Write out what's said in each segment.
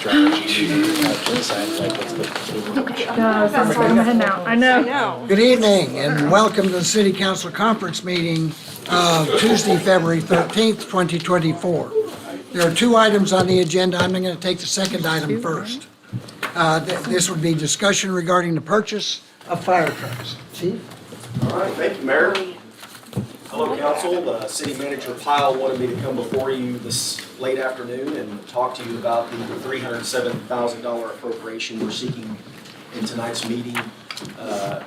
strategy to decide like what's the. That's why I'm heading out. I know. Good evening and welcome to the City Council Conference Meeting of Tuesday, February 13th, 2024. There are two items on the agenda. I'm going to take the second item first. This would be discussion regarding the purchase of fire trucks. Chief? All right, thank you, Mayor. Hello, Council. City Manager Pyle wanted me to come before you this late afternoon and talk to you about the $307,000 appropriation we're seeking in tonight's meeting.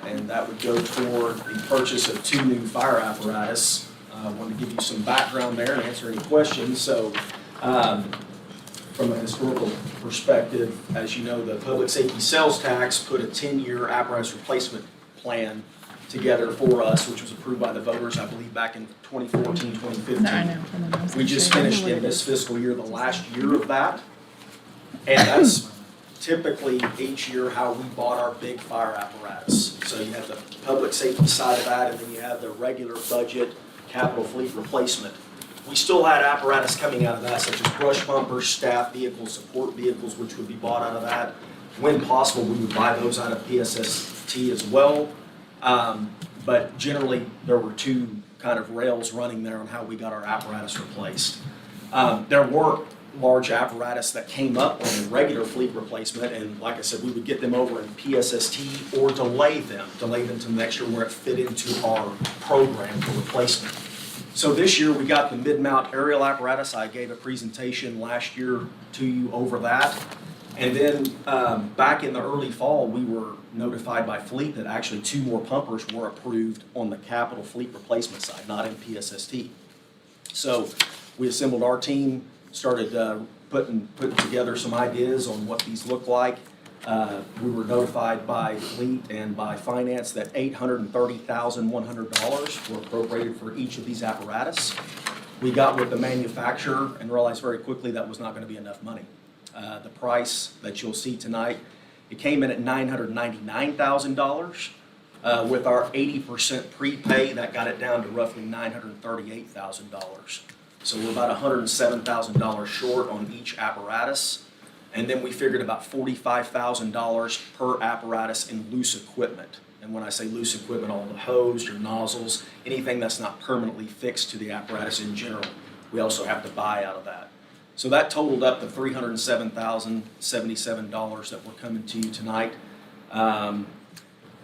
And that would go toward the purchase of 2 new fire apparatus. I wanted to give you some background there and answer any questions. So, from a historical perspective, as you know, the public safety sales tax put a 10-year apparatus replacement plan together for us, which was approved by the voters, I believe, back in 2014, 2015. I know. We just finished in this fiscal year, the last year of that. And that's typically each year how we bought our big fire apparatus. So you have the public safety side of that, and then you have the regular budget capital fleet replacement. We still had apparatus coming out of that, such as brush bumpers, staff vehicles, support vehicles, which would be bought out of that. When possible, we would buy those out of PSST as well. But generally, there were 2 kind of rails running there on how we got our apparatus replaced. There were large apparatus that came up on the regular fleet replacement, and like I said, we would get them over in PSST or delay them to the next year where it fit into our program for replacement. So this year, we got the mid-mount aerial apparatus. I gave a presentation last year to you over that. And then back in the early fall, we were notified by Fleet that actually 2 more pumpers were approved on the capital fleet replacement side, not in PSST. So we assembled our team, started putting together some ideas on what these look like. We were notified by Fleet and by Finance that $830,100 were appropriated for each of these apparatus. We got with the manufacturer and realized very quickly that was not going to be enough money. The price that you'll see tonight, it came in at $999,000. With our 80% prepay, that got it down to roughly $938,000. So we're about $107,000 short on each apparatus. And then we figured about $45,000 per apparatus in loose equipment. And when I say loose equipment, all the hose, your nozzles, anything that's not permanently fixed to the apparatus in general, we also have to buy out of that. So that totaled up to $307,077 that we're coming to you tonight. I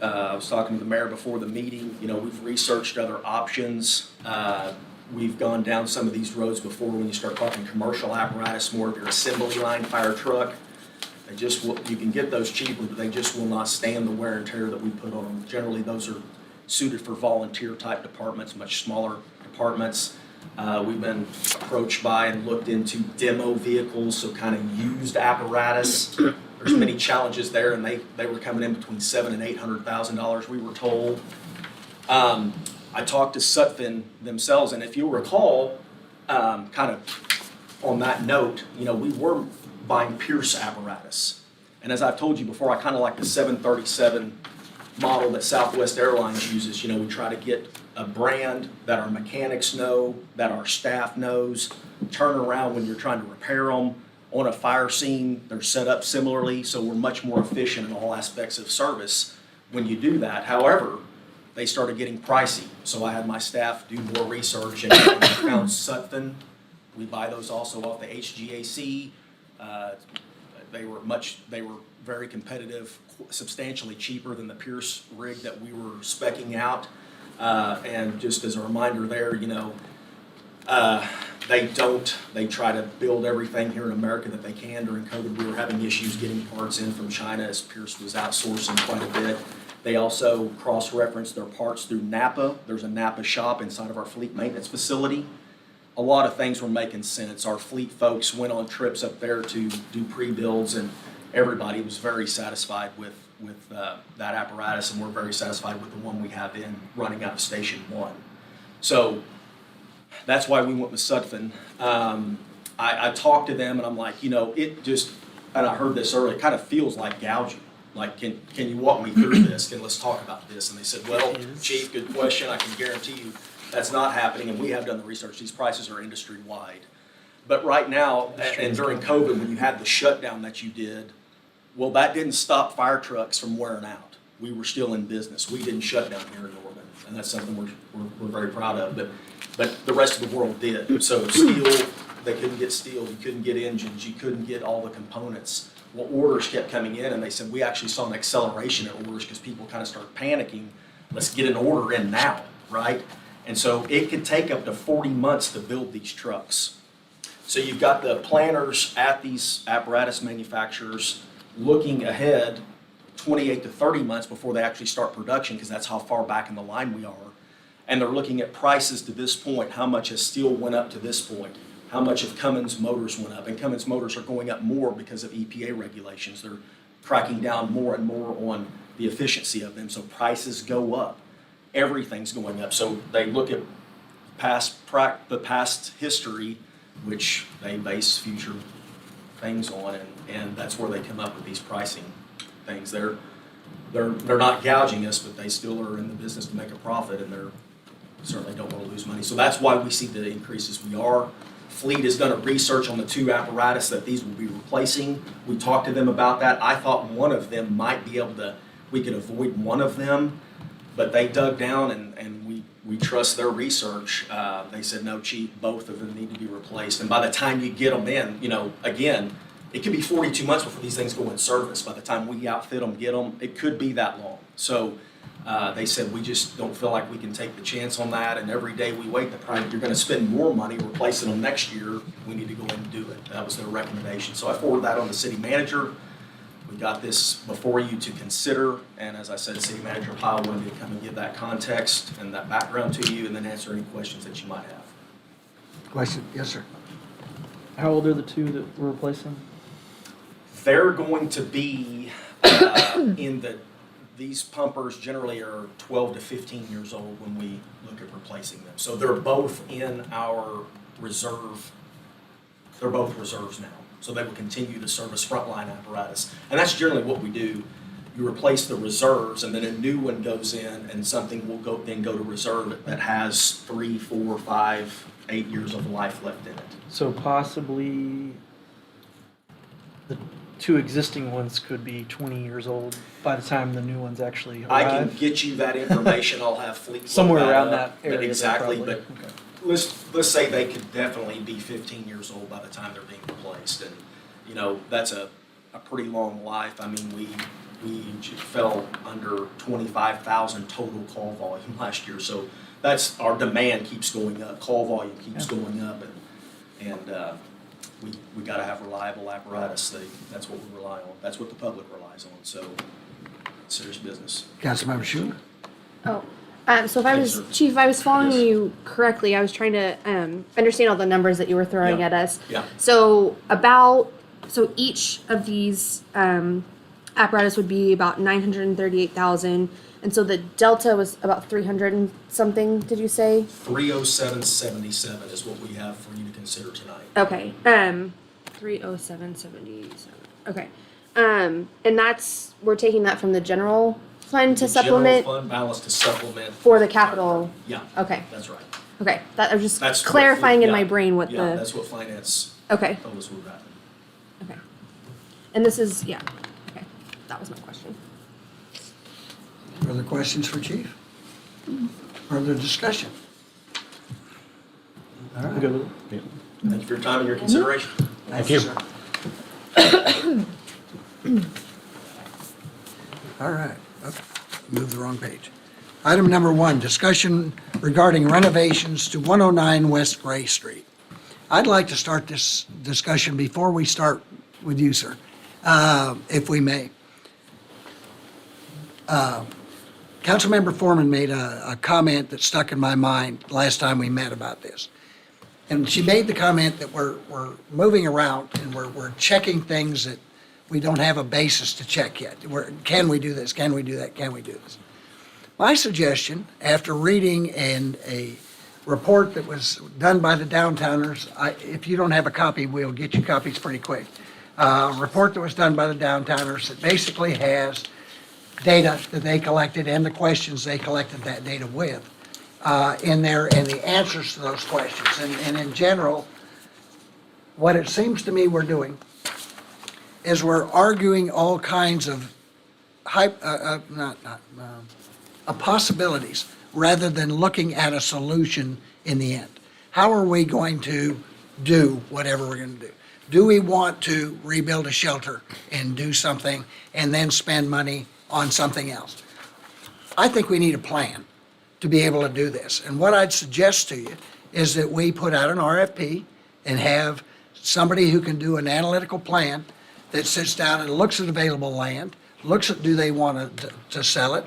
was talking to the mayor before the meeting. You know, we've researched other options. We've gone down some of these roads before when you start talking commercial apparatus, more of your assembly line fire truck. They just will, you can get those cheaper, but they just will not stand the wear and tear that we put on them. Generally, those are suited for volunteer type departments, much smaller departments. We've been approached by and looked into demo vehicles, so kind of used apparatus. There's many challenges there, and they were coming in between $700,000 and $800,000, we were told. I talked to Sutphin themselves, and if you recall, kind of on that note, you know, we were buying Pierce apparatus. And as I've told you before, I kind of like the 737 model that Southwest Airlines uses. You know, we try to get a brand that our mechanics know, that our staff knows, turn around when you're trying to repair them. On a fire scene, they're set up similarly, so we're much more efficient in all aspects of service when you do that. However, they started getting pricey, so I had my staff do more research and found Sutphin. We buy those also off the HGAC. They were very competitive, substantially cheaper than the Pierce rig that we were speccing out. And just as a reminder there, you know, they try to build everything here in America that they can. During COVID, we were having issues getting parts in from China as Pierce was outsourcing quite a bit. They also cross-reference their parts through Napa. There's a Napa shop inside of our fleet maintenance facility. A lot of things were making sense. Our fleet folks went on trips up there to do pre-builds, and everybody was very satisfied with that apparatus, and we're very satisfied with the one we have in running out of Station 1. So that's why we went with Sutphin. I talked to them, and I'm like, you know, it just, and I heard this earlier, it kind of feels like gouging. Like, can you walk me through this? And let's talk about this. And they said, well, Chief, good question. I can guarantee you that's not happening. And we have done the research. These prices are industry-wide. But right now, and during COVID, when you had the shutdown that you did, well, that didn't stop fire trucks from wearing out. We were still in business. We didn't shut down here in Norman, and that's something we're very proud of. But the rest of the world did. So steel, they couldn't get steel, you couldn't get engines, you couldn't get all the components. Well, orders kept coming in, and they said, we actually saw an acceleration in orders because people kind of started panicking. Let's get an order in now, right? And so it could take up to 40 months to build these trucks. So you've got the planners at these apparatus manufacturers looking ahead 28 to 30 months before they actually start production, because that's how far back in the line we are. And they're looking at prices to this point, how much has steel went up to this point, how much of Cummins motors went up. And Cummins motors are going up more because of EPA regulations. They're cracking down more and more on the efficiency of them, so prices go up. Everything's going up. So they look at the past history, which they base future things on, and that's where they come up with these pricing things. They're not gouging us, but they still are in the business to make a profit, and they're certainly don't want to lose money. So that's why we see the increases we are. Fleet has done a research on the two apparatus that these will be replacing. We talked to them about that. I thought one of them might be able to, we could avoid one of them, but they dug down and we trust their research. They said, no, Chief, both of them need to be replaced. And by the time you get them in, again, it could be 42 months before these things go in service. By the time we outfit them, get them, it could be that long. So they said, we just don't feel like we can take the chance on that. And every day we wait, you're going to spend more money replacing them next year. We need to go in and do it. That was their recommendation. So I forwarded that on the city manager. We got this before you to consider, and as I said, City Manager Powell wanted to come and give that context and that background to you, and then answer any questions that you might have. Question? Yes, sir. How old are the two that we're replacing? They're going to be these pumpers generally are 12 to 15 years old when we look at replacing them. So they're both in our reserve. They're both reserves now. So they will continue to service frontline apparatus. And that's generally what we do. You replace the reserves, and then a new one goes in, and something will go to reserve that has 3, 4, 5, 8 years of life left in it. So possibly the two existing ones could be 20 years old by the time the new ones actually arrive. I can get you that information. I'll have Fleet look Somewhere that around up, that area. but exactly, probably. but Okay. let's say they could definitely be 15 years old by the time they're being replaced, and that's a pretty long life. I mean, we fell under 25,000 total call volume last year, so that's our demand keeps going up, call volume keeps going up, and we got to have reliable apparatus. That's what we rely on. That's what the public relies on. So it's serious business. Councilmember Schuler? Oh, so if I was, Yes, sir. Chief, if I was following Yes. you correctly, I was trying to understand all the numbers that you were throwing Yeah. at us. Yeah. So each of these apparatus would be about 938,000, and so the delta was about 300 and something. Did you say? 30777 is what we have for you to consider tonight. Okay. 30777. Okay. And we're taking that from the general fund to The general supplement fund balance to supplement. for the capital. Yeah. Okay. That's right. Okay. That I was just That's what clarifying in yeah, my brain what yeah, the. that's what finance Okay. told us would happen. Okay. And this is, yeah, okay, that was my question. Further questions for Chief? Further discussion? All I'm right. good with it. Thank you for your time and your consideration. Thank you. Sir. All right, move the wrong page. Item number 1, discussion regarding renovations to 109 West Gray Street. I'd like to start this discussion before we start with you, sir, if we may. Councilmember Foreman made a comment that stuck in my mind last time we met about this. And she made the comment that we're moving around and we're checking things that we don't have a basis to check yet. Can we do this? Can we do that? Can we do this? My suggestion, after reading a report that was done by the downtowners, if you don't have a copy, we'll get you copies pretty quick. A report that was done by the downtowners that basically has data that they collected and the questions they collected that data with in there, and the answers to those questions. And in general, what it seems to me we're doing is we're arguing all kinds of possibilities rather than looking at a solution in the end. How are we going to do whatever we're going to do? Do we want to rebuild a shelter and do something and then spend money on something else? I think we need a plan to be able to do this. And what I'd suggest to you is that we put out an RFP and have somebody who can do an analytical plan that sits down and looks at available land, looks at do they want to sell it,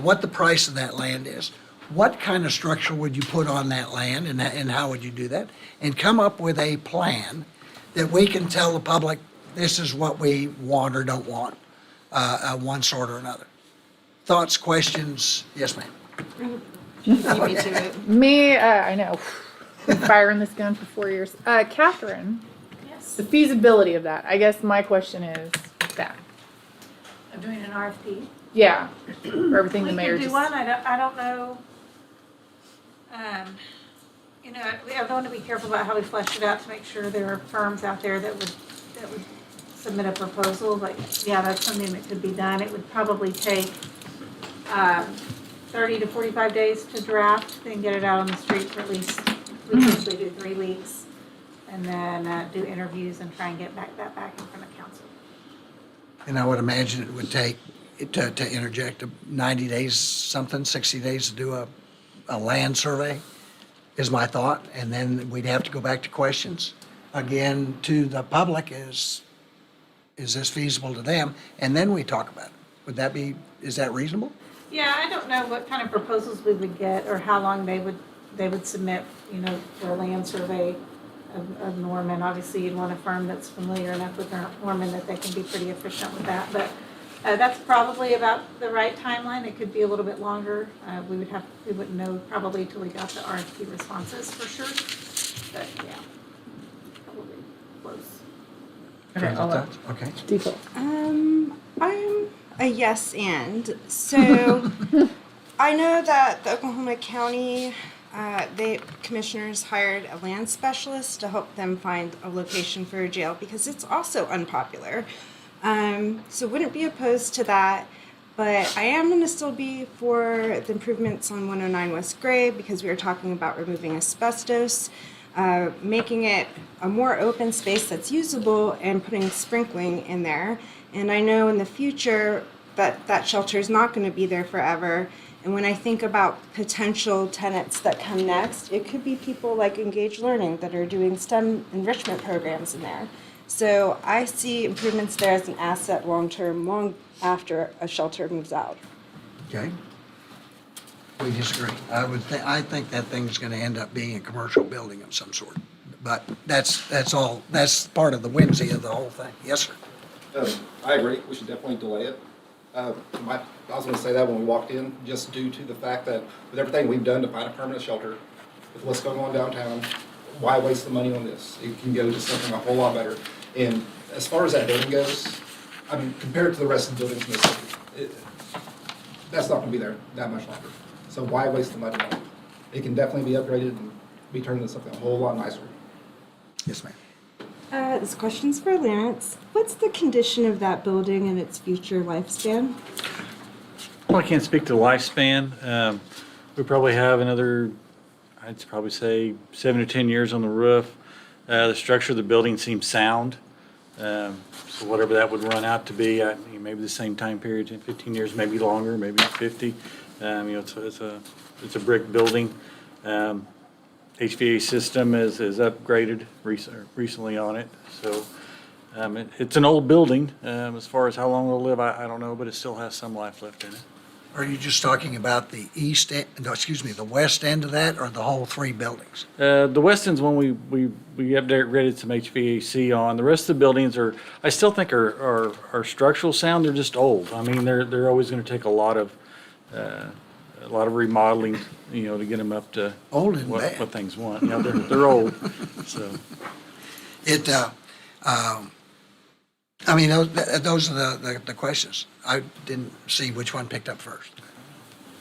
what the price of that land is, what kind of structure would you put on that land, and how would you do that, and come up with a plan that we can tell the public, this is what we want or don't want, one sort or another. Thoughts, questions? Yes, ma'am. Me, I know. Been firing this gun for 4 years. Catherine, Yes, the feasibility of that. I guess my question is that. I'm doing an RFP. Yeah, for everything the We mayor can do just. one, I don't know. You know, I want to be careful about how we flesh it out to make sure there are firms out there that would submit a proposal, but yeah, that's something that could be done. It would probably take 30 to 45 days to draft, then get it out on the street for at least, we usually do 3 weeks, and then do interviews and try and get that back in front of council. And I would imagine it would take, to interject, 90 days, something, 60 days to do a land survey, is my thought. And then we'd have to go back to questions. Again, to the public, is this feasible to them? And then we talk about it. Would that be, is that reasonable? Yeah, I don't know what kind of proposals we would get or how long they would submit, you know, for a land survey of Norman. Obviously, you'd want a firm that's familiar enough with Norman that they can be pretty efficient with that. But that's probably about the right timeline. It could be a little bit longer. We wouldn't know probably till we got the RFP responses for sure. But yeah, probably close. Okay, I'll let Okay. default. I'm a yes and. So I know that the Oklahoma County, the commissioners hired a land specialist to help them find a location for a jail because it's also unpopular. So wouldn't be opposed to that, but I am going to still be for the improvements on 109 West Gray because we were talking about removing asbestos, making it a more open space that's usable and putting sprinkling in there. And I know in the future that shelter is not going to be there forever. And when I think about potential tenants that come next, it could be people like Engage Learning that are doing STEM enrichment programs in there. So I see improvements there as an asset long-term, long after a shelter moves out. Okay. We disagree. I think that thing's gonna end up being a commercial building of some sort. But that's all, that's part of the whimsy of the whole thing. Yes, sir. I agree, we should definitely delay it. I was gonna say that when we walked in, just due to the fact that with everything we've done to find a permanent shelter, with what's going on downtown, why waste the money on this? It can go to something a whole lot better. And as far as that building goes, I mean, compared to the rest of the buildings in the city, that's not gonna be there that much longer. So why waste the money on it? It can definitely be upgraded and be turned into something a whole lot nicer. Yes, ma'am. This question's for Lawrence. What's the condition of that building and its future lifespan? Well, I can't speak to lifespan. We probably have another, I'd probably say 7 to 10 years on the roof. The structure of the building seems sound. So whatever that would run out to be, maybe the same time period, 10, 15 years, maybe longer, maybe 50. It's a brick building. HVAC system is upgraded recently on it. So it's an old building. As far as how long it'll live, I don't know, but it still has some life left in it. Are you just talking about the the west end of that, or the whole 3 buildings? The west end's one we upgraded some HVAC on. The rest of the buildings I still think are structural sound. They're just old. I mean, they're always going to take a lot of remodeling, to get them up to Old and what bad. things want. Yeah, they're old. So Those are the questions. I didn't see which one picked up first.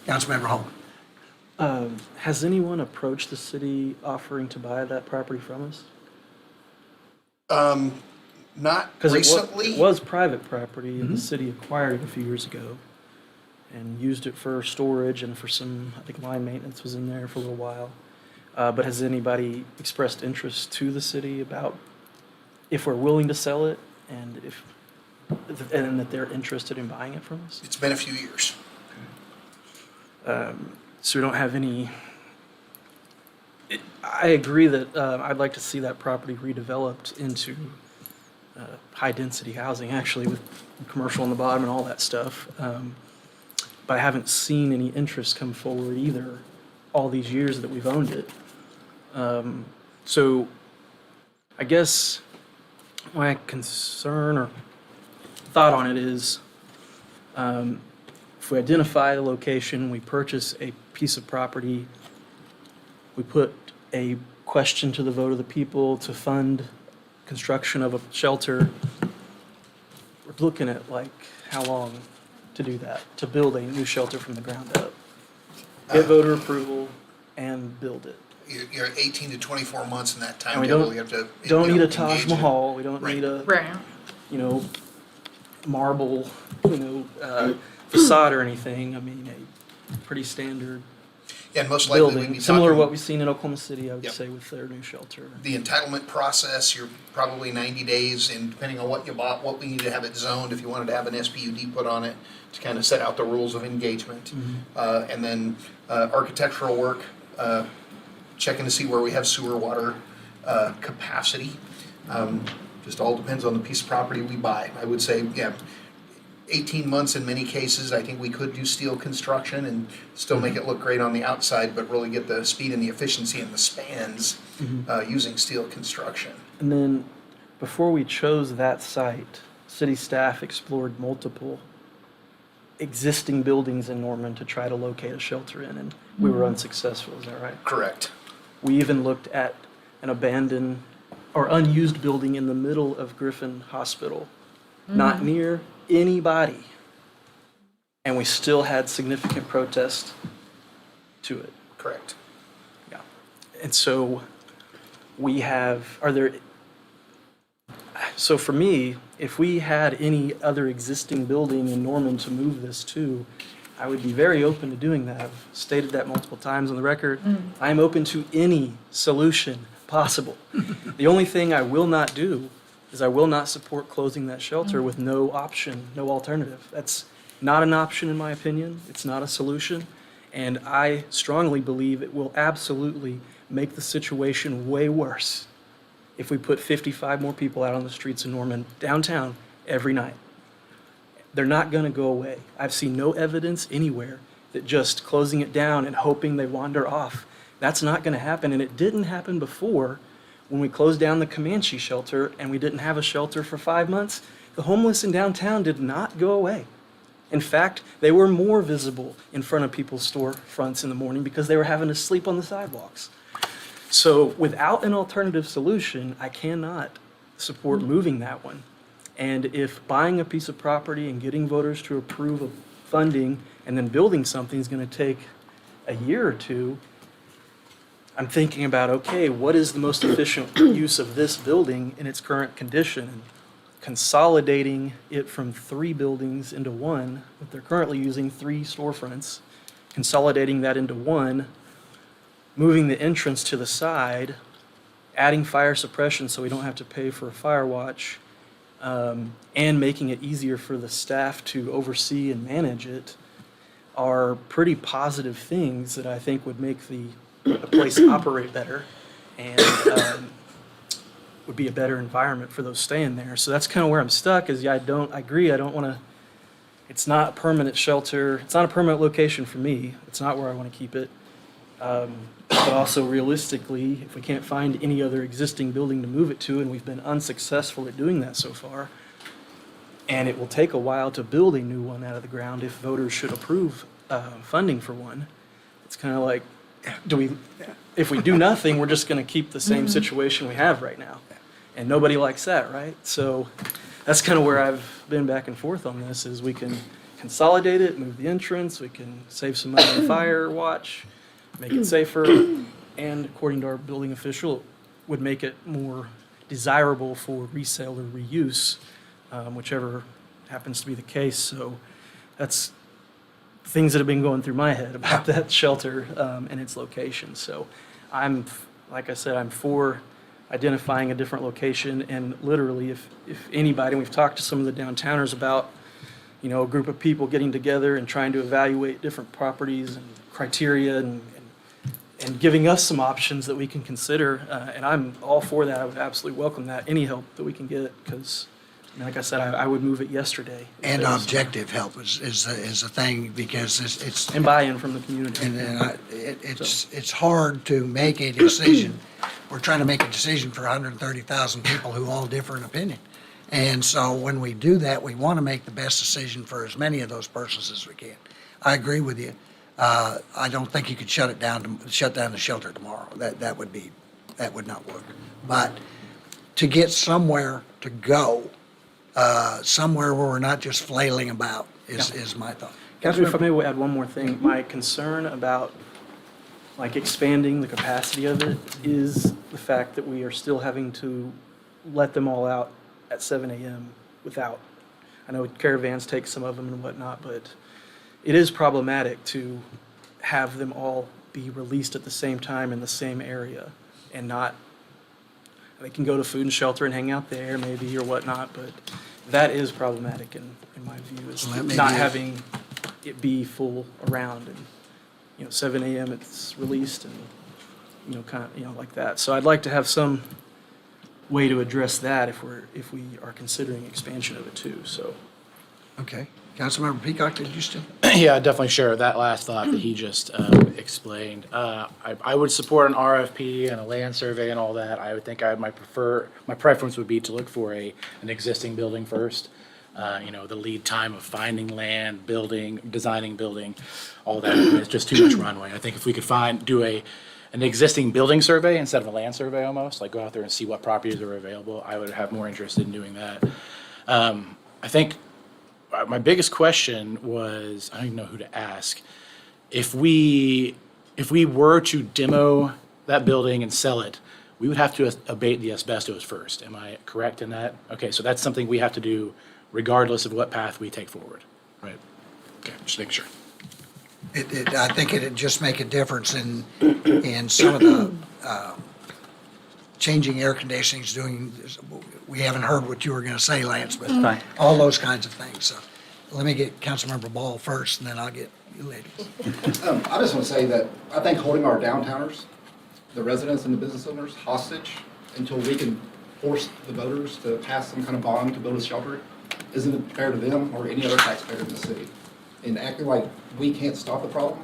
Councilmember Holman. Has anyone approached the city offering to buy that property from us? Not Because recently. it was private property, and the city acquired it a few years ago and used it for storage and for some, I think line maintenance was in there for a little while. But has anybody expressed interest to the city about if we're willing to sell it and and that they're interested in buying it from us? It's been a few years. So we don't have any. I agree that I'd like to see that property redeveloped into high-density housing, actually, with commercial on the bottom and all that stuff. But I haven't seen any interest come forward either all these years that we've owned it. So I guess my concern or thought on it is if we identify the location, we purchase a piece of property, we put a question to the vote of the people to fund construction of a shelter, we're looking at like how long to do that, to build a new shelter from the ground up. Get voter approval and build it. You're 18 to 24 months in that And we timetable. You have to. don't need a engage Taj in- Mahal, we don't Right. need a, Right. you know, marble, facade or anything. I mean, a pretty standard Yeah, and most likely we'd building, be similar to talking- what we've seen in Oklahoma City, I would Yep. say, with their new shelter. The entitlement process, you're probably 90 days, and depending on what you bought, what we need to have it zoned, if you wanted to have an SPUD put on it, to kind of set out the rules of engagement. And then architectural work, checking to see where we have sewer water capacity. Just all depends on the piece of property we buy. I would say, yeah, 18 months in many cases. I think we could do steel construction and still make it look great on the outside, but really get the speed and the efficiency and the spans using steel construction. And then, before we chose that site, city staff explored multiple existing buildings in Norman to try to locate a shelter in, and we were unsuccessful, is that right? Correct. We even looked at an abandoned or unused building in the middle of Griffin Hospital, not near anybody. And we still had significant protest to it. Correct. Yeah. And so so for me, if we had any other existing building in Norman to move this to, I would be very open to doing that. I've stated that multiple times on the record. I'm open to any solution possible. The only thing I will not do is I will not support closing that shelter with no option, no alternative. That's not an option in my opinion. It's not a solution. And I strongly believe it will absolutely make the situation way worse if we put 55 more people out on the streets in Norman downtown every night. They're not going to go away. I've seen no evidence anywhere that just closing it down and hoping they wander off, that's not going to happen. And it didn't happen before when we closed down the Comanche shelter and we didn't have a shelter for 5 months. The homeless in downtown did not go away. In fact, they were more visible in front of people's storefronts in the morning because they were having to sleep on the sidewalks. So without an alternative solution, I cannot support moving that one. And if buying a piece of property and getting voters to approve of funding and then building something is going to take a year or two, I'm thinking about, okay, what is the most efficient use of this building in its current condition? And consolidating it from 3 buildings into one, but they're currently using 3 storefronts, consolidating that into one, moving the entrance to the side, adding fire suppression so we don't have to pay for a fire watch, and making it easier for the staff to oversee and manage it are pretty positive things that I think would make the place operate better and would be a better environment for those staying there. So that's kind of where I'm stuck is, I agree, I don't want to, it's not a permanent shelter, it's not a permanent location for me, it's not where I want to keep it. But also realistically, if we can't find any other existing building to move it to, and we've been unsuccessful at doing that so far, and it will take a while to build a new one out of the ground if voters should approve funding for one, it's kind of like, if we do nothing, we're just going to keep the same situation we have right now. And nobody likes that, right? So that's kind of where I've been back and forth on this, is we can consolidate it, move the entrance, we can save some money on fire watch, make it safer, and according to our building official, would make it more desirable for resale or reuse, whichever happens to be the case. So that's things that have been going through my head about that shelter and its location. So like I said, I'm for identifying a different location, and literally if anybody, and we've talked to some of the downtowners about, you know, a group of people getting together and trying to evaluate different properties and criteria and giving us some options that we can consider. And I'm all for that. I would absolutely welcome that, any help that we can get, because, like I said, I would move it yesterday. And objective help is a thing, because it's. And buy-in from the community. And it's hard to make a decision. We're trying to make a decision for 130,000 people who all differ in opinion. And so when we do that, we want to make the best decision for as many of those persons as we can. I agree with you. I don't think you could shut down the shelter tomorrow. That would not work. But to get somewhere to go, somewhere where we're not just flailing about is my thought. If I may add one more thing, my concern about like expanding the capacity of it is the fact that we are still having to let them all out at 7 a.m. without. I know caravans take some of them and whatnot, but it is problematic to have them all be released at the same time in the same area and not. They can go to food and shelter and hang out there maybe or whatnot, but that is problematic in my view, is Well, that may not be- having it be full around, and 7 a.m. it's released, and kind of like that. So I'd like to have some way to address that if we are considering expansion of it too. So Okay. Councilmember Peacock, did you still? Yeah, I definitely share that last thought that he just explained. I would support an RFP and a land survey and all that. I would think my preference would be to look for an existing building first. The lead time of finding land, building, designing building, all that, it's just too much runway. I think if we could do an existing building survey instead of a land survey almost, like go out there and see what properties are available, I would have more interest in doing that. I think my biggest question was, I don't even know who to ask. If we were to demo that building and sell it, we would have to abate the asbestos first. Am I correct in that? Okay, so that's something we have to do regardless of what path we take forward, right? Okay, just making sure. I think it'd just make a difference in some of the changing air conditionings, we haven't heard what you were going to say, Lance, but Fine. all those kinds of things. So let me get Councilmember Ball first, and then I'll get you ladies. I just want to say that I think holding our downtowners, the residents and the business owners hostage until we can force the voters to pass some kind of bond to build a shelter isn't fair to them or any other taxpayer in the city. And acting like we can't stop the problem,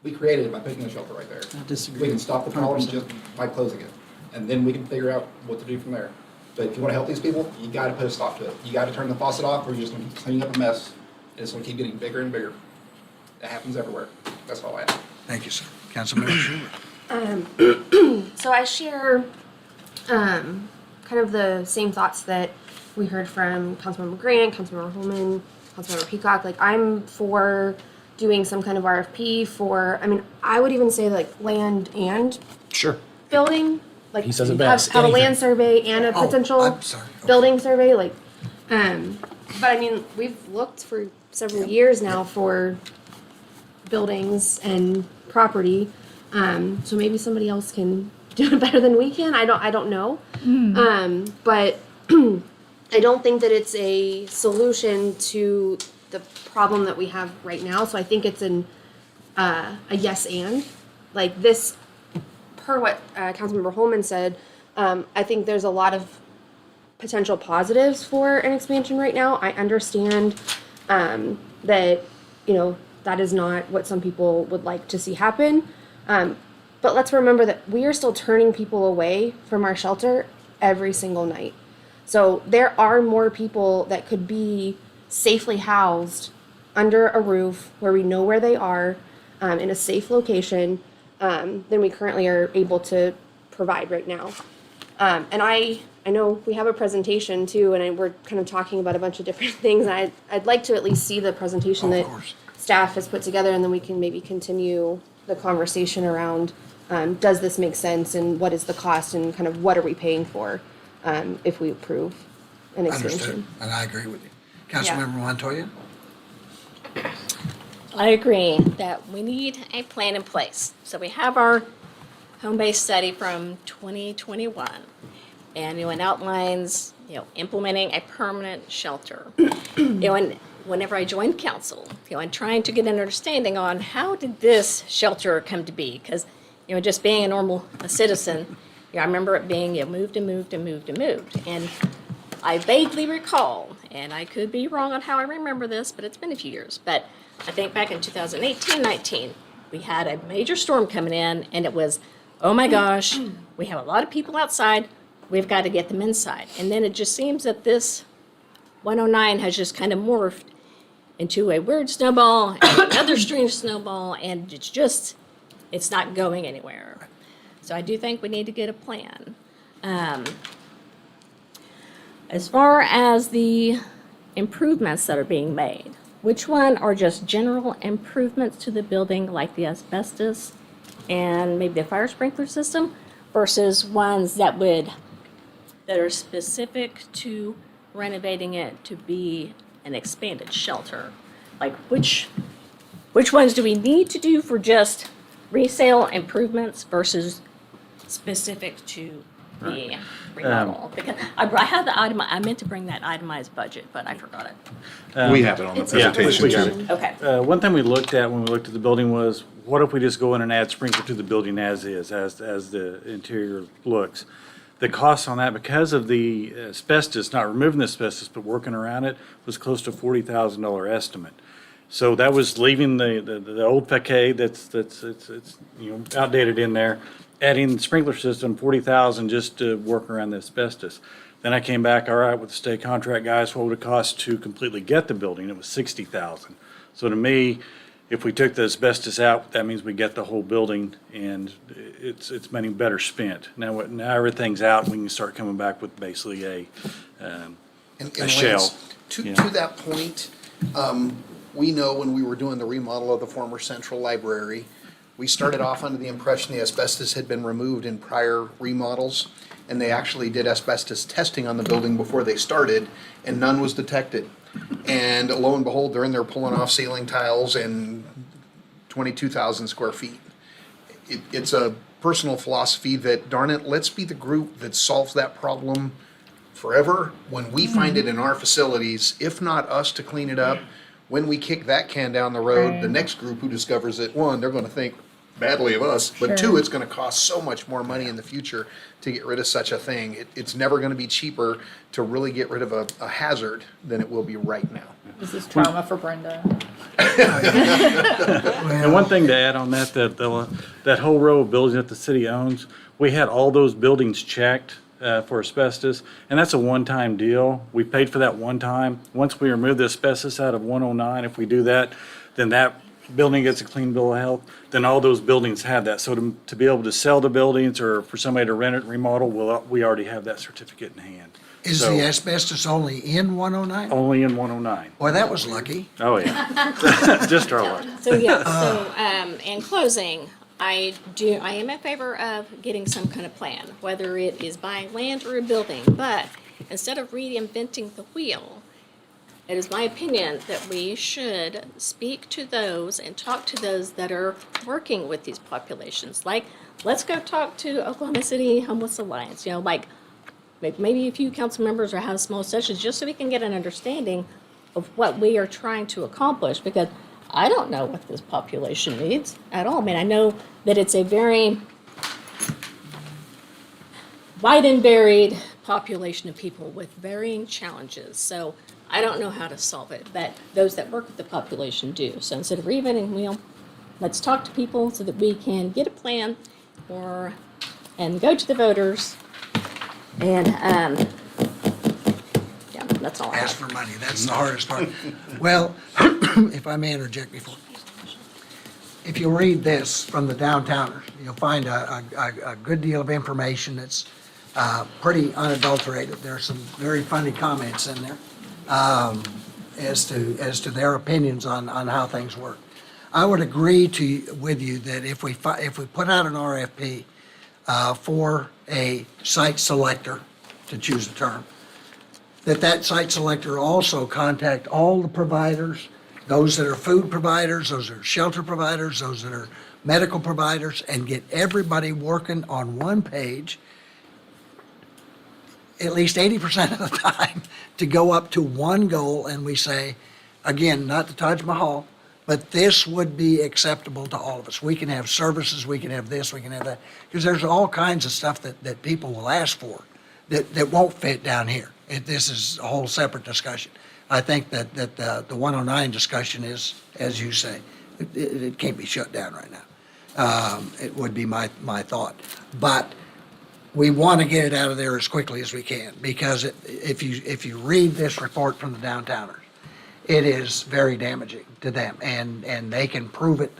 we created it by putting the shelter right there. I disagree. We can stop the problem 100%. just by closing it, and then we can figure out what to do from there. But if you want to help these people, you got to put a stop to it. You got to turn the faucet off, or you're just going to keep cleaning up a mess, and it's going to keep getting bigger and bigger. It happens everywhere. That's all I have. Thank you, sir. Councilmember Schuler. So I share kind of the same thoughts that we heard from Councilmember Grant, Councilmember Holman, Councilmember Peacock. Like, I'm for doing some kind of RFP for, I would even say like land and Sure. building. Like, He says it best. have a Anything. land survey and a Oh, potential I'm sorry. Okay. building survey. Like, but we've looked for several years now for buildings and property. So maybe somebody else can do it better than we can. I don't know. But I don't think that it's a solution to the problem that we have right now. So I think it's a yes and. Like this, per what Councilmember Holman said, I think there's a lot of potential positives for an expansion right now. I understand that, that is not what some people would like to see happen. But let's remember that we are still turning people away from our shelter every single night. So there are more people that could be safely housed under a roof where we know where they are, in a safe location, than we currently are able to provide right now. And I know we have a presentation too, and we're kind of talking about a bunch of different things. And I'd like to at least see the presentation Of that course. staff has put together, and then we can maybe continue the conversation around, does this make sense, and what is the cost, and kind of what are we paying for? if we approve an Understood, extension. and I agree with you. Councilmember Montoya? I agree that we need a plan in place. So we have our home-based study from 2021, and, it outlines, implementing a permanent shelter. And whenever I joined council, and trying to get an understanding on how did this shelter come to be? Because, just being a citizen, I remember it being, moved and moved and moved and moved. And I vaguely recall, and I could be wrong on how I remember this, but it's been a few years, but I think back in 2018-19, we had a major storm coming in, and it was, oh my gosh, we have a lot of people outside, we've got to get them inside. And then it just seems that this 109 has just kind of morphed into a weird snowball, and another strange snowball, and it's not going anywhere. So I do think we need to get a plan. As far as the improvements that are being made, which one are just general improvements to the building, like the asbestos and maybe the fire sprinkler system, versus ones that are specific to renovating it to be an expanded shelter? Like which ones do we need to do for just resale improvements versus specific to the remodel? Because I had the item, I meant to bring that itemized budget, but I forgot it. We have it on the It's in the presentation too. presentation. Okay. One thing we looked at when we looked at the building was, what if we just go in and add sprinkler to the building as is, as the interior looks? The cost on that, because of the asbestos, not removing the asbestos, but working around it, was close to $40,000 estimate. So that was leaving the old facade that's outdated in there, adding the sprinkler system, 40,000 just to work around the asbestos. Then I came back, all right, with the state contract guys, what would it cost to completely get the building? It was 60,000. So to me, if we took the asbestos out, that means we get the whole building, and it's money better spent. Now everything's out, we can start coming back with basically a shell. Lance, to Yeah. that point, we know when we were doing the remodel of the former central library, we started off under the impression the asbestos had been removed in prior remodels, and they actually did asbestos testing on the building before they started, and none was detected. And lo and behold, they're in there pulling off ceiling tiles and 22,000 square feet. It's a personal philosophy that, darn it, let's be the group that solves that problem forever. When we find it in our facilities, if not us to clean it up, when we kick that can down the road, the next group who discovers it, one, they're gonna think badly of us, but two, it's gonna cost so much more money in the future to get rid of such a thing. It's never gonna be cheaper to really get rid of a hazard than it will be right now. This is trauma for Brenda. And one thing to add on that whole row of buildings that the city owns, we had all those buildings checked for asbestos, and that's a one-time deal. We paid for that one time. Once we remove the asbestos out of 109, if we do that, then that building gets a clean bill of health, then all those buildings have that. So to be able to sell the buildings or for somebody to rent it, remodel, we already have that certificate in hand. Is So- the asbestos only in 109? Only in 109. Boy, that was lucky. Oh, yeah. Just our luck. So, in closing, I am in favor of getting some kind of plan, whether it is buying land or a building, but instead of reinventing the wheel, it is my opinion that we should speak to those and talk to those that are working with these populations. Like, let's go talk to Oklahoma City Homeless Alliance, maybe a few council members or have small sessions just so we can get an understanding of what we are trying to accomplish, because I don't know what this population needs at all. I mean, I know that it's a very wide and varied population of people with varying challenges. So I don't know how to solve it, but those that work with the population do. So instead of reinventing the wheel, let's talk to people so that we can get a plan and go to the voters. And yeah, that's all I Ask have. for money, that's the hardest part. Well, if I may interject before. If you read this from the Downtowners, you'll find a good deal of information that's pretty unadulterated. There are some very funny comments in there as to their opinions on how things work. I would agree with you that if we put out an RFP for a site selector to choose a term, that site selector also contact all the providers, those that are food providers, those that are shelter providers, those that are medical providers, and get everybody working on one page at least 80% of the time to go up to one goal, and we say, again, not the Taj Mahal, but this would be acceptable to all of us. We can have services, we can have this, we can have that, because there's all kinds of stuff that people will ask for that won't fit down here. This is a whole separate discussion. I think that the 109 discussion is, as you say, it can't be shut down right now. It would be my thought. But we want to get it out of there as quickly as we can, because if you read this report from the downtowners, it is very damaging to them, and they can prove it.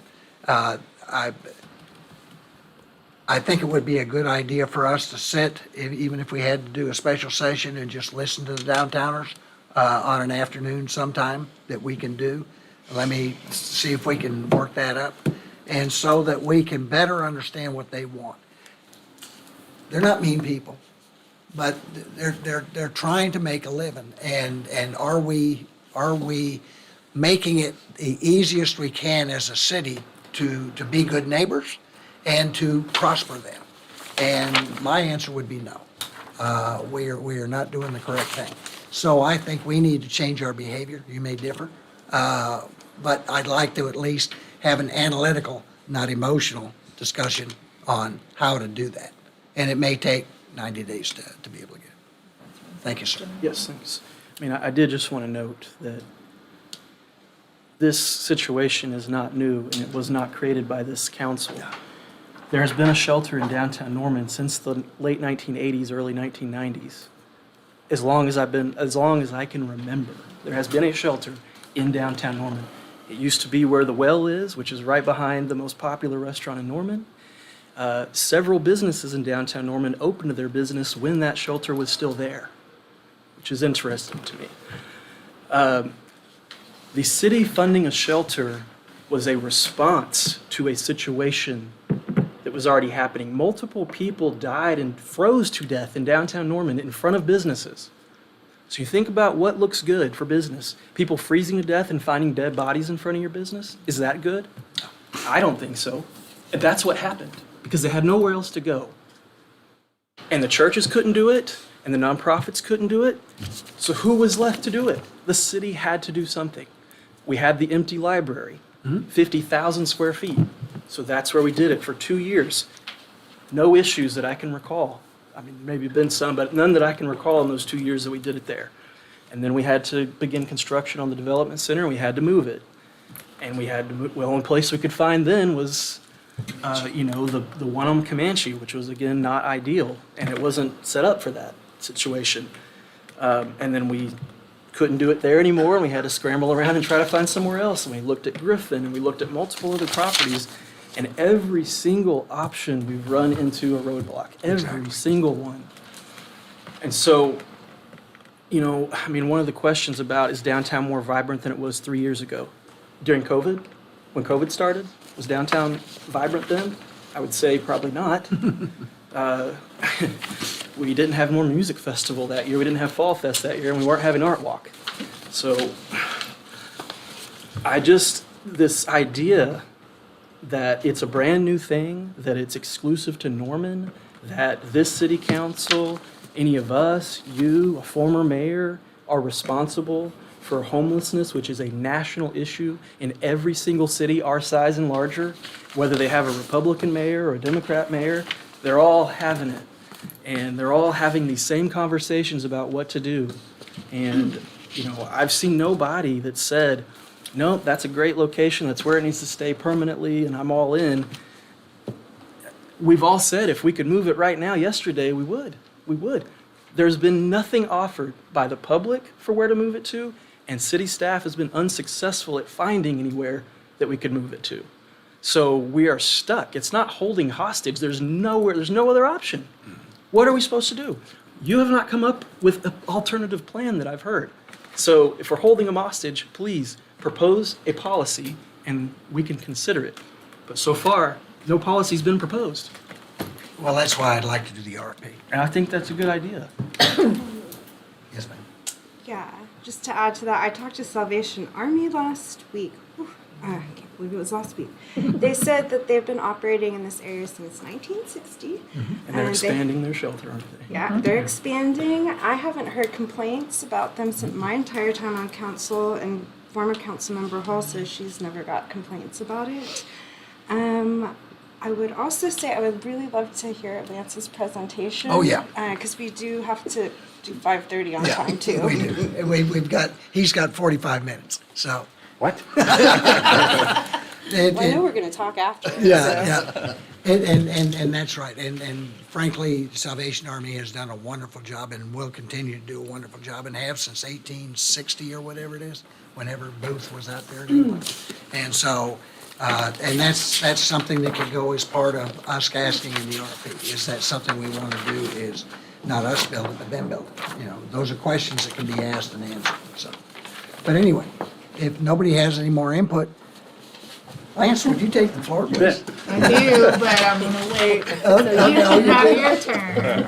I think it would be a good idea for us to sit, even if we had to do a special session, and just listen to the downtowners on an afternoon sometime that we can do. Let me see if we can work that up, and so that we can better understand what they want. They're not mean people, but they're trying to make a living, and are we making it the easiest we can as a city to be good neighbors and to prosper them? And my answer would be no. We are not doing the correct thing. So I think we need to change our behavior. You may differ, but I'd like to at least have an analytical, not emotional discussion on how to do that. And it may take 90 days to be able to get it. Thank you, sir. Yes, thanks. I mean, I did just want to note that this situation is not new, and it was not created by this council. There has been a shelter in downtown Norman since the late 1980s, early 1990s. As long as I can remember, there has been a shelter in downtown Norman. It used to be where the well is, which is right behind the most popular restaurant in Norman. Several businesses in downtown Norman opened their business when that shelter was still there, which is interesting to me. The city funding a shelter was a response to a situation that was already happening. Multiple people died and froze to death in downtown Norman in front of businesses. So you think about what looks good for business. People freezing to death and finding dead bodies in front of your business. Is that good? I don't think so. And that's what happened, because they had nowhere else to go. And the churches couldn't do it, and the nonprofits couldn't do it. So who was left to do it? The city had to do something. We had the empty library, 50,000 square feet. So that's where we did it for 2 years. No issues that I can recall. I mean, maybe been some, but none that I can recall in those 2 years that we did it there. And then we had to begin construction on the development center, and we had to move it. And we had to move, well, one place we could find then was the one on Comanche, which was, again, not ideal, and it wasn't set up for that situation. And then we couldn't do it there anymore, and we had to scramble around and try to find somewhere else. And we looked at Griffin, and we looked at multiple other properties, and every single option we've run into a roadblock, every single one. And so, one of the questions about, is downtown more vibrant than it was 3 years ago? During COVID, when COVID started, was downtown vibrant then? I would say probably not. We didn't have Norman Music Festival that year. We didn't have Fall Fest that year, and we weren't having Art Walk. So this idea that it's a brand new thing, that it's exclusive to Norman, that this city council, any of us, you, a former mayor, are responsible for homelessness, which is a national issue in every single city our size and larger, whether they have a Republican mayor or a Democrat mayor, they're all having it. And they're all having these same conversations about what to do. And, I've seen nobody that said, no, that's a great location, that's where it needs to stay permanently, and I'm all in. We've all said if we could move it right now, yesterday, we would. We would. There's been nothing offered by the public for where to move it to, and city staff has been unsuccessful at finding anywhere that we could move it to. So we are stuck. It's not holding hostage. There's no other option. What are we supposed to do? You have not come up with an alternative plan that I've heard. So if we're holding them hostage, please propose a policy and we can consider it. But so far, no policy's been proposed. Well, that's why I'd like to do the RFP. And I think that's a good idea. Yes, ma'am. Yeah, just to add to that, I talked to Salvation Army last week. Whew, I can't believe it was last week. They said that they've been operating in this area since 1960. And they're expanding their shelter, aren't they? Yeah, they're expanding. I haven't heard complaints about them since my entire time on council, and former council member Hall says she's never got complaints about it. I would also say I would really love to hear Lance's presentation. Oh, yeah. Because we do have to do 5:30 on Yeah, time too. we do. And he's got 45 minutes, so. What? Well, I know we're going to talk after. Yeah. And that's right. And frankly, Salvation Army has done a wonderful job and will continue to do a wonderful job and have since 1860 or whatever it is, whenever Booth was out there doing it. And so, and that's something that could go as part of us asking in the RFP. Is that something we want to do is not us build it, but them build it? You know, those are questions that can be asked and answered, so. But anyway, if nobody has any more input, Lance, would you take the floor, please? I do, but I'm gonna wait. So you can have your turn.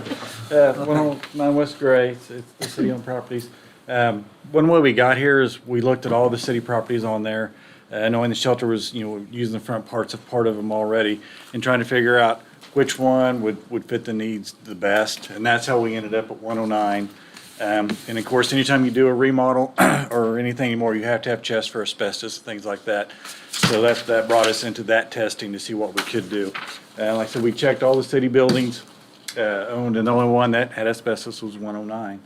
109 West Gray, it's the city-owned properties. One way we got here is we looked at all the city properties on there, knowing the shelter was, using the front parts of part of them already, and trying to figure out which one would fit the needs the best, and that's how we ended up at 109. And of course, anytime you do a remodel or anything anymore, you have to have chests for asbestos, things like that. So that brought us into that testing to see what we could do. And like I said, we checked all the city buildings owned, and the only one that had asbestos was 109.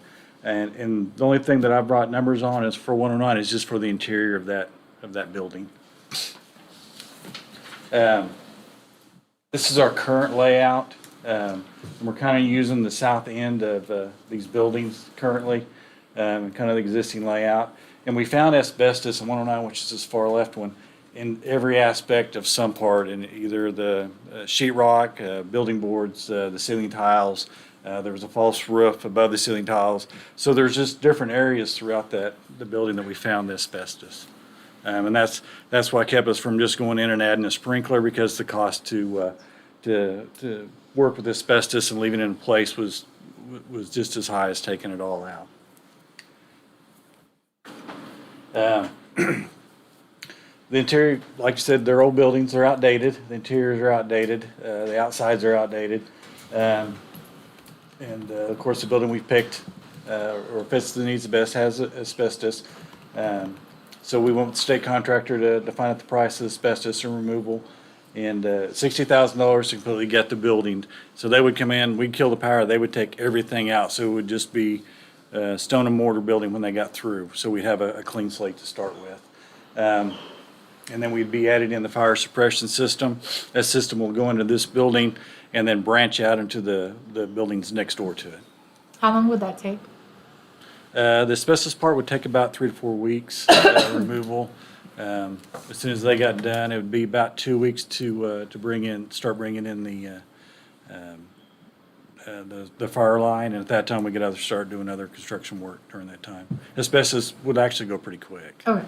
And the only thing that I brought numbers on is for 109 is just for the interior of that building. This is our current layout. And we're kind of using the south end of these buildings currently, kind of the existing layout. And we found asbestos in 109, which is this far left one, in every aspect of some part, in either the sheetrock, building boards, the ceiling tiles. There was a false roof above the ceiling tiles. So there's just different areas throughout the building that we found the asbestos. And that's what kept us from just going in and adding a sprinkler, because the cost to work with asbestos and leaving it in place was just as high as taking it all out. The interior, like you said, they're old buildings, they're outdated. The interiors are outdated, the outsides are outdated. And of course, the building we picked, or fits the needs the best, has asbestos. So we went with the state contractor to find out the price of asbestos and removal. And $60,000 to completely get the building. So they would come in, we'd kill the power, they would take everything out. So it would just be stone and mortar building when they got through. So we'd have a clean slate to start with. And then we'd be adding in the fire suppression system. That system will go into this building and then branch out into the buildings next door to it. How long would that take? The asbestos part would take about 3 to 4 weeks removal. As soon as they got done, it would be about 2 weeks to start bringing in the fire line, and at that time we could start doing other construction work during that time. Asbestos would actually go pretty quick. Okay.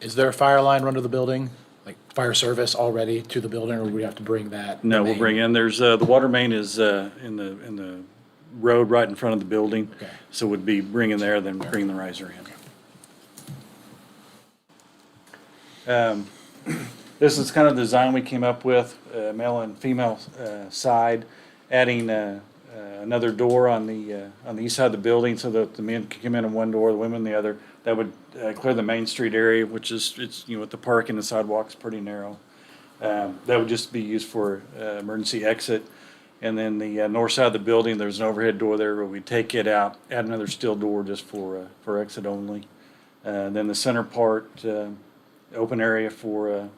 Is there a fire line run to the building, like fire service already to the building, or would we have to bring that? No, we'll main? bring in. There's the water main is in the road right in front of the building, Okay. so we'd be bringing there, then bring the riser in. This is kind of the design we came up with, male and female side, adding another door on the east side of the building so that the men could come in one door, the women the other. That would clear the Main Street area, which is, with the park and the sidewalks pretty narrow. That would just be used for emergency exit. And then the north side of the building, there's an overhead door there where we take it out, add another steel door just for exit only. Then the center part, open area for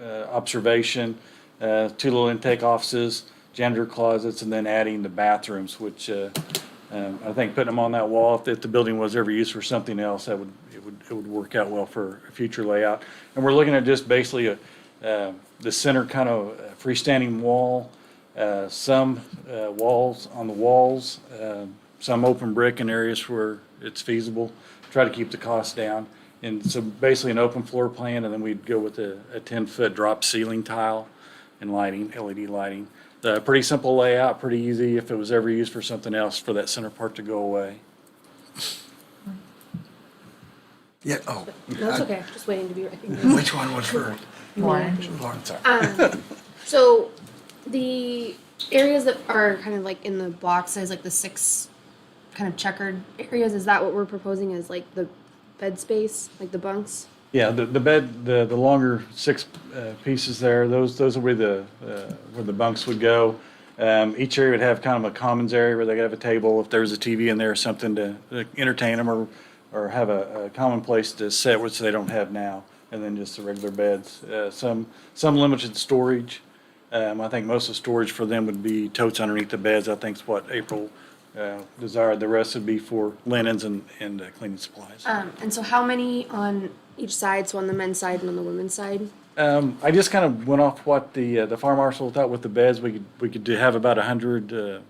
observation, 2 little intake offices, janitor closets, and then adding the bathrooms, which I think putting them on that wall, if the building was ever used for something else, it would work out well for a future layout. And we're looking at just basically the center kind of freestanding wall, some walls on the walls, some open brick in areas where it's feasible, try to keep the cost down. And so basically an open floor plan, and then we'd go with a 10-foot drop ceiling tile and lighting, LED lighting. Pretty simple layout, pretty easy if it was ever used for something else for that center part to go away. Yeah, oh, That's okay, just waiting to be recognized. which one was first? Orange. Lauren, sorry. So the areas that are kind of like in the block size, like the 6 kind of checkered areas, is that what we're proposing as like the bed space, like the bunks? Yeah, the bed, the longer 6 pieces there, those are where the bunks would go. Each area would have kind of a commons area where they could have a table if there was a TV in there or something to entertain them or have a common place to sit, which they don't have now, and then just the regular beds. Some limited storage. I think most of the storage for them would be totes underneath the beds. I think is what April desired. The rest would be for linens and cleaning supplies. And so how many on each side, so on the men's side and on the women's side? I just kind of went off what the fire marshal thought with the beds. We could have about 100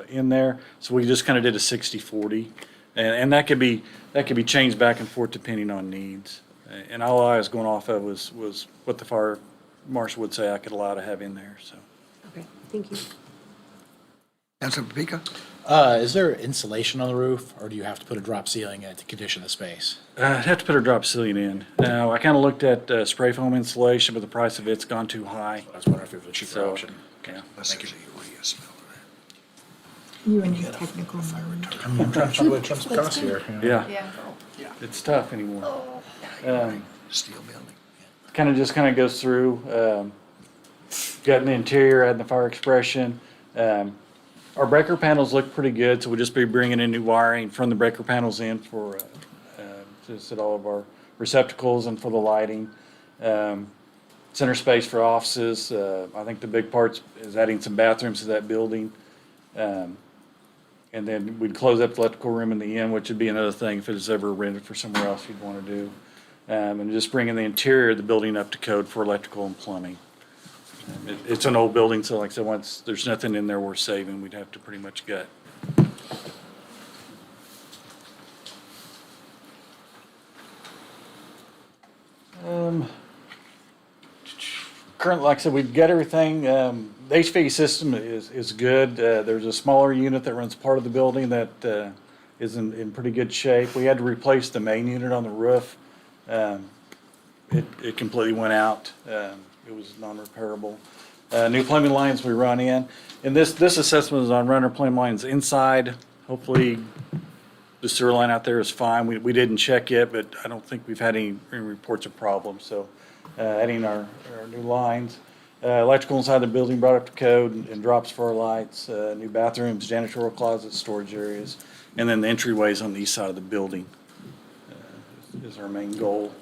in there, so we just kind of did a 60-40, and that could be changed back and forth depending on needs. And all I was going off of was what the fire marshal would say I could allow to have in there. So Okay, thank you. Councilman Pica? Is there insulation on the roof, or do you have to put a drop ceiling in it to condition the space? I'd have to put a drop ceiling in. Now I kind of looked at spray foam insulation, but the price of it's gone too high. I was wondering if it was a cheaper So, option. yeah. Thank you. What do you smell You and your technical knowledge. I'm trying to find what Trump's cost here. You know? Yeah, it's tough anymore. Steel building. Kind of goes through, got in the interior, adding the fire expression. Our breaker panels look pretty good, so we'll just be bringing in new wiring from the breaker panels in for, just at all of our receptacles and for the lighting. Center space for offices, I think the big part is adding some bathrooms to that building. And then we'd close up the electrical room in the end, which would be another thing if it was ever rented for somewhere else you'd want to do. And just bringing the interior of the building up to code for electrical and plumbing. It's an old building, so like I said, once there's nothing in there worth saving, we'd have to pretty much gut. Currently, like I said, we've got everything. The HVAC system is good. There's a smaller unit that runs part of the building that is in pretty good shape. We had to replace the main unit on the roof. It completely went out. It was non-repairable. New plumbing lines we run in. And this assessment is on runner plumbing lines inside. Hopefully the sewer line out there is fine. We didn't check it, but I don't think we've had any reports of problems. So adding our new lines. Electrical inside the building brought up to code and drops for our lights. New bathrooms, janitorial closets, storage areas. And then the entryways on the east side of the building is our main goal.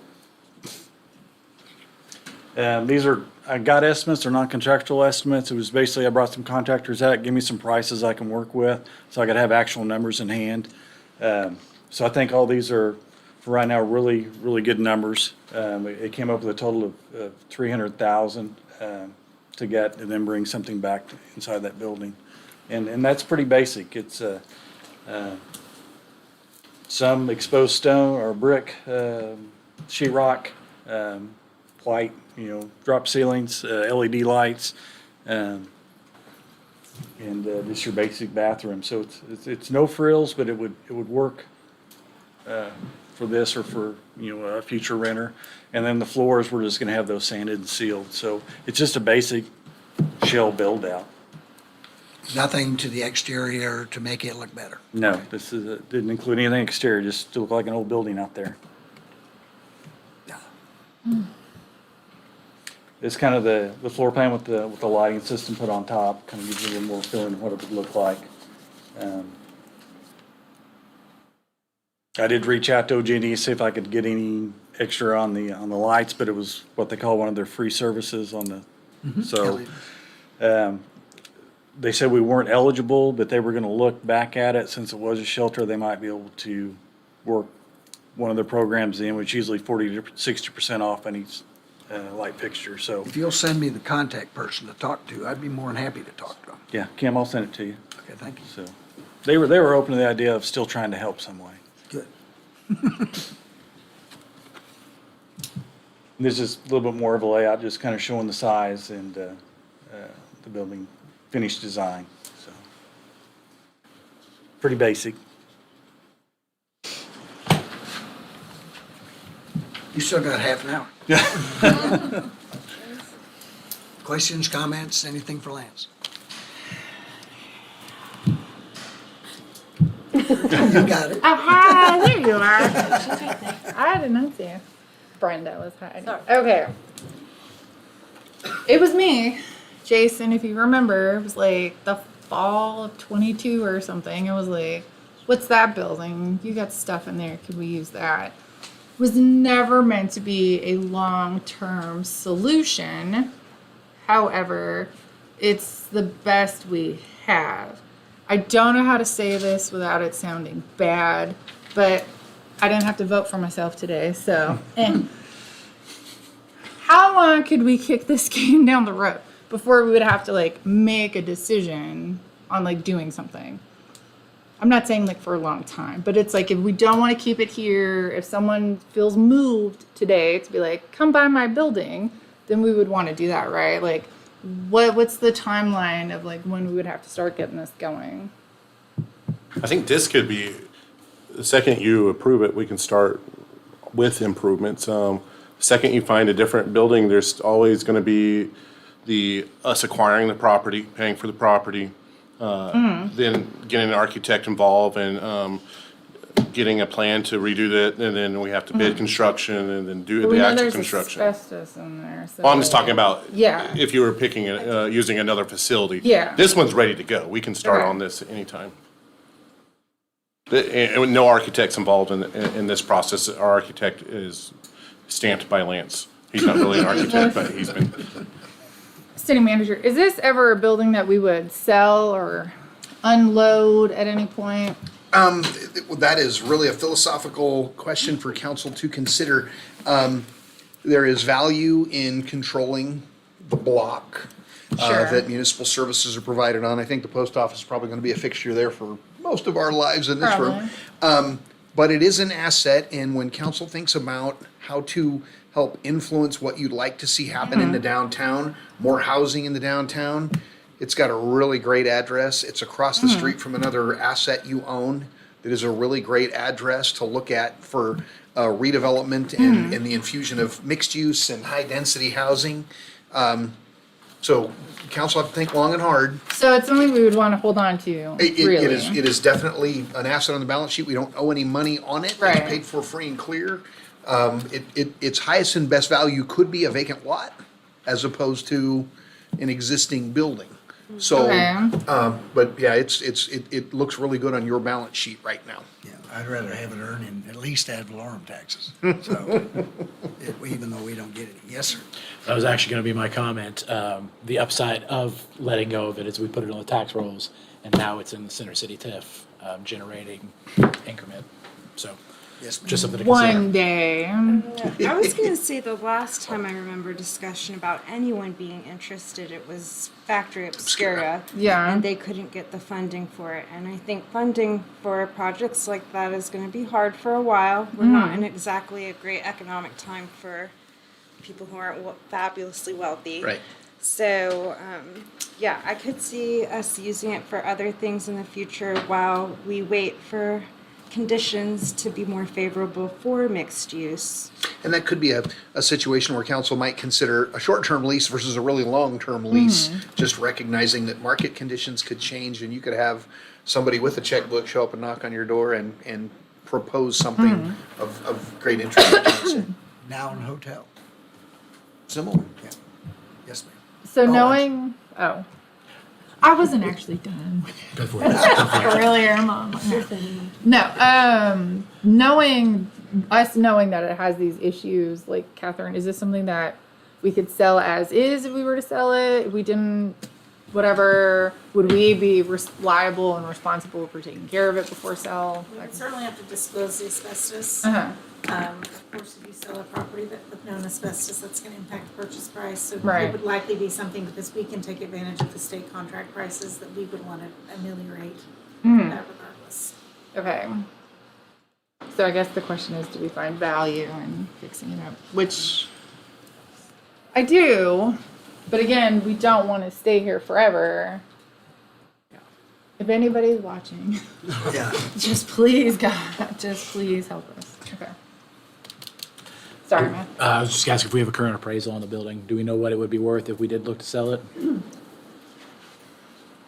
I got estimates, they're non-contractual estimates. It was basically, I brought some contractors out, give me some prices I can work with, so I could have actual numbers in hand. So I think all these are, for right now, really, really good numbers. It came up with a total of 300,000 to get, and then bring something back inside that building. And that's pretty basic. It's some exposed stone or brick, sheetrock, white, drop ceilings, LED lights, and just your basic bathroom. So it's no frills, but it would work for this or for a future renter. And then the floors, we're just going to have those sanded and sealed. So it's just a basic shell build out. Nothing to the exterior to make it look better. No, this didn't include anything exterior. Just looked like an old building out there. Yeah. It's kind of the floor plan with the lighting system put on top, kind of gives you a little more feeling of what it would look like. I did reach out to OG&E to see if I could get any extra on the lights, but it was what they call one of their free services on the. So they said we weren't eligible, but they were going to look back at it since it was a shelter. They might be able to work one of their programs in, which usually 40 to 60% off any light fixture. So If you'll send me the contact person to talk to, I'd be more than happy to talk to them. yeah, Kim, I'll send it to you. Okay, thank you. So they were open to the idea of still trying to help some way. Good. This is a little bit more of a layout, just kind of showing the size and the building finished design, so. Pretty basic. You still got half an hour. Questions, comments, anything for Lance? You got it. Aha, there you are. I did not see you. Brenda was hiding. Okay. It was me, Jason, if you remember, it was like the fall of 22 or something. It was like, what's that building? You got stuff in there. Could we use that? It was never meant to be a long-term solution. However, it's the best we have. I don't know how to say this without it sounding bad, but I didn't have to vote for myself today, so. How long could we kick this game down the road before we would have to like make a decision on like doing something? I'm not saying like for a long time, but it's like if we don't want to keep it here, if someone feels moved today to be like, come by my building, then we would want to do that, right? Like, what's the timeline of like when we would have to start getting this going? I think this could be, the second you approve it, we can start with improvements. The second you find a different building, there's always gonna be us acquiring the property, paying for the property, then getting an architect involved and getting a plan to redo that, and then we have to bid construction and then do But we the know actual there's construction. asbestos in there, so. Well, I'm just talking about Yeah. if you were picking, using another facility. Yeah. This one's ready to go. We can start Okay. on this anytime. And with no architects involved in this process. Our architect is stamped by Lance. He's not really an architect, but he's been, City manager, is this ever a building that we would sell or unload at any point? That is really a philosophical question for council to consider. There is value in controlling the block Sure. that municipal services are provided on. I think the post office is probably going to be a fixture there for most of our lives in this room. But it is an asset, and when council thinks about how to help influence what you'd like to see happen in the downtown, more housing in the downtown, it's got a really great address. It's across the street from another asset you own that is a really great address to look at for redevelopment and the infusion of mixed use and high density housing. So council have to think long and hard. So it's something we would want to hold on to, really. It is definitely an asset on the balance sheet. We don't owe any money on it. Right. It's paid for free and clear. Its highest and best value could be a vacant lot as opposed to an existing building. So, Okay. but yeah, it looks really good on your balance sheet right now. Yeah, I'd rather have it earn and at least ad valorem taxes, so, even though we don't get any. Yes, sir. That was actually gonna be my comment. The upside of letting go of it is we put it on the tax rolls, and now it's in the Center City TIF, generating increment. So, Yes, ma'am. just something to consider. One day. I was gonna say the last time I remember discussion about anyone being interested, it was Factory Obscura. Yeah. And they couldn't get the funding for it. And I think funding for projects like that is gonna be hard for a while. We're not in exactly a great economic time for people who aren't fabulously wealthy. Right. So, yeah, I could see us using it for other things in the future while we wait for conditions to be more favorable for mixed use. And that could be a situation where council might consider a short-term lease versus a really long-term lease, just recognizing that market conditions could change and you could have somebody with a checkbook show up and knock on your door and propose something of great interest to council. Now in hotel. Similar. Yeah. Yes, ma'am. So Oh, knowing, I wasn't actually done Go for it. earlier, Mom. No, knowing that it has these issues, like Catherine, is this something that we could sell as is if we were to sell it? If we didn't, whatever, would we be liable and responsible for taking care of it before sell? We would certainly have to disclose the asbestos. Uh-huh. Of course, if you sell a property with known asbestos, that's gonna impact the purchase price. So Right. it would likely be something, because we can take advantage of the state contract prices, that we would wanna ameliorate that regardless. Okay. So I guess the question is, do we find value in fixing it up? Which I do, but again, we don't want to stay here forever. If anybody's watching, Yeah. just please, God, just please help us. Okay. Sorry, Matt. I was just asking if we have a current appraisal on the building. Do we know what it would be worth if we did look to sell it?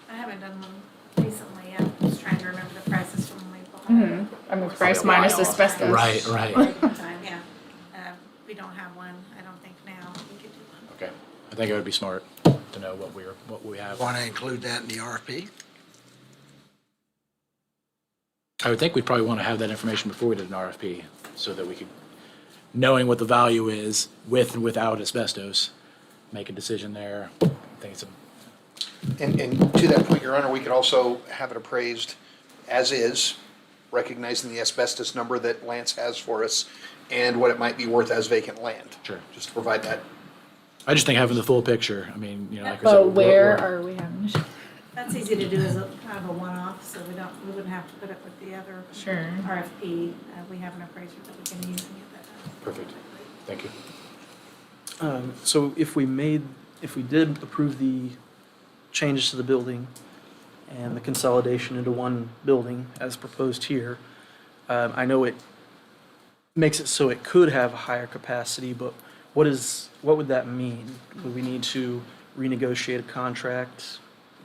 I haven't done one recently. I'm just trying to remember the prices from when we bought it. I mean, price minus asbestos. Right, right. Yeah. We don't have one, I don't think now. We could do one. Okay. I think it would be smart to know what we have. Want to include that in the RFP? I would think we'd probably want to have that information before we did an RFP, so that we could, knowing what the value is with and without asbestos, make a decision there. I think it's a, And to that point, Your Honor, we could also have it appraised as is, recognizing the asbestos number that Lance has for us and what it might be worth as vacant land. Sure. Just to provide that. I just think having the full picture, I mean, you know, like I said. But where we're- are we having? That's easy to do as a kind of a one-off, so we wouldn't have to put up with the other Sure. RFP. We have an appraiser that we can use and get that done. Perfect. Thank you. So if we did approve the changes to the building and the consolidation into one building as proposed here, I know it makes it so it could have a higher capacity, but what would that mean? Would we need to renegotiate a contract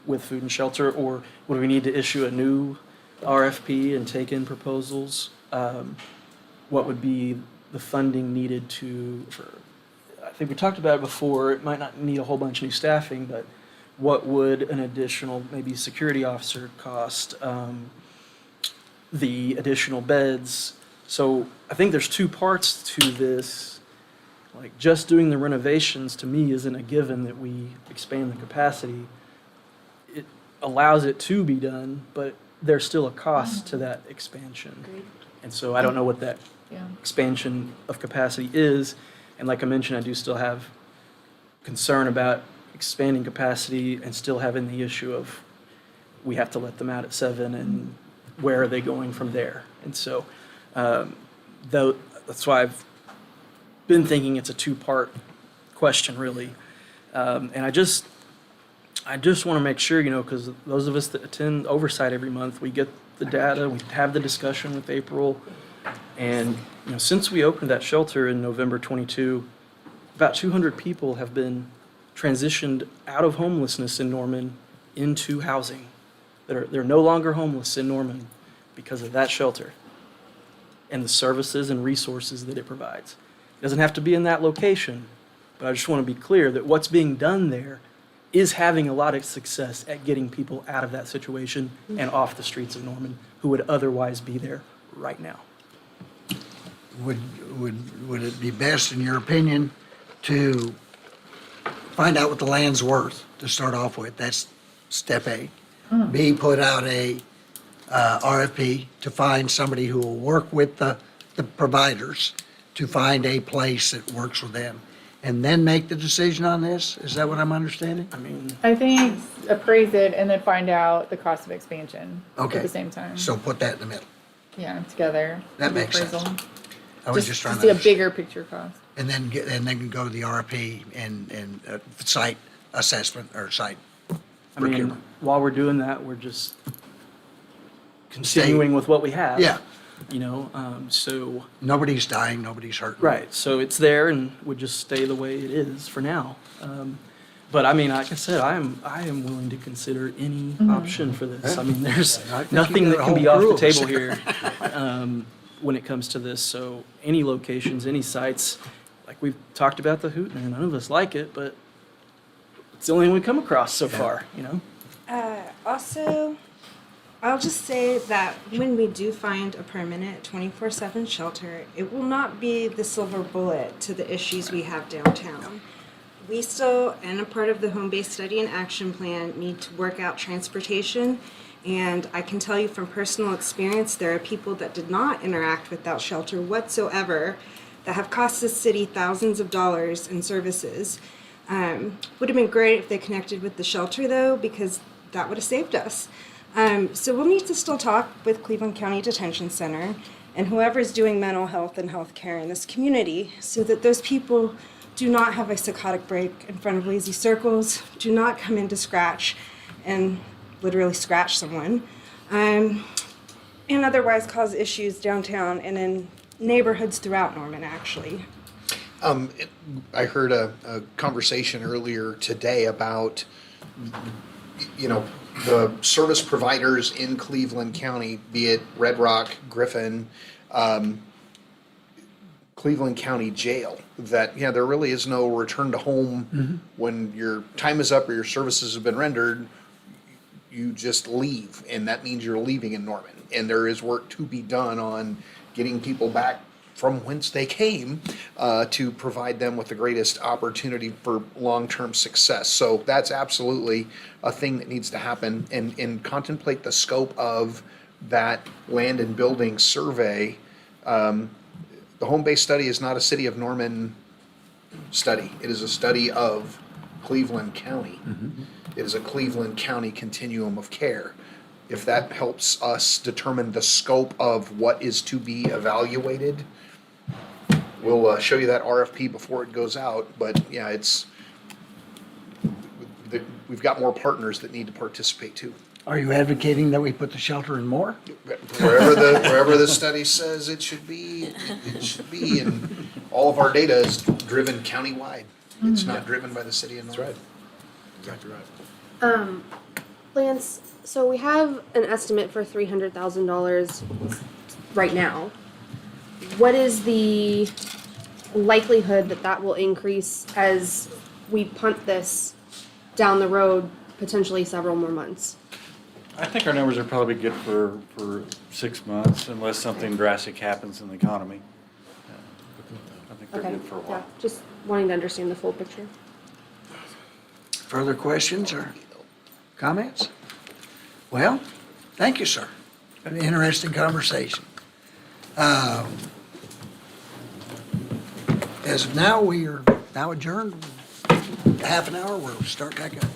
with Food and Shelter, or would we need to issue a new RFP and take in proposals? What would be the funding needed I think we talked about it before, it might not need a whole bunch of new staffing, but what would an additional, maybe security officer cost? The additional beds. So I think there's two parts to this. Like, just doing the renovations to me isn't a given that we expand the capacity. It allows it to be done, but there's still a cost to that expansion. And so I don't know what that Yeah. expansion of capacity is. And like I mentioned, I do still have concern about expanding capacity and still having the issue of we have to let them out at 7 and where are they going from there? And so that's why I've been thinking it's a two-part question, really. And I just want to make sure, because those of us that attend oversight every month, we get the data, we have the discussion with April. And, since we opened that shelter in November 22, about 200 people have been transitioned out of homelessness in Norman into housing. They're no longer homeless in Norman because of that shelter and the services and resources that it provides. It doesn't have to be in that location, but I just want to be clear that what's being done there is having a lot of success at getting people out of that situation and off the streets of Norman who would otherwise be there right now. Would it be best, in your opinion, to find out what the land's worth to start off with? That's step A. B, put out a RFP to find somebody who will work with the providers to find a place that works with them, and then make the decision on this? Is that what I'm understanding? I mean, I think appraise it and then find out the cost of expansion Okay. at the same time. So put that in the middle. Yeah, together. That the makes sense. appraisal. I was just trying to to. see a bigger picture cost. And then go to the RFP and site assessment or site I mean, procurement. while we're doing that, we're just continuing with what we have. Yeah. So, Nobody's dying, nobody's hurting. right, so it's there and would just stay the way it is for now. But I mean, like I said, I am willing to consider any option for this. I mean, there's I think nothing you that got can a be whole off the crew of us. table here when it comes to this. So any locations, any sites, like we've talked about the Hooten, none of us like it, but it's the only one we come across so far, Also, I'll just say that when we do find a permanent 24/7 shelter, it will not be the silver bullet to the issues we have downtown. We still, and a part of the home-based study and action plan, need to work out transportation. And I can tell you from personal experience, there are people that did not interact with that shelter whatsoever that have cost the city thousands of dollars in services. Would have been great if they connected with the shelter, though, because that would have saved us. So we'll need to still talk with Cleveland County Detention Center and whoever's doing mental health and health care in this community so that those people do not have a psychotic break in front of lazy circles, do not come into scratch, and literally scratch someone, and otherwise cause issues downtown and in neighborhoods throughout Norman, actually. I heard a conversation earlier today about, you know, the service providers in Cleveland County, be it Red Rock, Griffin, Cleveland County Jail, that, yeah, there really is no return to home when your time is up or your services have been rendered. You just leave, and that means you're leaving in Norman. And there is work to be done on getting people back from whence they came to provide them with the greatest opportunity for long-term success. So that's absolutely a thing that needs to happen, and contemplate the scope of that land and building survey. The home-based study is not a city of Norman study. It is a study of Cleveland County. It is a Cleveland County continuum of care. If that helps us determine the scope of what is to be evaluated, we'll show you that RFP before it goes out. But yeah, we've got more partners that need to participate too. Are you advocating that we put the shelter in more? Wherever the study says it should be, and all of our data is driven countywide. It's not driven by the city of Norman. That's right. Exactly right. Lance, so we have an estimate for $300,000 right now. What is the likelihood that that will increase as we punt this down the road potentially several more months? I think our numbers are probably good for 6 months unless something drastic happens in the economy. I think they're Okay, good for a yeah, while. just wanting to understand the full picture. Further questions or comments? Well, thank you, sir. Been an interesting conversation. As of now, we are now adjourned. Half an hour, we'll start back up.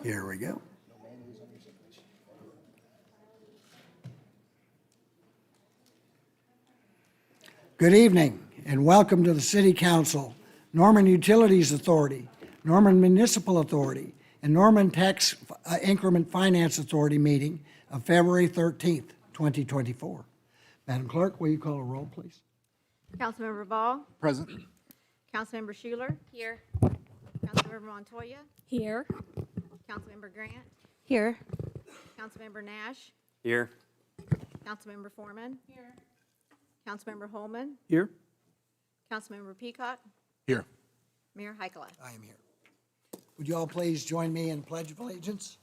Here we go. Good evening and welcome to the City Council, Norman Utilities Authority, Norman Municipal Authority, and Norman Tax Increment Finance Authority meeting of February 13th, 2024. Madam Clerk, will you call a roll, please? Councilmember Ball, Present. Councilmember Schuler, Here. Councilmember Montoya, Here. Councilmember Grant, Here. Councilmember Nash, Here. Councilmember Foreman. Here. Councilmember Holman, Here. Councilmember Peacock, Here. Mayor Hykela. I am here. Would you all please join me in Pledge of Allegiance?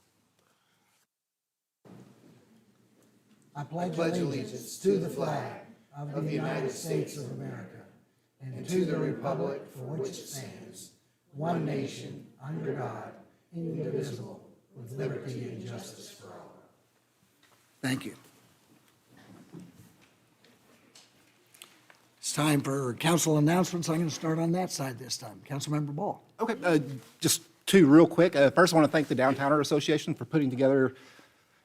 I pledge allegiance to the flag of the United States of America and to the republic for which it stands, one nation, under God, indivisible, with liberty and justice for all. Thank you. It's time for council announcements. I'm going to start on that side this time. Councilmember Ball. Okay, just two real quick. First, I want to thank the Downtowner Association for putting together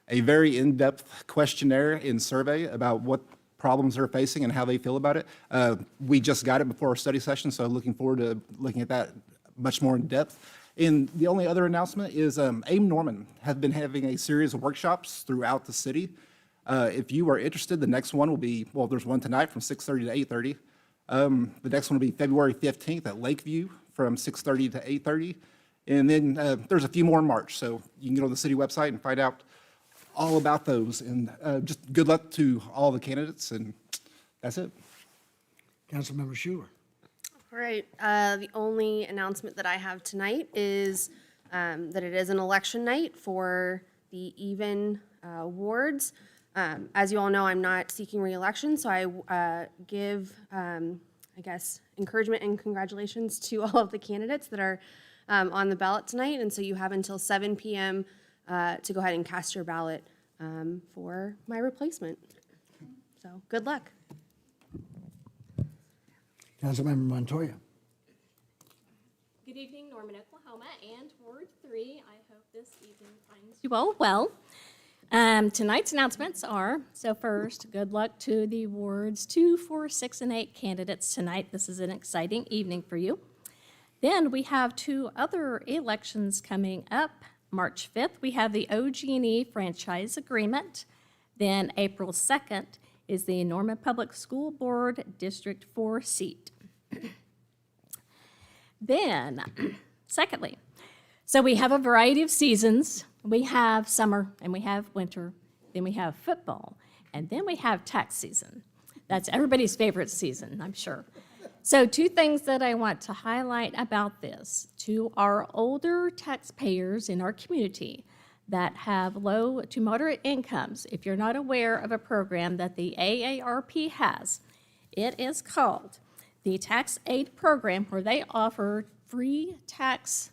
a very in-depth questionnaire and survey about what problems they're facing and how they feel about it. We just got it before our study session, so looking forward to looking at that much more in depth. And the only other announcement is AIM Norman has been having a series of workshops throughout the city. If you are interested, the next one will be, well, there's one tonight from 6:30 to 8:30. The next one will be February 15th at Lakeview from 6:30 to 8:30. And then there's a few more in March, so you can get on the city website and find out all about those. And just good luck to all the candidates, and that's it. Councilmember Schuler. All right, the only announcement that I have tonight is that it is an election night for the even wards. As you all know, I'm not seeking re-election, so I give, I guess, encouragement and congratulations to all of the candidates that are on the ballot tonight. And so you have until 7 p.m. To go ahead and cast your ballot for my replacement. So good luck. Councilmember Montoya. Good evening, Norman, Oklahoma, and Ward 3. I hope this evening finds you all well. Tonight's announcements are, so first, good luck to the Wards 2, 4, 6, and 8 candidates tonight. This is an exciting evening for you. Then we have 2 other elections coming up. March 5th, we have the OG&E franchise agreement. Then April 2nd is the Norman Public School Board District 4 seat. Then, secondly, so we have a variety of seasons. We have summer, and we have winter, then we have football, and then we have tax season. That's everybody's favorite season, I'm sure. So 2 things that I want to highlight about this. To our older taxpayers in our community that have low to moderate incomes, if you're not aware of a program that the AARP has, it is called the Tax Aid Program, where they offer free tax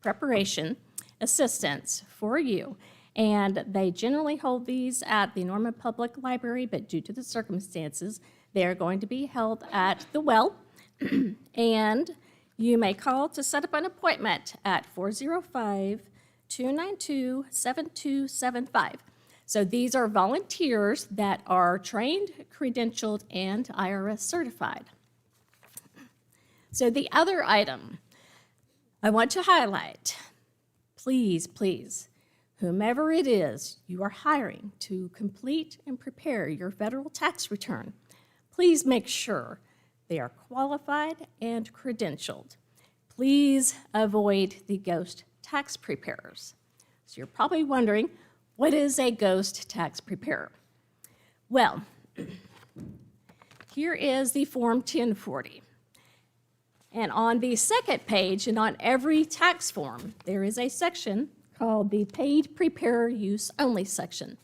preparation assistance for you. And they generally hold these at the Norman Public Library, but due to the circumstances, they are going to be held at the Well. And you may call to set up an appointment at 405-292-7275. So these are volunteers that are trained, credentialed, and IRS certified. So the other item I want to highlight, please, please, whomever it is you are hiring to complete and prepare your federal tax return, please make sure they are qualified and credentialed. Please avoid the ghost tax preparers. So you're probably wondering, what is a ghost tax preparer? Well, here is the Form 1040. And on the second page, and on every tax form, there is a section called the Paid Preparer Use Only section.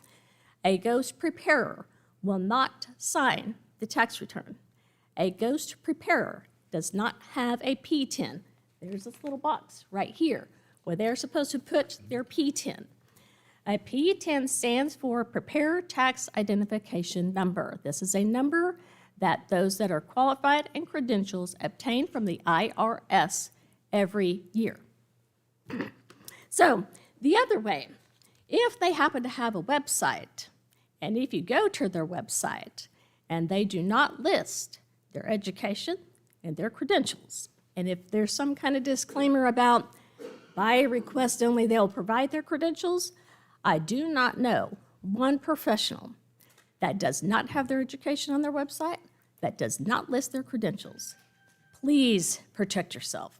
A ghost preparer will not sign the tax return. A ghost preparer does not have a P10. There's this little box right here where they're supposed to put their P10. A P10 stands for Preparer Tax Identification Number. This is a number that those that are qualified and credentials obtain from the IRS every year. So The other way, if they happen to have a website, and if you go to their website and they do not list their education and their credentials, and if there's some kind of disclaimer about by request only they'll provide their credentials, I do not know one professional that does not have their education on their website, that does not list their credentials. Please protect yourself.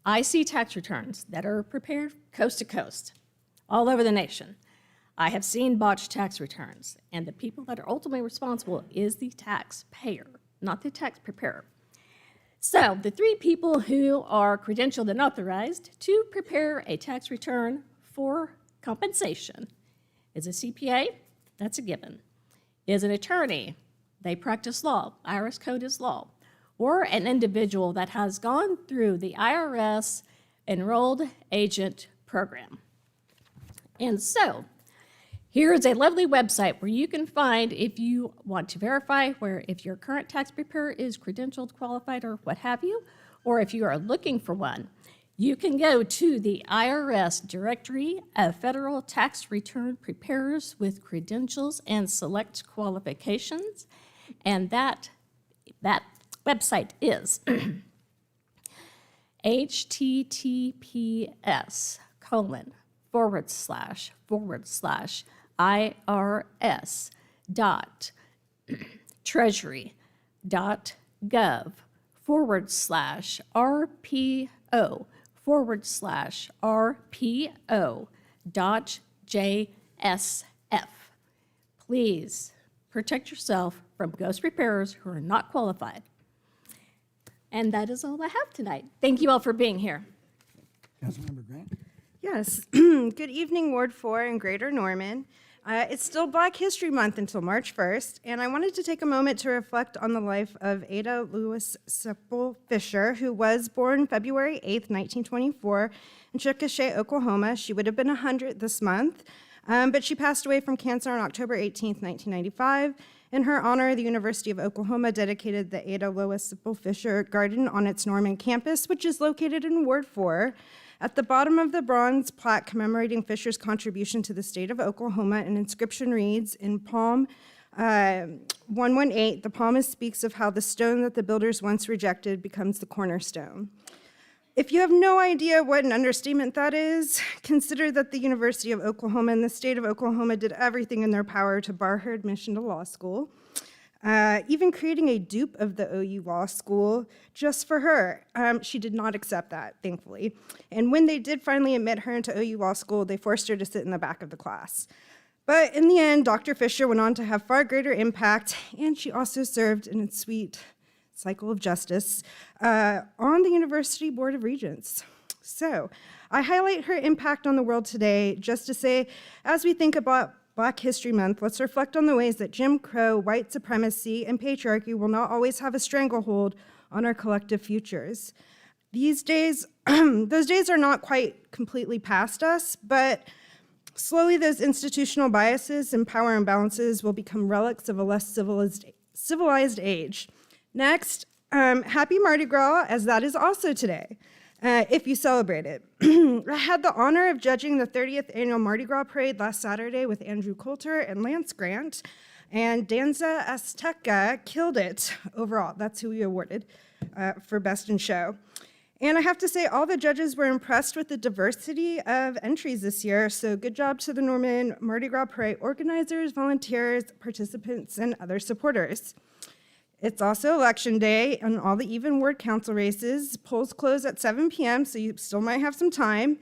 I see tax returns that are prepared coast to coast, all over the nation. I have seen botched tax returns, and the people that are ultimately responsible is the taxpayer, not the tax preparer. So the 3 people who are credentialed and authorized to prepare a tax return for compensation is a CPA, that's a given, is an attorney, they practice law, IRS code is law, or an individual that has gone through the IRS enrolled agent program. And so, here's a lovely website where you can find, if you want to verify where if your current tax preparer is credentialed, qualified, or what have you, or if you are looking for one, you can go to the IRS Directory of Federal Tax Return Preparers with Credentials and Select Qualifications, and that website is https://irs.treasury.gov/RPO/RPO.jsf. Please protect yourself from ghost preparers who are not qualified. And that is all I have tonight. Thank you all for being here. Councilmember Grant? Yes. Good evening, Ward 4 in Greater Norman. It's still Black History Month until March 1st, and I wanted to take a moment to reflect on the life of Ada Lewis Sipple Fisher, who was born February 8th, 1924, in Chickasha, Oklahoma. She would have been 100 this month, but she passed away from cancer on October 18th, 1995. In her honor, the University of Oklahoma dedicated the Ada Lewis Sipple Fisher Garden on its Norman campus, which is located in Ward 4. At the bottom of the bronze plaque commemorating Fisher's contribution to the state of Oklahoma, an inscription reads, in Psalm 118, the psalmist speaks of how the stone that the builders once rejected becomes the cornerstone. If you have no idea what an understatement that is, consider that the University of Oklahoma and the state of Oklahoma did everything in their power to bar her admission to law school, even creating a dupe of the OU Law School just for her. She did not accept that, thankfully. And when they did finally admit her into OU Law School, they forced her to sit in the back of the class. But in the end, Dr. Fisher went on to have far greater impact, and she also served in a sweet cycle of justice on the University Board of Regents. So I highlight her impact on the world today just to say, as we think about Black History Month, let's reflect on the ways that Jim Crow, white supremacy, and patriarchy will not always have a stranglehold on our collective futures. These days, those days are not quite completely past us, but slowly those institutional biases and power imbalances will become relics of a less civilized age. Next, happy Mardi Gras, as that is also today, if you celebrate it. I had the honor of judging the 30th annual Mardi Gras parade last Saturday with Andrew Coulter and Lance Grant, and Danza Azteca killed it overall. That's who we awarded for Best in Show. And I have to say, all the judges were impressed with the diversity of entries this year, so good job to the Norman Mardi Gras parade organizers, volunteers, participants, and other supporters. It's also Election Day on all the even ward council races. Polls close at 7 p.m., so you still might have some time.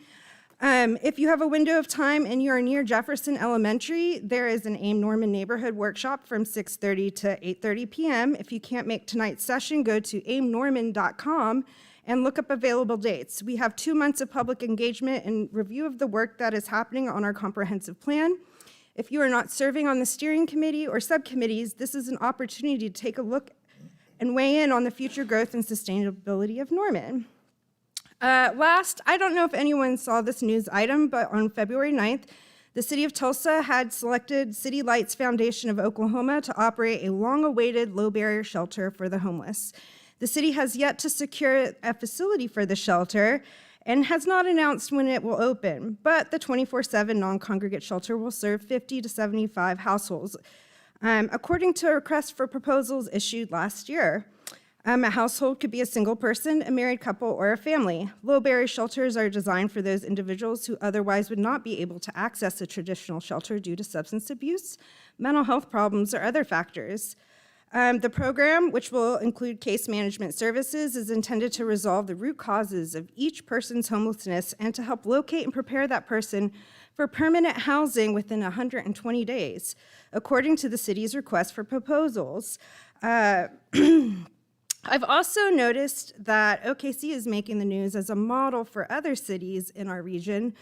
If you have a window of time and you are near Jefferson Elementary, there is an AIM Norman Neighborhood Workshop from 6:30 to 8:30 p.m. If you can't make tonight's session, go to aimnorman.com and look up available dates. We have 2 months of public engagement and review of the work that is happening on our comprehensive plan. If you are not serving on the steering committee or subcommittees, this is an opportunity to take a look and weigh in on the future growth and sustainability of Norman. Last, I don't know if anyone saw this news item, but on February 9th, the city of Tulsa had selected City Lights Foundation of Oklahoma to operate a long-awaited low-barrier shelter for the homeless. The city has yet to secure a facility for the shelter, and has not announced when it will open, but the 24/7 non-congregate shelter will serve 50 to 75 households, according to a request for proposals issued last year. A household could be a single person, a married couple, or a family. Low-barrier shelters are designed for those individuals who otherwise would not be able to access a traditional shelter due to substance abuse, mental health problems, or other factors. The program, which will include case management services, is intended to resolve the root causes of each person's homelessness and to help locate and prepare that person for permanent housing within 120 days, according to the city's request for proposals. I've also noticed that OKC is making the news as a model for other cities in our region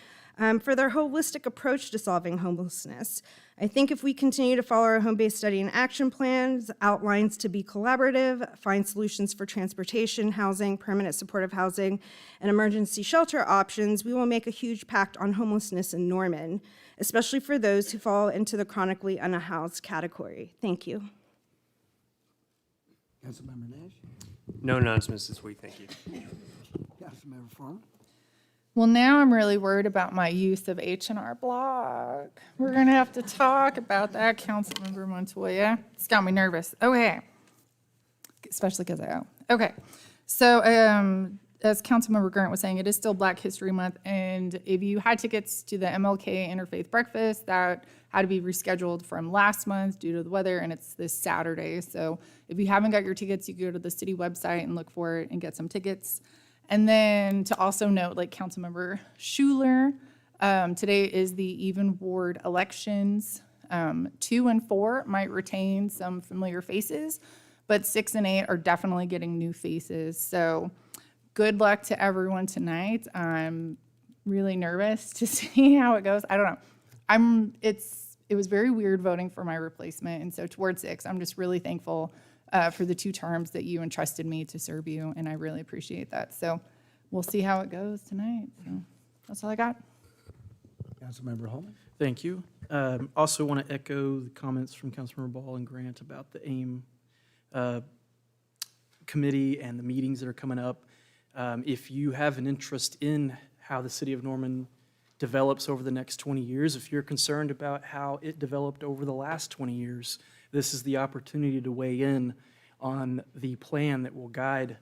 for their holistic approach to solving homelessness. I think if we continue to follow our home-based study and action plans, outlines to be collaborative, find solutions for transportation, housing, permanent supportive housing, and emergency shelter options, we will make a huge impact on homelessness in Norman, especially for those who fall into the chronically unhoused category. Thank you. Councilmember Nash? No announcements this week, thank you. Councilmember Foreman? Well, now I'm really worried about my use of H&R Block. We're gonna have to talk about that, Councilmember Montoya. It's got me nervous. Okay. Especially because I owe. Okay. So, as Councilmember Grant was saying, it is still Black History Month, and if you had tickets to the MLK Interfaith Breakfast, that had to be rescheduled from last month due to the weather, and it's this Saturday. So if you haven't got your tickets, you can go to the city website and look for it and get some tickets. And then to also note, like Councilmember Schuler, today is the even ward elections. 2 and 4 might retain some familiar faces, but 6 and 8 are definitely getting new faces. So good luck to everyone tonight. I'm really nervous to see how it goes. I don't know. It was very weird voting for my replacement, and so towards 6, I'm just really thankful for the 2 terms that you entrusted me to serve you, and I really appreciate that. So we'll see how it goes tonight. So that's all I got. Councilmember Holman? Thank you. Also want to echo the comments from Councilmember Ball and Grant about the AIM committee and the meetings that are coming up. If you have an interest in how the city of Norman develops over the next 20 years, if you're concerned about how it developed over the last 20 years, this is the opportunity to weigh in on the plan that will guide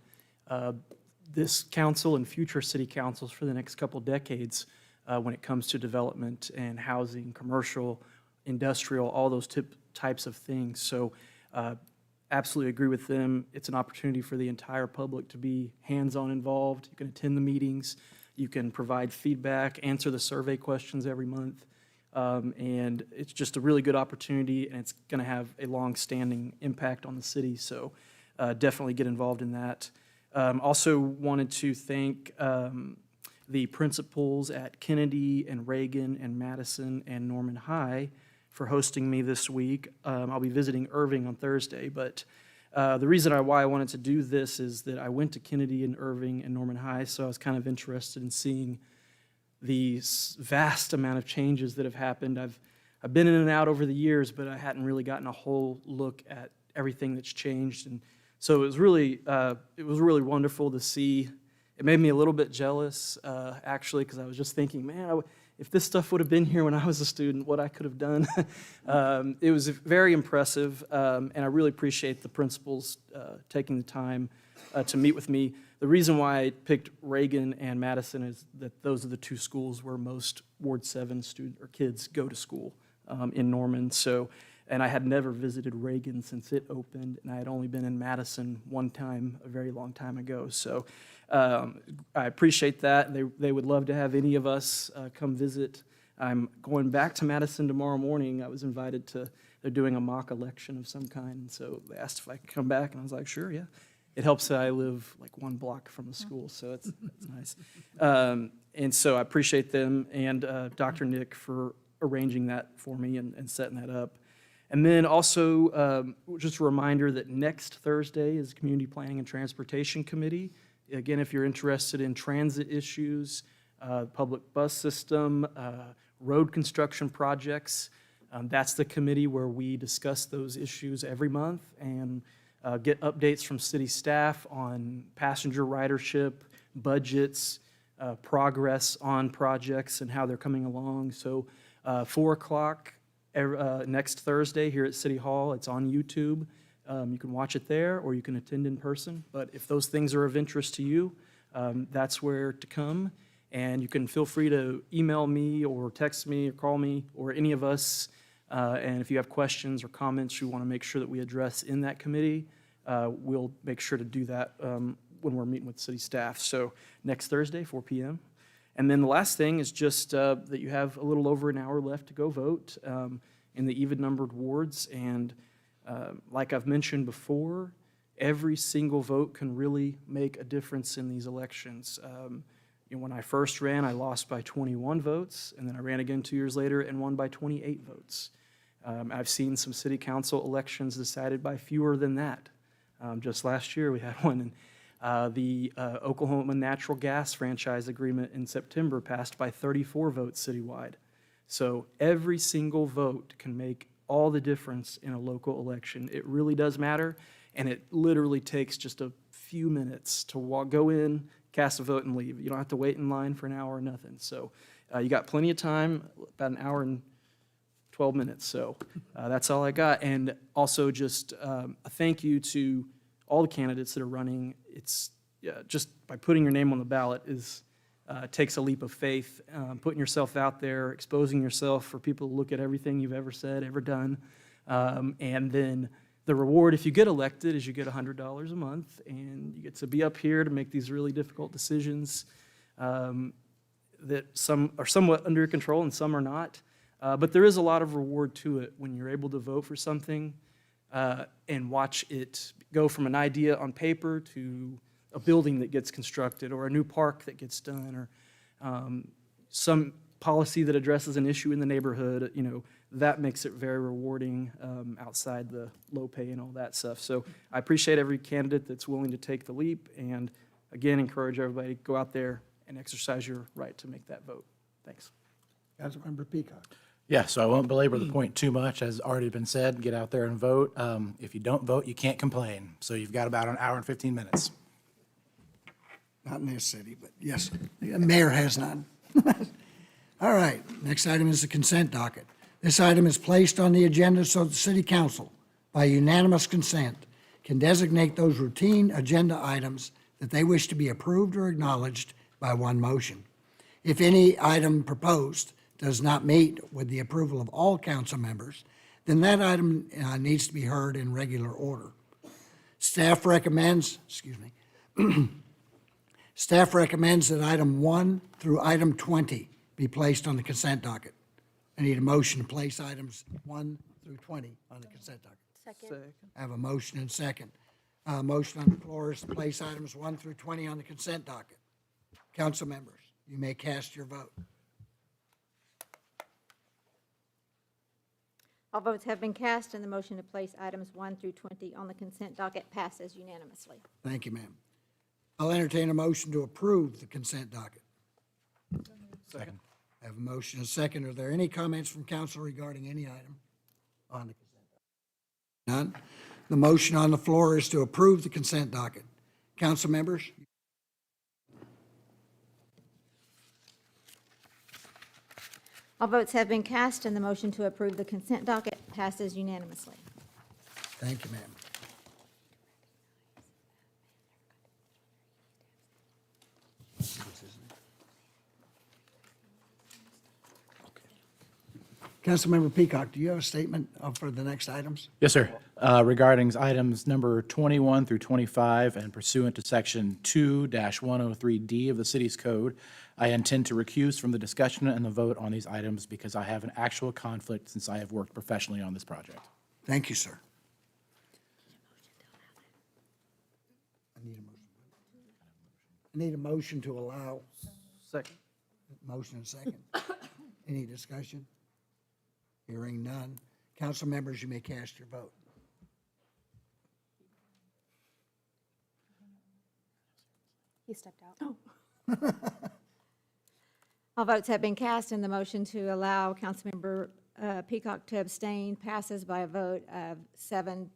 this council and future city councils for the next couple decades when it comes to development and housing, commercial, industrial, all those types of things. So absolutely agree with them. It's an opportunity for the entire public to be hands-on involved. You can attend the meetings, you can provide feedback, answer the survey questions every month. And it's just a really good opportunity, and it's going to have a long-standing impact on the city. So definitely get involved in that. Also wanted to thank the principals at Kennedy and Reagan and Madison and Norman High for hosting me this week. I'll be visiting Irving on Thursday, but the reason why I wanted to do this is that I went to Kennedy and Irving and Norman High, so I was kind of interested in seeing the vast amount of changes that have happened. I've been in and out over the years, but I hadn't really gotten a whole look at everything that's changed, and so it was really wonderful to see. It made me a little bit jealous, actually, because I was just thinking, man, if this stuff would have been here when I was a student, what I could have done. It was very impressive, and I really appreciate the principals taking the time to meet with me. The reason why I picked Reagan and Madison is that those are the 2 schools where most Ward 7 kids go to school in Norman. So, and I had never visited Reagan since it opened, and I had only been in Madison one time a very long time ago. So I appreciate that. They would love to have any of us come visit. I'm going back to Madison tomorrow morning. I was invited to, they're doing a mock election of some kind, and so they asked if I could come back, and I was like, sure, yeah. It helps that I live like 1 block from the school, so it's nice. And so I appreciate them and Dr. Nick for arranging that for me and setting that up. And then also, just a reminder that next Thursday is Community Planning and Transportation Committee. Again, if you're interested in transit issues, public bus system, road construction projects, that's the committee where we discuss those issues every month and get updates from city staff on passenger ridership, budgets, progress on projects and how they're coming along. So 4 o'clock next Thursday here at City Hall. It's on YouTube. You can watch it there, or you can attend in person. But if those things are of interest to you, that's where to come. And you can feel free to email me or text me or call me or any of us. And if you have questions or comments you want to make sure that we address in that committee, we'll make sure to do that when we're meeting with city staff. So next Thursday, 4 p.m. And then the last thing is just that you have a little over an hour left to go vote in the even-numbered wards. And like I've mentioned before, every single vote can really make a difference in these elections. When I first ran, I lost by 21 votes, and then I ran again 2 years later and won by 28 votes. I've seen some city council elections decided by fewer than that. Just last year, we had one. The Oklahoma Natural Gas Franchise Agreement in September passed by 34 votes citywide. So every single vote can make all the difference in a local election. It really does matter, and it literally takes just a few minutes to go in, cast a vote, and leave. You don't have to wait in line for an hour or nothing. So you got plenty of time, about an hour and 12 minutes. So that's all I got. And also just a thank you to all the candidates that are running. It's just by putting your name on the ballot takes a leap of faith, putting yourself out there, exposing yourself for people to look at everything you've ever said, ever done. And then the reward, if you get elected, is you get $100 a month, and you get to be up here to make these really difficult decisions that some are somewhat under your control and some are not. But there is a lot of reward to it when you're able to vote for something and watch it go from an idea on paper to a building that gets constructed, or a new park that gets done, or some policy that addresses an issue in the neighborhood. That makes it very rewarding outside the low pay and all that stuff. So I appreciate every candidate that's willing to take the leap, and again, encourage everybody to go out there and exercise your right to make that vote. Thanks. Councilmember Peacock. Yeah, so I won't belabor the point too much, as already been said. Get out there and vote. If you don't vote, you can't complain. So you've got about an hour and 15 minutes. Not in this city, but yes, the mayor has none. All right, next item is the consent docket. This item is placed on the agenda so the city council, by unanimous consent, can designate those routine agenda items that they wish to be approved or acknowledged by one motion. If any item proposed does not meet with the approval of all council members, then that item needs to be heard in regular order. Staff recommends that item 1 through item 20 be placed on the consent docket. I need a motion to place items 1 through 20 on the consent docket. Second. I have a motion and second. Motion on the floor is to place items 1 through 20 on the consent docket. Council members, you may cast your vote. All votes have been cast, and the motion to place items 1 through 20 on the consent docket passes unanimously. Thank you, ma'am. I'll entertain a motion to approve the consent docket. Second. I have a motion and a second. Are there any comments from council regarding any item on the consent docket? None. The motion on the floor is to approve the consent docket. Council members? All votes have been cast, and the motion to approve the consent docket passes unanimously. Thank you, ma'am. Councilmember Peacock, do you have a statement for the next items? Yes, sir. Regarding items number 21 through 25 and pursuant to Section 2-103D of the city's code, I intend to recuse from the discussion and the vote on these items because I have an actual conflict since I have worked professionally on this project. Thank you, sir. I need a motion to allow. Second. Motion and second. Any discussion? Hearing none. Council members, you may cast your vote. He stepped out. All votes have been cast, and the motion to allow Councilmember Peacock to abstain passes by a vote of 7-0.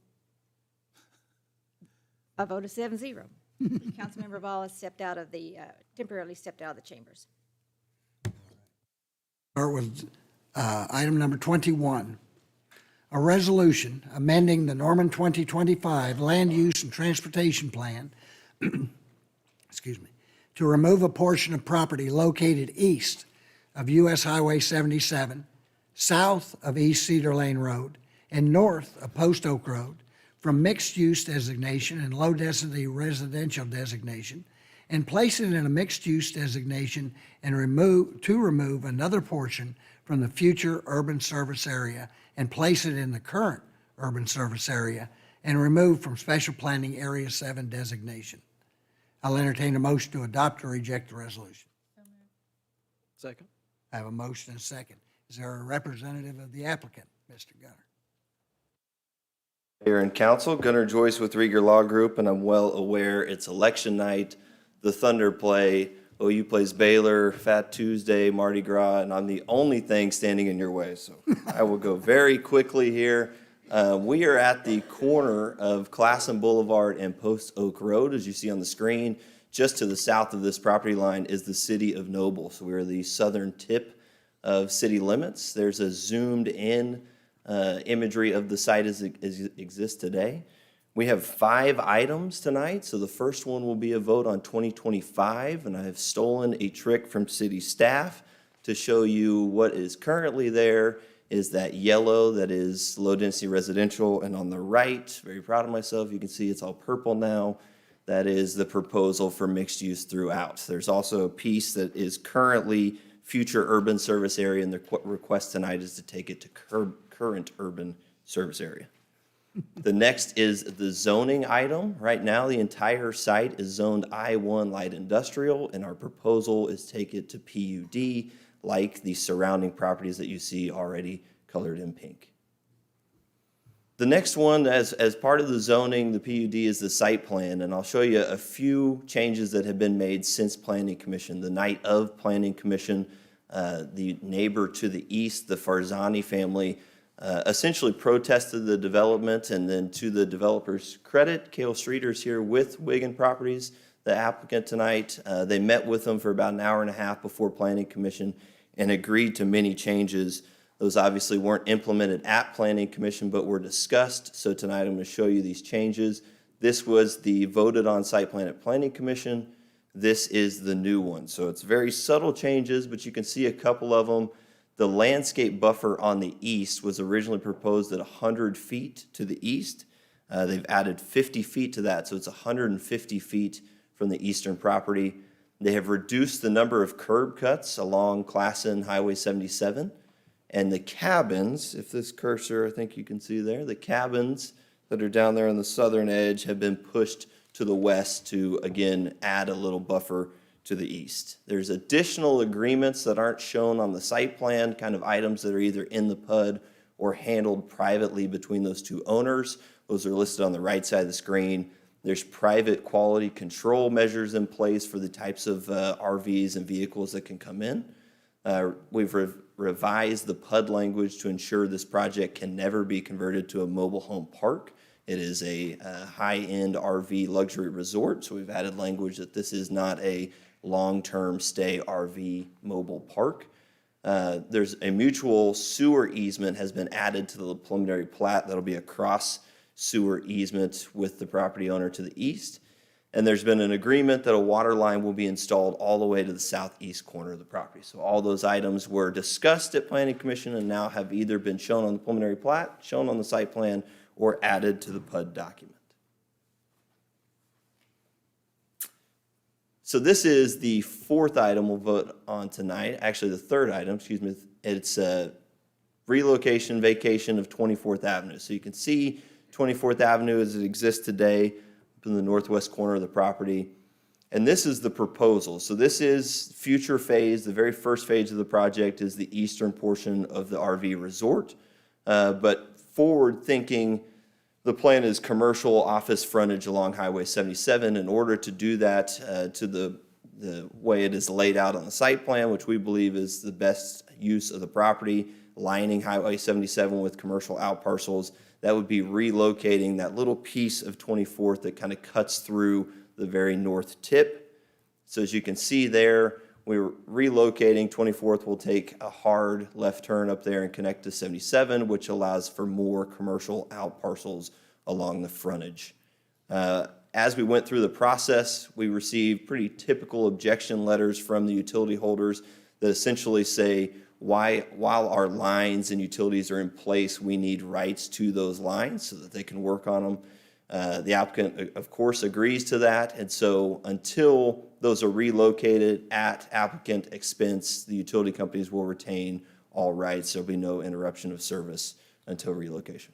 Councilmember Ball has temporarily stepped out of the chambers. Start with item number 21. A resolution amending the Norman 2025 Land Use and Transportation Plan, excuse me, to remove a portion of property located east of US Highway 77, south of East Cedar Lane Road, and north of Post Oak Road from mixed-use designation and low-density residential designation, and place it in a mixed-use designation and remove another portion from the future urban service area and place it in the current urban service area and remove from special planning Area 7 designation. I'll entertain a motion to adopt or reject the resolution. Second. I have a motion and a second. Is there a representative of the applicant, Mr. Gunner? Mayor and Council, Gunnar Joyce with Rieger Law Group, and I'm well aware it's election night, the Thunder play, OU plays Baylor, Fat Tuesday, Mardi Gras, and I'm the only thing standing in your way, so I will go very quickly here. We are at the corner of Classen Boulevard and Post Oak Road, as you see on the screen. Just to the south of this property line is the city of Noble, so we are the southern tip of city limits. There's a zoomed in imagery of the site as it exists today. We have 5 items tonight, so the first one will be a vote on 2025, and I have stolen a trick from city staff to show you what is currently there is that yellow that is low-density residential, and on the right, very proud of myself, you can see it's all purple now. That is the proposal for mixed use throughout. There's also a piece that is currently future urban service area, and the request tonight is to take it to current urban service area. The next is the zoning item. Right now, the entire site is zoned I-1 light industrial, and our proposal is take it to PUD, like the surrounding properties that you see already colored in pink. The next one, as part of the zoning, the PUD is the site plan, and I'll show you a few changes that have been made since Planning Commission. The night of Planning Commission, the neighbor to the east, the Farzani family, essentially protested the development, and then to the developer's credit, Cale Streeter's here with Wigan Properties, the applicant tonight. They met with them for about an hour and a half before Planning Commission and agreed to many changes. Those obviously weren't implemented at Planning Commission, but were discussed. So tonight I'm going to show you these changes. This was the voted on site plan at Planning Commission. This is the new one. So it's very subtle changes, but you can see a couple of them. The landscape buffer on the east was originally proposed at 100 feet to the east. They've added 50 feet to that, so it's 150 feet from the eastern property. They have reduced the number of curb cuts along Classen Highway 77. And the cabins, if this cursor, I think you can see there, the cabins that are down there on the southern edge have been pushed to the west to, again, add a little buffer to the east. There's additional agreements that aren't shown on the site plan, kind of items that are either in the PUD or handled privately between those two owners. Those are listed on the right side of the screen. There's private quality control measures in place for the types of RVs and vehicles that can come in. We've revised the PUD language to ensure this project can never be converted to a mobile home park. It is a high-end RV luxury resort, so we've added language that this is not a long-term stay RV mobile park. There's a mutual sewer easement has been added to the preliminary plat. That'll be a cross sewer easement with the property owner to the east. And there's been an agreement that a water line will be installed all the way to the southeast corner of the property. So all those items were discussed at Planning Commission and now have either been shown on the preliminary plat, shown on the site plan, or added to the PUD document. So this is the 4th item we'll vote on tonight. Actually, the 3rd item, excuse me. It's a relocation, vacation of 24th Avenue. So you can see 24th Avenue as it exists today in the northwest corner of the property. And this is the proposal. So this is future phase. The very first phase of the project is the eastern portion of the RV resort. But forward thinking, the plan is commercial office frontage along Highway 77. In order to do that to the way it is laid out on the site plan, which we believe is the best use of the property, lining Highway 77 with commercial outparcels, that would be relocating that little piece of 24th that kind of cuts through the very north tip. So as you can see there, we're relocating. 24th will take a hard left turn up there and connect to 77, which allows for more commercial out parcels along the frontage. As we went through the process, we received pretty typical objection letters from the utility holders that essentially say, while our lines and utilities are in place, we need rights to those lines so that they can work on them. The applicant, of course, agrees to that, and so until those are relocated at applicant expense, the utility companies will retain all rights. There'll be no interruption of service until relocation.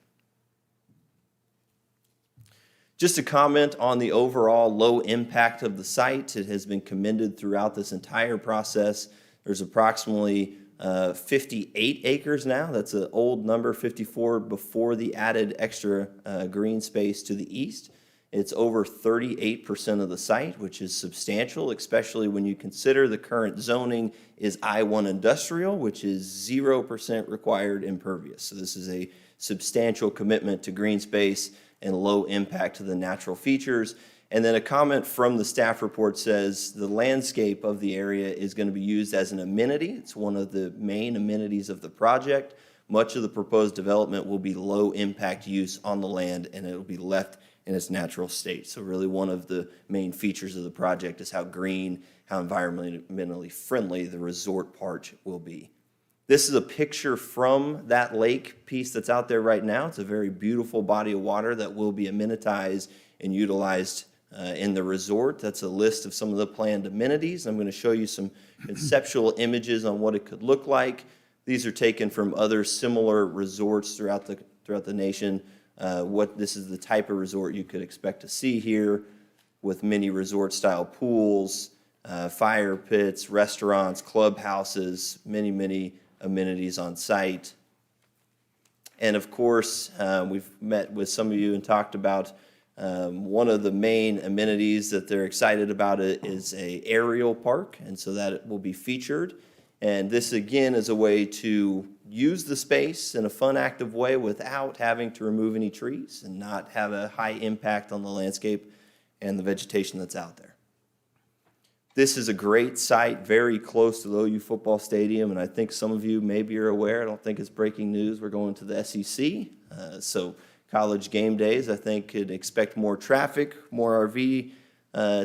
Just to comment on the overall low impact of the site, it has been commended throughout this entire process. There's approximately 58 acres now. That's an old number, 54 before the added extra green space to the east. It's over 38% of the site, which is substantial, especially when you consider the current zoning is I-1 industrial, which is 0% required impervious. So this is a substantial commitment to green space and low impact to the natural features. And then a comment from the staff report says the landscape of the area is going to be used as an amenity. It's one of the main amenities of the project. Much of the proposed development will be low impact use on the land, and it will be left in its natural state. So really one of the main features of the project is how green, how environmentally friendly the resort part will be. This is a picture from that lake piece that's out there right now. It's a very beautiful body of water that will be amenitized and utilized in the resort. That's a list of some of the planned amenities. I'm going to show you some conceptual images on what it could look like. These are taken from other similar resorts throughout the nation. This is the type of resort you could expect to see here, with many resort-style pools, fire pits, restaurants, clubhouses, many amenities on site. And of course, we've met with some of you and talked about one of the main amenities that they're excited about is a aerial park, and so that it will be featured. And this again is a way to use the space in a fun, active way without having to remove any trees and not have a high impact on the landscape and the vegetation that's out there. This is a great site, very close to the OU football stadium, and I think some of you maybe are aware, I don't think it's breaking news, we're going to the SEC. So college game days, I think, could expect more traffic, more RV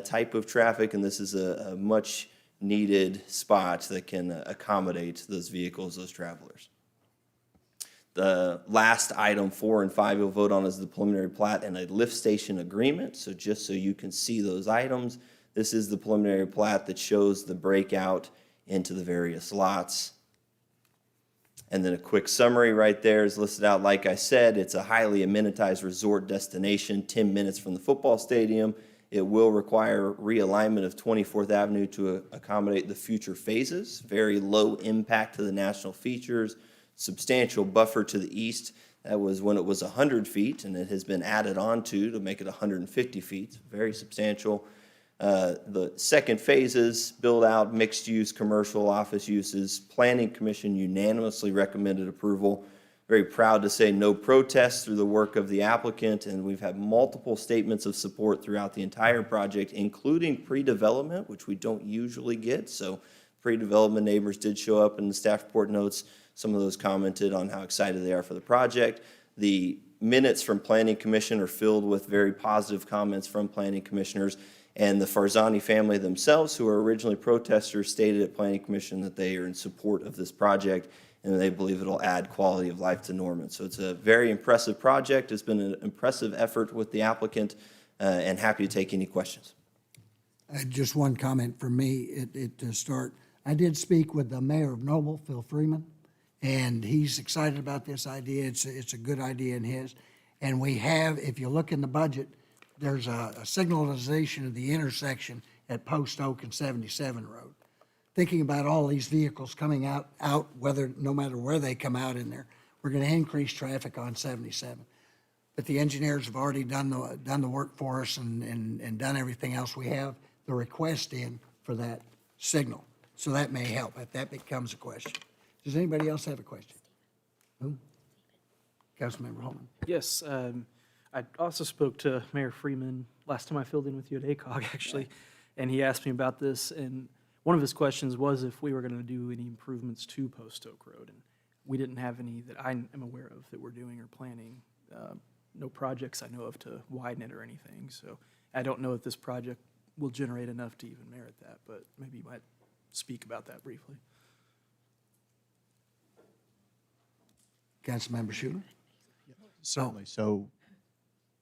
type of traffic, and this is a much needed spot that can accommodate those vehicles, those travelers. The last item 4 and 5 you'll vote on is the preliminary plat and a lift station agreement. So just so you can see those items, this is the preliminary plat that shows the breakout into the various lots. And then a quick summary right there is listed out. Like I said, it's a highly amenitized resort destination, 10 minutes from the football stadium. It will require realignment of 24th Avenue to accommodate the future phases. Very low impact to the national features. Substantial buffer to the east. That was when it was 100 feet, and it has been added on to make it 150 feet. Very substantial. The second phases, build out mixed use commercial office uses. Planning Commission unanimously recommended approval. Very proud to say no protests through the work of the applicant, and we've had multiple statements of support throughout the entire project, including pre-development, which we don't usually get. So pre-development neighbors did show up in the staff report notes. Some of those commented on how excited they are for the project. The minutes from Planning Commission are filled with very positive comments from planning commissioners. And the Farzani family themselves, who were originally protesters, stated at Planning Commission that they are in support of this project and they believe it'll add quality of life to Norman. So it's a very impressive project. It's been an impressive effort with the applicant, and happy to take any questions. Just one comment from me to start. I did speak with the mayor of Noble, Phil Freeman, and he's excited about this idea. It's a good idea in his. And we have, if you look in the budget, there's a signalization of the intersection at Post Oak and 77 Road. Thinking about all these vehicles coming out, no matter where they come out in there, we're going to increase traffic on 77. But the engineers have already done the work for us and done everything else. We have the request in for that signal. So that may help if that becomes a question. Does anybody else have a question? Who? Councilmember Holman. Yes, I also spoke to Mayor Freeman last time I filled in with you at ACOG, actually, and he asked me about this, and one of his questions was if we were going to do any improvements to Post Oak Road, and we didn't have any that I am aware of that we're doing or planning. No projects I know of to widen it or anything, so I don't know if this project will generate enough to even merit that, but maybe you might speak about that briefly. Councilmember Schuler? Certainly. So,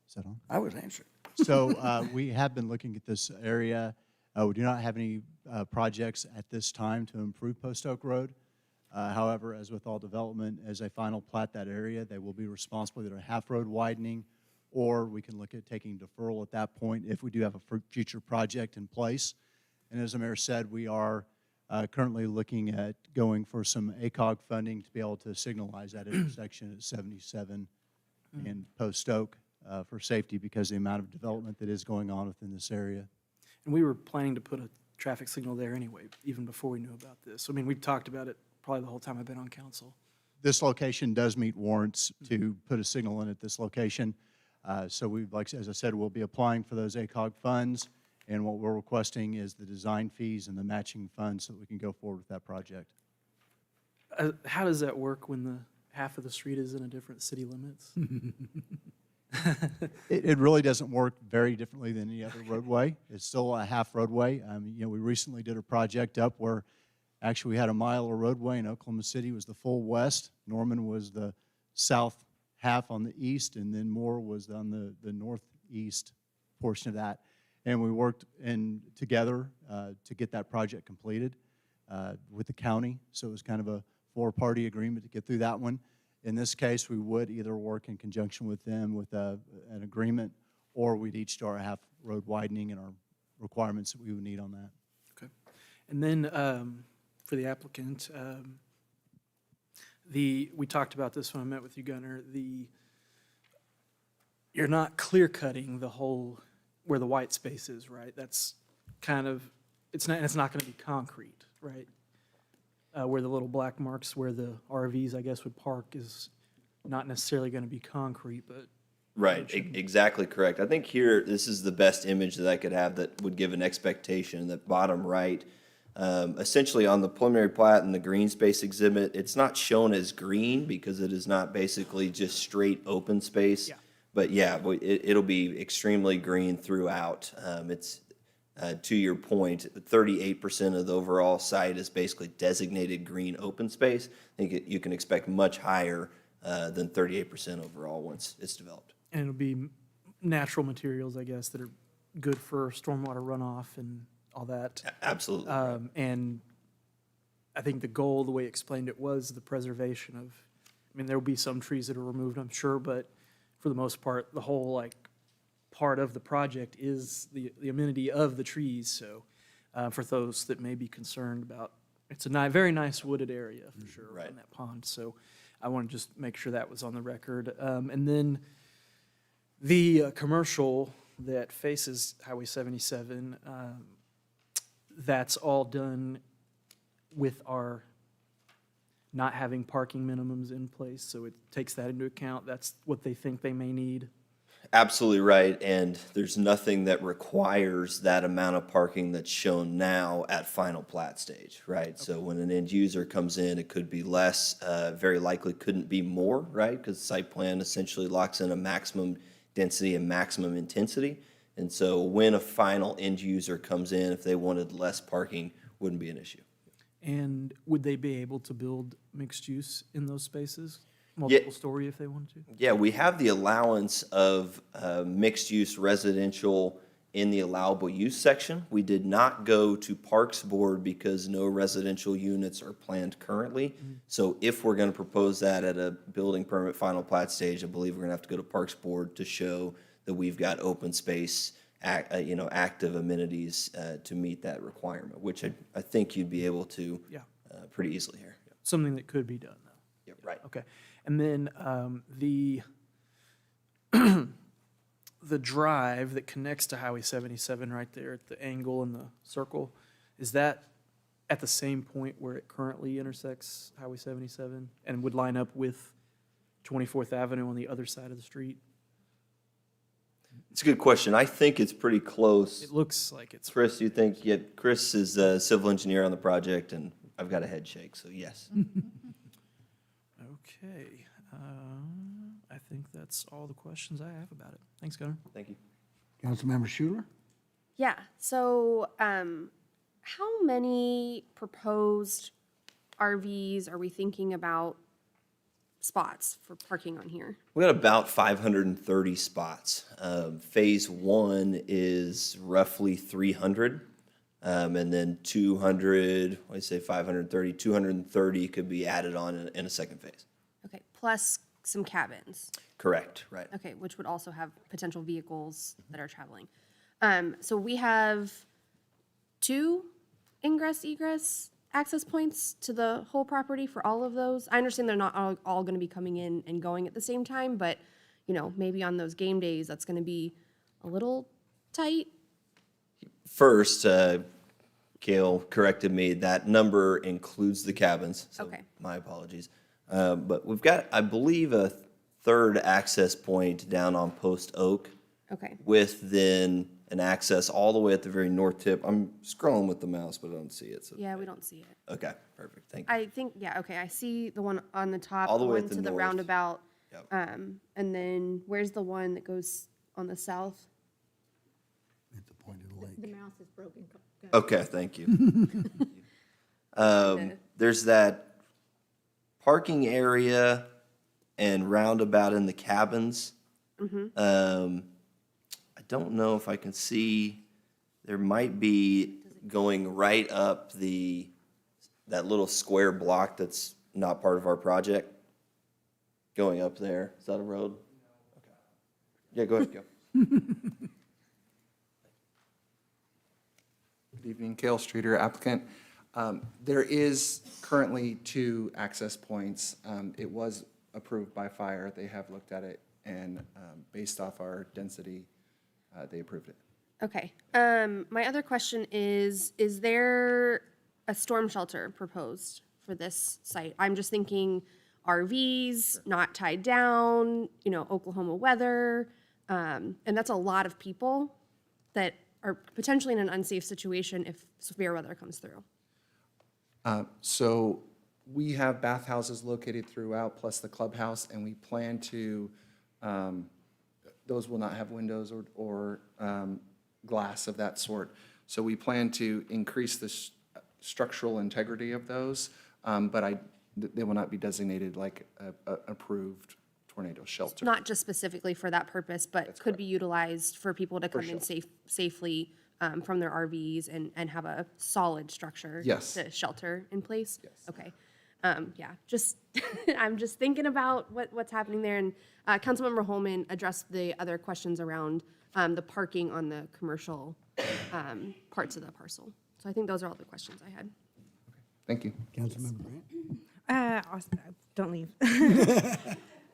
is that on? I was answering. So we have been looking at this area. We do not have any projects at this time to improve Post Oak Road. However, as with all development, as a final plat that area, they will be responsible either a half road widening, or we can look at taking deferral at that point if we do have a future project in place. And as the mayor said, we are currently looking at going for some ACOG funding to be able to signalize that intersection at 77 and Post Oak for safety because of the amount of development that is going on within this area. And we were planning to put a traffic signal there anyway, even before we knew about this. I mean, we've talked about it probably the whole time I've been on council. This location does meet warrants to put a signal in at this location. So we'd like, as I said, we'll be applying for those ACOG funds, and what we're requesting is the design fees and the matching funds so that we can go forward with that project. How does that work when the half of the street is in a different city limits? It really doesn't work very differently than any other roadway. It's still a half roadway. We recently did a project up where actually we had a mile of roadway, and Oklahoma City was the full west. Norman was the south half on the east, and then Moore was on the northeast portion of that. And we worked together to get that project completed with the county. So it was kind of a four-party agreement to get through that one. In this case, we would either work in conjunction with them with an agreement, or we'd each do our half road widening and our requirements that we would need on that. Okay. And then for the applicant, we talked about this when I met with you, Gunnar. You're not clear cutting the whole where the white space is, right? That's kind of it's not going to be concrete, right? Where the little black marks where the RVs, I guess, would park is not necessarily going to be concrete, but Right, exactly correct. I think here, this is the best image that I could have that would give an expectation, that bottom right. Essentially on the preliminary plat and the green space exhibit, it's not shown as green because it is not basically just straight open space. Yeah. But yeah, it'll be extremely green throughout. It's, to your point, 38% of the overall site is basically designated green open space. I think you can expect much higher than 38% overall once it's developed. and it'll be natural materials, I guess, that are good for stormwater runoff and all that. Absolutely. And I think the goal, the way he explained it, was the preservation of, I mean, there will be some trees that are removed, I'm sure, but for the most part, the whole, like, part of the project is the amenity of the trees. So for those that may be concerned about, it's a very nice wooded area for sure Right. on that pond. So I want to just make sure that was on the record. And then the commercial that faces Highway 77, that's all done with our not having parking minimums in place. So it takes that into account. That's what they think they may need. Absolutely right, and there's nothing that requires that amount of parking that's shown now at final plat stage, right? So when an end user comes in, it could be less, very likely couldn't be more, right? Because site plan essentially locks in a maximum density and maximum intensity. And so when a final end user comes in, if they wanted less parking, wouldn't be an issue. And would they be able to build mixed use in those spaces? Multiple story if they wanted to? Yeah, we have the allowance of mixed-use residential in the allowable use section. We did not go to Parks Board because no residential units are planned currently. So if we're going to propose that at a building permit final plat stage, I believe we're going to have to go to Parks Board to show that we've got open space, active amenities to meet that requirement, which I think you'd be able to pretty easily here. Something that could be done, though. Yeah, right. Okay. And then the the drive that connects to Highway 77 right there at the angle in the circle, is that at the same point where it currently intersects Highway 77 and would line up with 24th Avenue on the other side of the street? It's a good question. I think it's pretty close. It looks like it's. Chris, you think, yeah, Chris is a civil engineer on the project, and I've got a head shake, so yes. Okay, I think that's all the questions I have about it. Thanks, Gunnar. Thank you. Councilmember Schuler? Yeah, so, how many proposed RVs are we thinking about spots for parking on here? We got about 530 spots. Phase one is roughly 300. And then 200, what do you say, 530, 230 could be added on in a second phase. Okay, plus some cabins. Correct, right. Okay, which would also have potential vehicles that are traveling. So we have 2 ingress, egress access points to the whole property for all of those. I understand they're not all gonna be coming in and going at the same time, but, you know, maybe on those game days, that's gonna be a little tight. First, Kale corrected me, that number includes the cabins, so Okay. my apologies. But we've got, I believe, a third access point down on Post Oak. Okay. With then an access all the way at the very north tip. I'm scrolling with the mouse, but I don't see it. So. Yeah, we don't see it. Okay, perfect, thank you. I think, yeah, okay, I see the one on the top, All the the way one at the to the north. roundabout. Yep. And then where's the one that goes on the south? At the point of the lake. The mouse is broken. Okay, thank you. There's that parking area and roundabout in the cabins. I don't know if I can see, there might be going right up that little square block that's not part of our project. Going up there, is that a road? Okay. Yeah, go ahead, go. Good evening, Cale Streeter, applicant. There is currently 2 access points. It was approved by fire. They have looked at it, and based off our density, they approved it. Okay. My other question is there a storm shelter proposed for this site? I'm just thinking RVs, not tied down, you know, Oklahoma weather. And that's a lot of people that are potentially in an unsafe situation if severe weather comes through. So we have bathhouses located throughout, plus the clubhouse, and we plan to, those will not have windows or glass of that sort. So we plan to increase the structural integrity of those, but they will not be designated like a approved tornado shelter. Not just specifically for that purpose, but could be utilized for people to come in safely from their RVs and have a solid structure Yes. to shelter in place? Yes. Okay. Yeah, just, I'm just thinking about what's happening there. And Councilmember Holman addressed the other questions around the parking on the commercial parts of the parcel. So I think those are all the questions I had. Thank you. Councilmember Grant? Don't leave.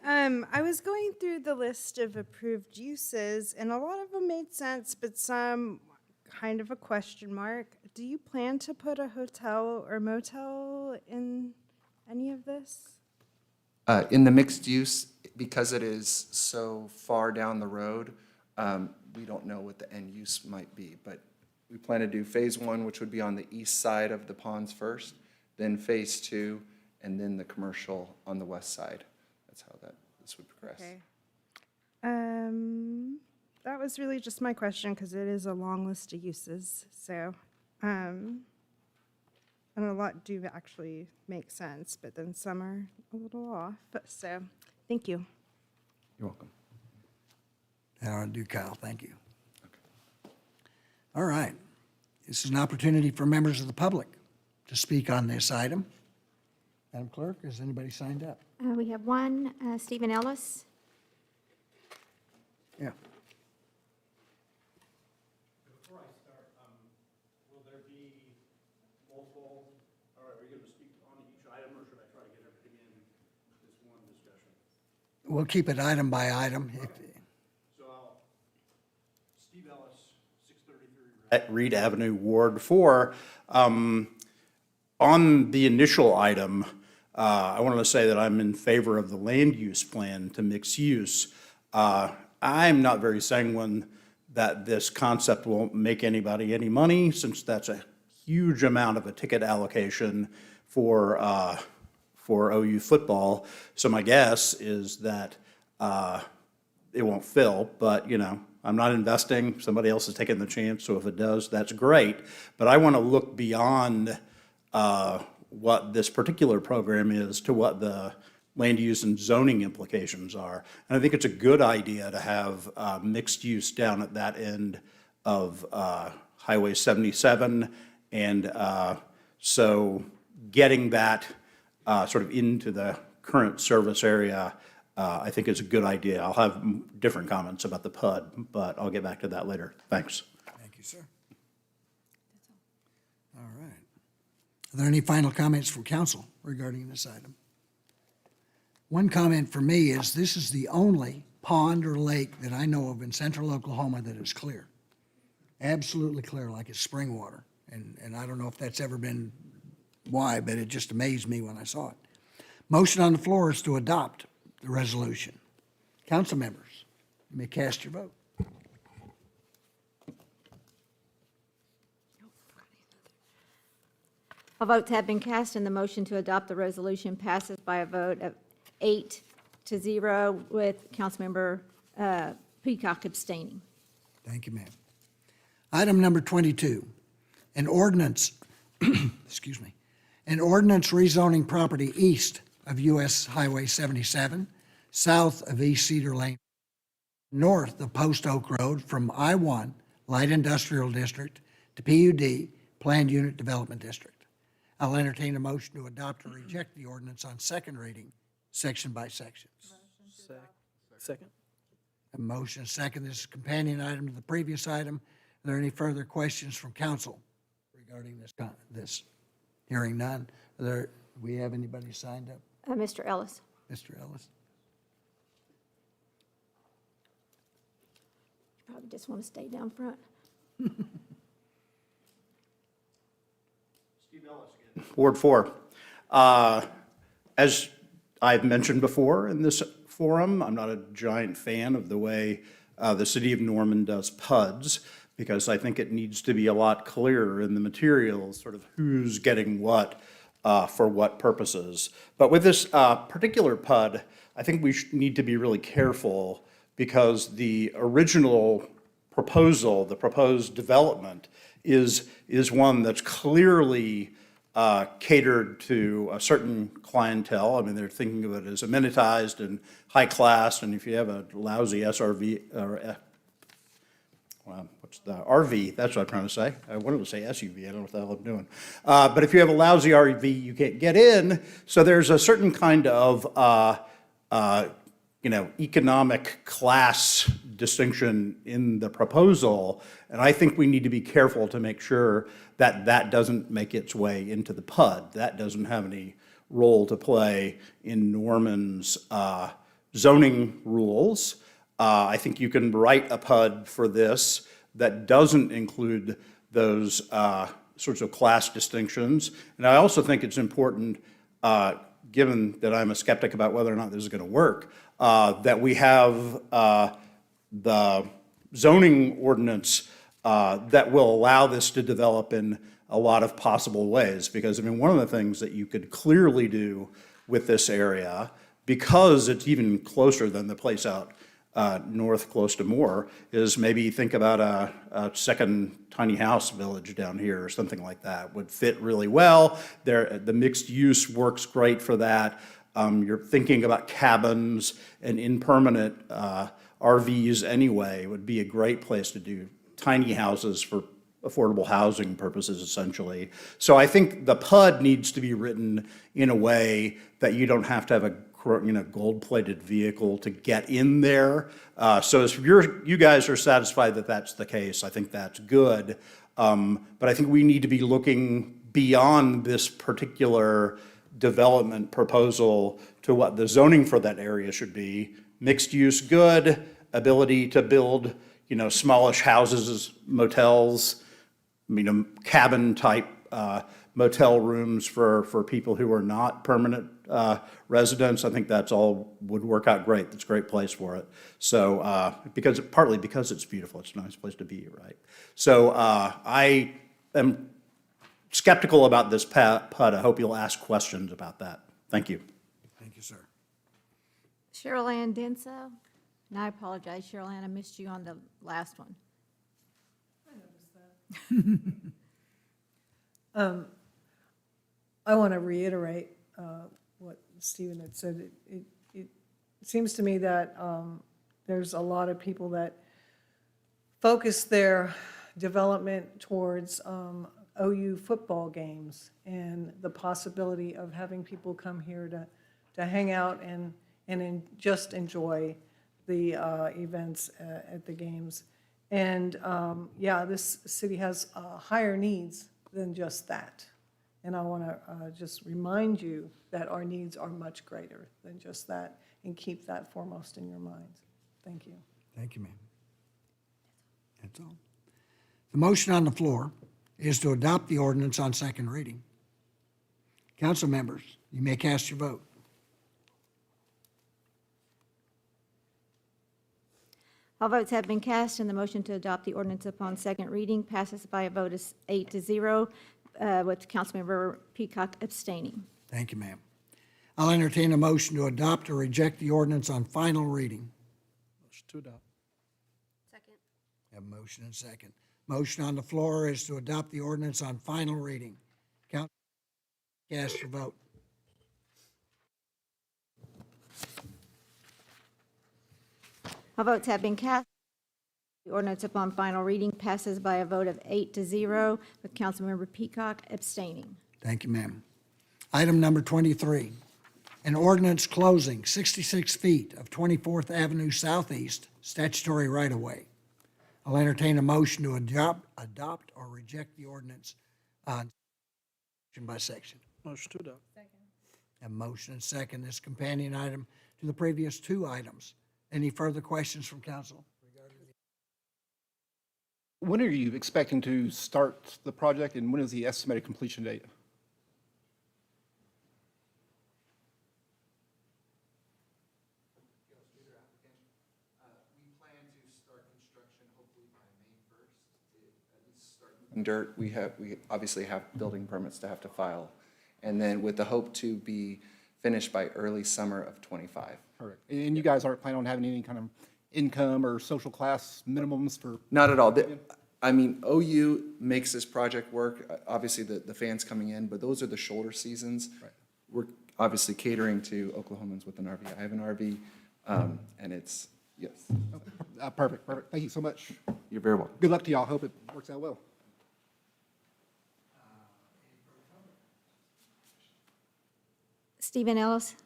I was going through the list of approved uses, and a lot of them made sense, but some kind of a question mark. Do you plan to put a hotel or motel in any of this? In the mixed use, because it is so far down the road, we don't know what the end use might be, but we plan to do phase 1, which would be on the east side of the ponds first, then phase 2, and then the commercial on the west side. That's how this would progress. Okay. That was really just my question, because it is a long list of uses, so, and a lot do actually make sense, but then some are a little off, so, thank you. You're welcome. And I do, Kyle, thank you. All right. This is an opportunity for members of the public to speak on this item. Madam Clerk, has anybody signed up? We have one, Stephen Ellis. Yeah. Before I start, will there be multiple, or are you going to speak on each item, or should I try to get everything in this one discussion? We'll keep it item by item. So Steve Ellis, 633 at Reed Avenue, Ward 4. On the initial item, I wanted to say that I'm in favor of the land use plan to mixed use. I'm not very sanguine that this concept won't make anybody any money, since that's a huge amount of a ticket allocation for OU football. So my guess is that it won't fill, but I'm not investing. Somebody else is taking the chance, so if it does, that's great. But I want to look beyond what this particular program is to what the land use and zoning implications are. And I think it's a good idea to have mixed use down at that end of Highway 77. And so getting that sort of into the current service area, I think is a good idea. I'll have different comments about the PUD, but I'll get back to that later. Thanks. Thank you, sir. All right. Are there any final comments from council regarding this item? One comment for me is this is the only pond or lake that I know of in central Oklahoma that is clear. Absolutely clear, like it's spring water. And I don't know if that's ever been why, but it just amazed me when I saw it. Motion on the floor is to adopt the resolution. Council members, you may cast your vote. All votes have been cast, and the motion to adopt the resolution passes by a vote of 8-0 with Councilmember Peacock abstaining. Thank you, ma'am. Item number 22, an ordinance, excuse me, an ordinance rezoning property east of US Highway 77, south of East Cedar Lane, north of Post Oak Road from I-1 Light Industrial District to PUD Planned Unit Development District. I'll entertain a motion to adopt or reject the ordinance on second reading, section by section. Second. A motion, a second. This is a companion item to the previous item. Are there any further questions from council regarding this? Hearing none. We have anybody signed up? Mr. Ellis. Mr. Ellis? You probably just want to stay down front. Ward 4. As I've mentioned before in this forum, I'm not a giant fan of the way the city of Norman does PUDs, because I think it needs to be a lot clearer in the materials, sort of who's getting what for what purposes. But with this particular PUD, I think we need to be really careful, because the original proposal, the proposed development, is one that's clearly catered to a certain clientele. I mean, they're thinking of it as amenitized and high class, and if you have a lousy SRV, or what's the RV, that's what I'm trying to say. I wanted to say SUV, I don't know what the hell I'm doing. But if you have a lousy RV, you can't get in. So there's a certain kind of economic class distinction in the proposal, and I think we need to be careful to make sure that that doesn't make its way into the PUD. That doesn't have any role to play in Norman's zoning rules. I think you can write a PUD for this that doesn't include those sorts of class distinctions. And I also think it's important, given that I'm a skeptic about whether or not this is going to work, that we have the zoning ordinance that will allow this to develop in a lot of possible ways. Because, I mean, one of the things that you could clearly do with this area, because it's even closer than the place out north close to Moore, is maybe think about a second tiny house village down here or something like that. Would fit really well. The mixed use works great for that. You're thinking about cabins and impermanent RVs anyway. It would be a great place to do tiny houses for affordable housing purposes, essentially. So I think the PUD needs to be written in a way that you don't have to have a gold-plated vehicle to get in there. So if you guys are satisfied that that's the case, I think that's good. But I think we need to be looking beyond this particular development proposal to what the zoning for that area should be. Mixed use, good. Ability to build, smallish houses, motels, cabin type motel rooms for people who are not permanent residents. I think that's all would work out great. It's a great place for it. So, partly because it's beautiful, it's a nice place to be, right? So I am skeptical about this PUD. I hope you'll ask questions about that. Thank you. Thank you, sir. Cheryl Ann Denso, and I apologize, Cheryl Ann, I missed you on the last one. I want to reiterate what Stephen had said. It seems to me that there's a lot of people that focus their development towards OU football games and the possibility of having people come here to hang out and just enjoy the events at the games. And yeah, this city has higher needs than just that. And I want to just remind you that our needs are much greater than just that, and keep that foremost in your minds. Thank you. Thank you, ma'am. That's all. The motion on the floor is to adopt the ordinance on second reading. Council members, you may cast your vote. All votes have been cast, and the motion to adopt the ordinance upon second reading passes by a vote of 8-0, with Councilmember Peacock abstaining. Thank you, ma'am. I'll entertain a motion to adopt or reject the ordinance on final reading. Motion to adopt. Second. Have a motion and second. Motion on the floor is to adopt the ordinance on final reading. Cast your vote. All votes have been cast. The ordinance upon final reading passes by a vote of 8-0, with Councilmember Peacock abstaining. Thank you, ma'am. Item number 23, an ordinance closing 66 feet of 24th Avenue Southeast statutory right-of-way. I'll entertain a motion to adopt or reject the ordinance on section by section. Motion to adopt. A motion and second, this companion item to the previous two items. Any further questions from council? When are you expecting to start the project, and when is the estimated completion date? Dirt, we obviously have building permits to have to file, and then with the hope to be finished by early summer of '25. Correct. And you guys aren't planning on having any kind of income or social class minimums for? Not at all. I mean, OU makes this project work. Obviously, the fans coming in, but those are the shoulder seasons. Right. We're obviously catering to Oklahomans with an RV. I have an RV, and it's, yes. Perfect. Thank you so much. You're very welcome. Good luck to y'all. Hope it works out well. Stephen Ellis?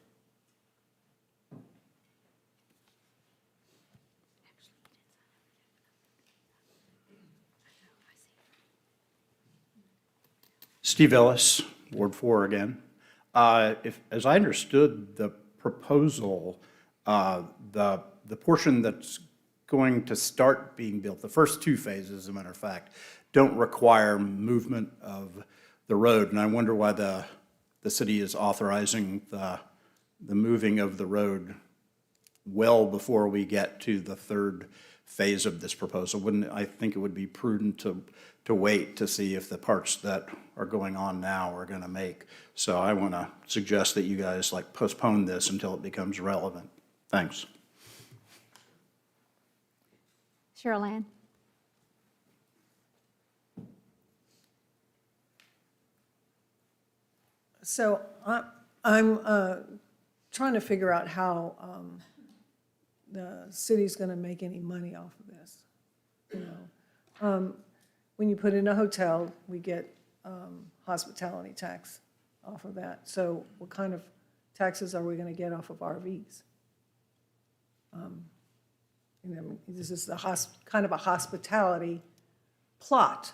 Steve Ellis, Ward 4 again. As I understood the proposal, the portion that's going to start being built, the first two phases, as a matter of fact, don't require movement of the road. And I wonder why the city is authorizing the moving of the road well before we get to the third phase of this proposal. I think it would be prudent to wait to see if the parts that are going on now are going to make. So I want to suggest that you guys postpone this until it becomes relevant. Thanks. Cheryl Ann? So I'm trying to figure out how the city's going to make any money off of this. You know, when you put in a hotel, we get hospitality tax off of that. So what kind of taxes are we going to get off of RVs? You know, this is kind of a hospitality plot.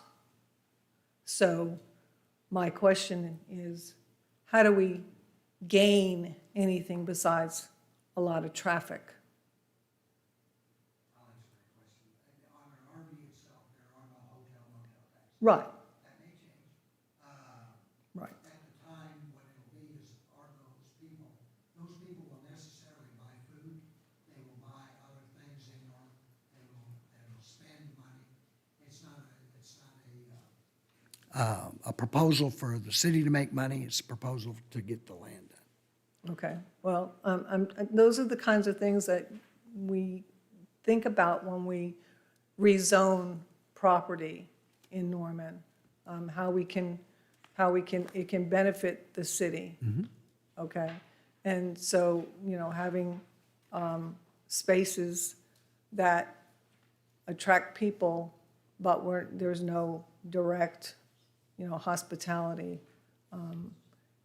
So my question is, how do we gain anything besides a lot of traffic? Right. a proposal for the city to make money, it's a proposal to get the land done. Okay, well, those are the kinds of things that we think about when we rezone property in Norman, how it can benefit the city. Okay, and so, having spaces that attract people, but where there's no direct, hospitality.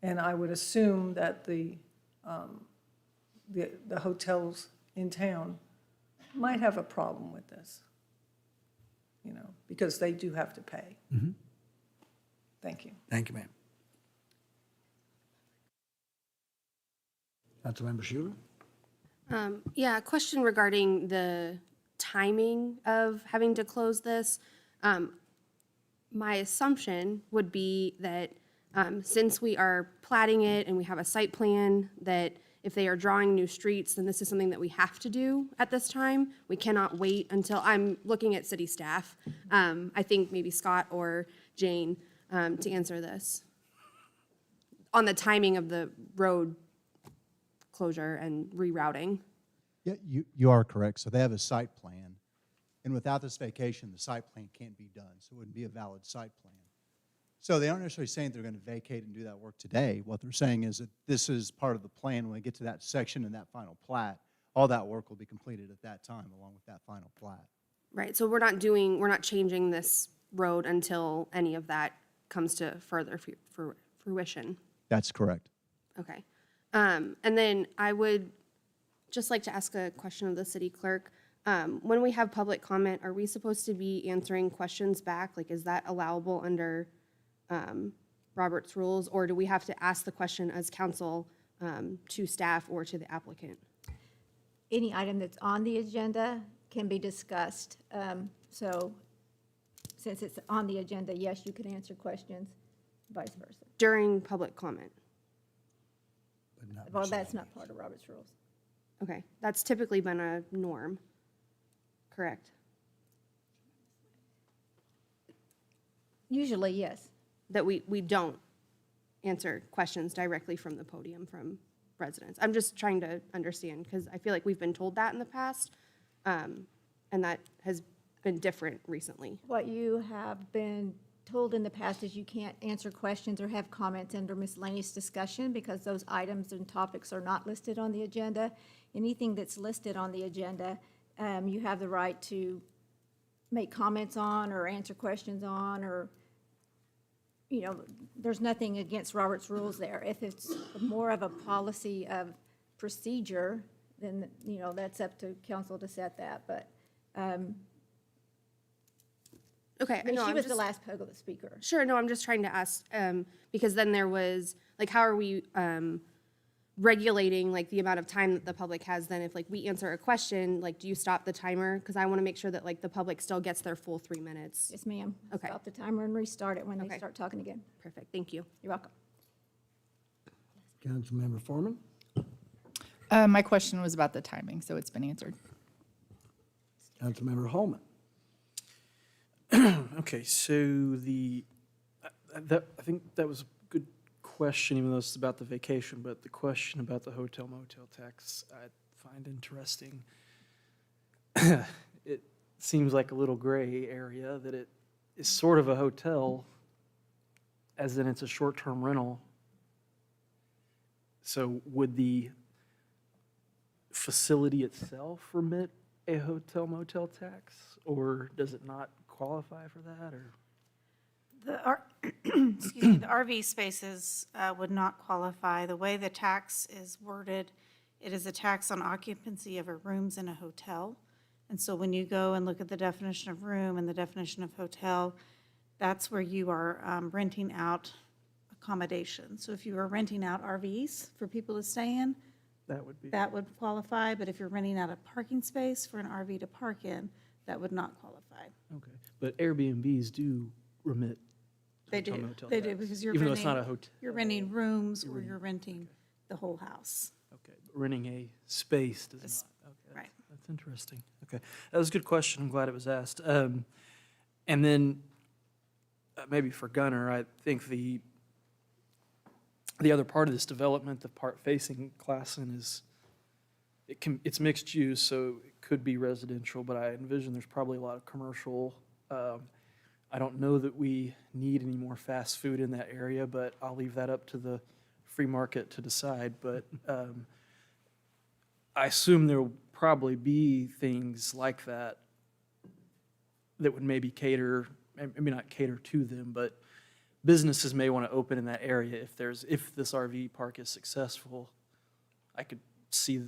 And I would assume that the hotels in town might have a problem with this, because they do have to pay. Thank you. Thank you, ma'am. Councilmember Schuler? Yeah, a question regarding the timing of having to close this. My assumption would be that since we are platting it and we have a site plan, that if they are drawing new streets, then this is something that we have to do at this time. We cannot wait until, I'm looking at city staff. I think maybe Scott or Jane to answer this. On the timing of the road closure and rerouting. Yeah, you are correct. So they have a site plan, and without this vacation, the site plan can't be done, so it wouldn't be a valid site plan. So they aren't necessarily saying they're going to vacate and do that work today. What they're saying is that this is part of the plan. When we get to that section and that final plat, all that work will be completed at that time, along with that final plat. Right, so we're not changing this road until any of that comes to further fruition. That's correct. Okay. And then I would just like to ask a question of the city clerk. When we have public comment, are we supposed to be answering questions back? Like, is that allowable under Robert's rules? Or do we have to ask the question as council to staff or to the applicant? Any item that's on the agenda can be discussed. So since it's on the agenda, yes, you can answer questions, vice versa. During public comment? Well, that's not part of Robert's rules. Okay, that's typically been a norm, correct? Usually, yes. That we don't answer questions directly from the podium from residents. I'm just trying to understand, because I feel like we've been told that in the past, and that has been different recently. What you have been told in the past is you can't answer questions or have comments under miscellaneous discussion because those items and topics are not listed on the agenda. Anything that's listed on the agenda, you have the right to make comments on or answer questions on, or, there's nothing against Robert's rules there. If it's more of a policy of procedure, then, that's up to council to set that, but, Okay, no, she was the last Pogola speaker. Sure, no, I'm just trying to ask, because then there was, like, how are we regulating, like, the amount of time that the public has then? If, like, we answer a question, like, do you stop the timer? Because I want to make sure that, like, the public still gets their full 3 minutes. Yes, ma'am. Okay. Stop the timer and restart it when they Okay. start talking again. Perfect, thank you. You're welcome. Councilmember Foreman? My question was about the timing, so it's been answered. Councilmember Holman? Okay, so I think that was a good question, even though it's about the vacation, but the question about the hotel motel tax I find interesting. It seems like a little gray area that it is sort of a hotel, as in it's a short-term rental. So would the facility itself remit a hotel motel tax, or does it not qualify for that, or? Excuse me, the RV spaces would not qualify. The way the tax is worded, it is a tax on occupancy of rooms in a hotel. And so when you go and look at the definition of room and the definition of hotel, that's where you are renting out accommodation. So if you are renting out RVs for people to stay in, that would qualify. But if you're renting out a parking space for an RV to park in, that would not qualify. Okay, but Airbnbs do remit They hotel do, motel they do, tax, because you're even though renting. it's not a hotel. You're renting rooms or you're renting the whole house. Okay, but renting a space does not. Okay, right. That's interesting. Okay, that was a good question. I'm glad it was asked. And then maybe for Gunner, I think the other part of this development, the part facing Classen, it's mixed use, so it could be residential, but I envision there's probably a lot of commercial. I don't know that we need any more fast food in that area, but I'll leave that up to the free market to decide. But I assume there will probably be things like that that would maybe cater, maybe not cater to them, but businesses may want to open in that area if this RV park is successful. I could see,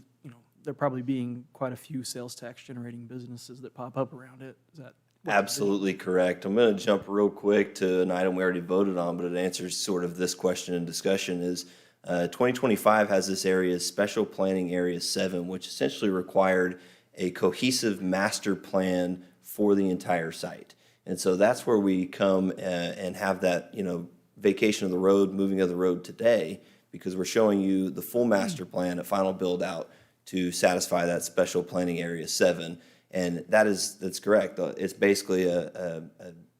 there probably being quite a few sales tax generating businesses that pop up around it. Is that Absolutely correct. I'm going to jump real quick to an item we already voted on, but it answers sort of this question and discussion is 2025 has this area, Special Planning Area 7, which essentially required a cohesive master plan for the entire site. And so that's where we come and have that, vacation of the road, moving of the road today, because we're showing you the full master plan, a final build out to satisfy that Special Planning Area 7. And that's correct. It's basically a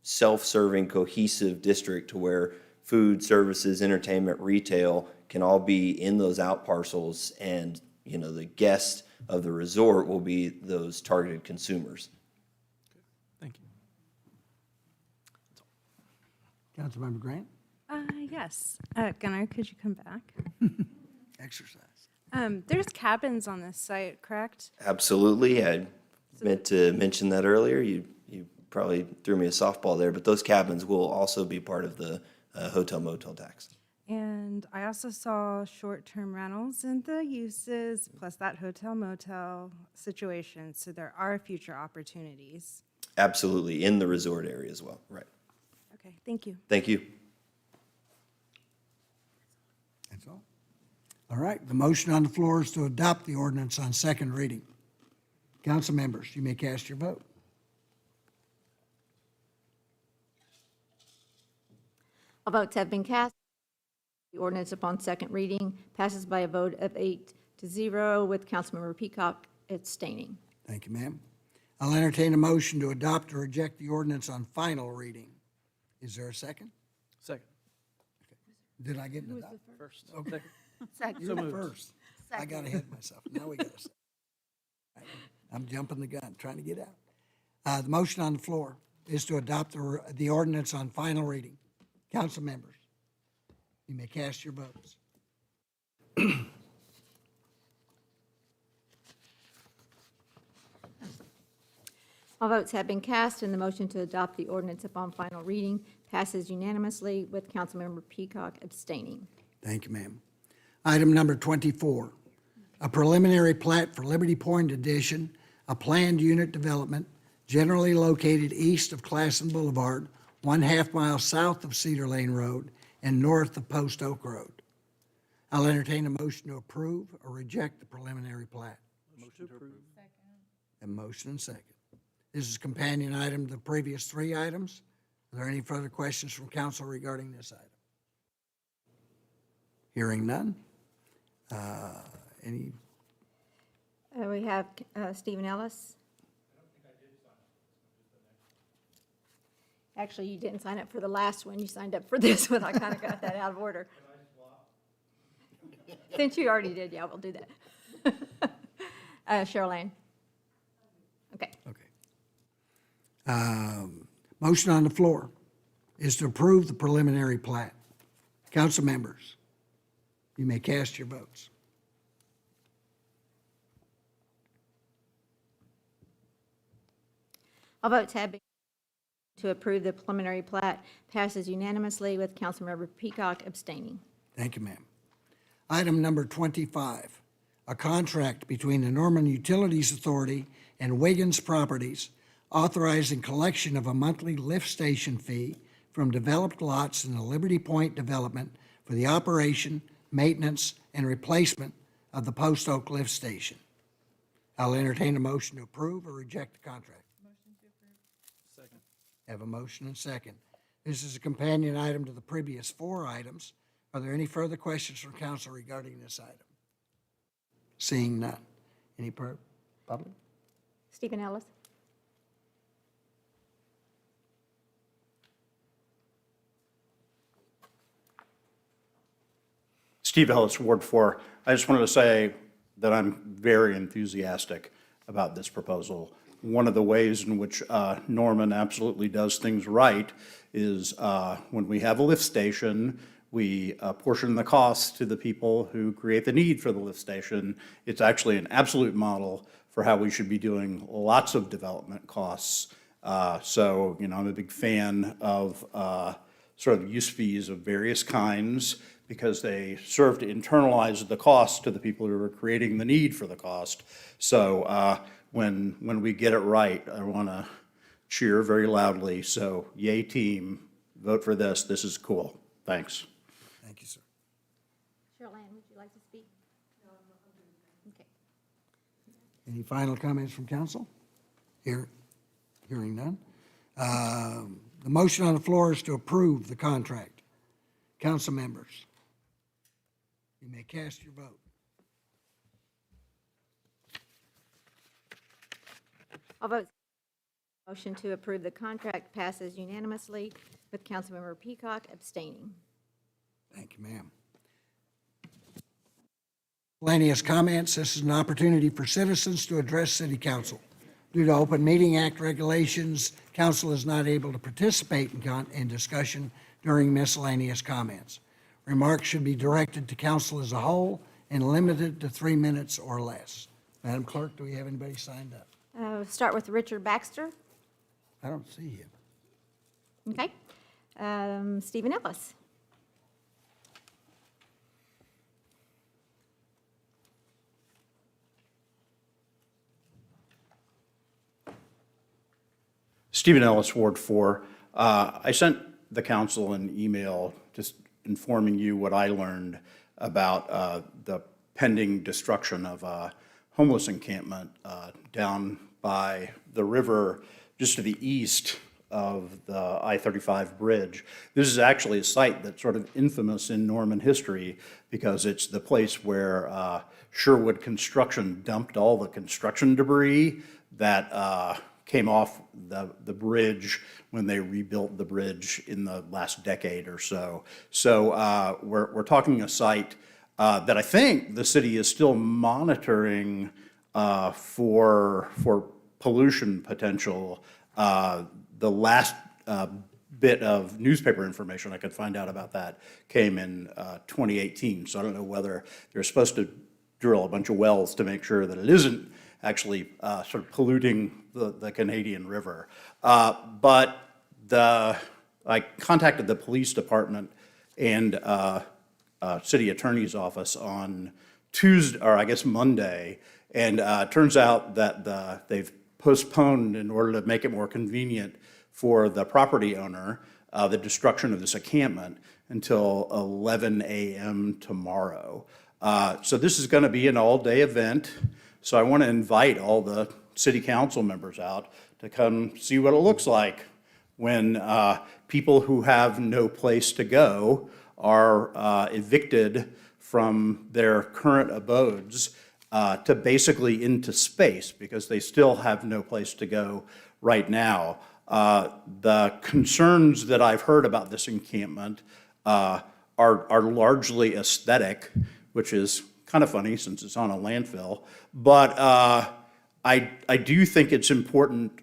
self-serving, cohesive district to where food, services, entertainment, retail can all be in those out parcels, and the guests of the resort will be those targeted consumers. Thank you. Councilmember Grant? Yes. Gunnar, could you come back? Exercise. There's cabins on this site, correct? Absolutely. I meant to mention that earlier. You probably threw me a softball there, but those cabins will also be part of the hotel motel tax. And I also saw short-term rentals in the uses, plus that hotel motel situation. So there are future opportunities. Absolutely, in the resort area as well, right. Okay, thank you. Thank you. That's all. All right, the motion on the floor is to adopt the ordinance on second reading. Council members, you may cast your vote. All votes have been cast. The ordinance upon second reading passes by a vote of 8-0 with Councilmember Peacock abstaining. Thank you, ma'am. I'll entertain a motion to adopt or reject the ordinance on final reading. Is there a second? Second. Did I get it? First. Okay. Second. You're the first. I got ahead of myself. Now we got a second. I'm jumping the gun, trying to get out. The motion on the floor is to adopt the ordinance on final reading. Council members, you may cast your votes. All votes have been cast, and the motion to adopt the ordinance upon final reading passes unanimously with Councilmember Peacock abstaining. Thank you, ma'am. Item number 24, a preliminary plat for Liberty Point Addition, a planned unit development generally located east of Classen Boulevard, 1/2 mile south of Cedar Lane Road and north of Post Oak Road. I'll entertain a motion to approve or reject the preliminary plat. Motion to approve. A motion and second. This is a companion item to the previous three items. Are there any further questions from council regarding this item? Hearing none. Any? We have Stephen Ellis. Actually, you didn't sign up for the last one. You signed up for this one. I kind of got that out of order. Since you already did, yeah, we'll do that. Cheryl Ann. Okay. Motion on the floor is to approve the preliminary plat. Council members, you may cast your votes. All votes have been to approve the preliminary plat. Passes unanimously with Councilmember Peacock abstaining. Thank you, ma'am. Item number 25, a contract between the Norman Utilities Authority and Wiggins Properties authorizing collection of a monthly lift station fee from developed lots in the Liberty Point development for the operation, maintenance, and replacement of the Post Oak lift station. I'll entertain a motion to approve or reject the contract. Motion to approve. Second. Have a motion and second. This is a companion item to the previous four items. Are there any further questions from council regarding this item? Seeing none. Any public? Stephen Ellis. Steve Ellis, Ward 4. I just wanted to say that I'm very enthusiastic about this proposal. One of the ways in which Norman absolutely does things right is when we have a lift station, we portion the costs to the people who create the need for the lift station. It's actually an absolute model for how we should be doing lots of development costs. So, you know, I'm a big fan of sort of use fees of various kinds because they serve to internalize the cost to the people who are creating the need for the cost. So when we get it right, I want to cheer very loudly. So yay team, vote for this. This is cool. Thanks. Thank you, sir. Cheryl-Ann, would you like to speak? Okay. Any final comments from council? Hearing none. The motion on the floor is to approve the contract. Council members, you may cast your vote. All votes. Motion to approve the contract passes unanimously with Councilmember Peacock abstaining. Thank you, ma'am. Miscellaneous comments. This is an opportunity for citizens to address City Council. Due to Open Meeting Act regulations, council is not able to participate in discussion during miscellaneous comments. Remarks should be directed to council as a whole and limited to 3 minutes or less. Madam Clerk, do we have anybody signed up? Start with Richard Baxter. I don't see him. Okay. Stephen Ellis. Stephen Ellis, Ward 4. I sent the council an email just informing you what I learned about the pending destruction of a homeless encampment down by the river just to the east of the I-35 bridge. This is actually a site that's sort of infamous in Norman history because it's the place where Sherwood Construction dumped all the construction debris that came off the bridge when they rebuilt the bridge in the last decade or so. So we're talking a site that I think the city is still monitoring for pollution potential. The last bit of newspaper information I could find out about that came in 2018. So I don't know whether they're supposed to drill a bunch of wells to make sure that it isn't actually sort of polluting the Canadian River. But I contacted the police department and city attorney's office on Tuesday, or I guess Monday, and it turns out that they've postponed in order to make it more convenient for the property owner, the destruction of this encampment until 11 a.m. tomorrow. So this is going to be an all-day event. So I want to invite all the city council members out to come see what it looks like when people who have no place to go are evicted from their current abodes to basically into space because they still have no place to go right now. The concerns that I've heard about this encampment are largely aesthetic, which is kind of funny since it's on a landfill. But I do think it's important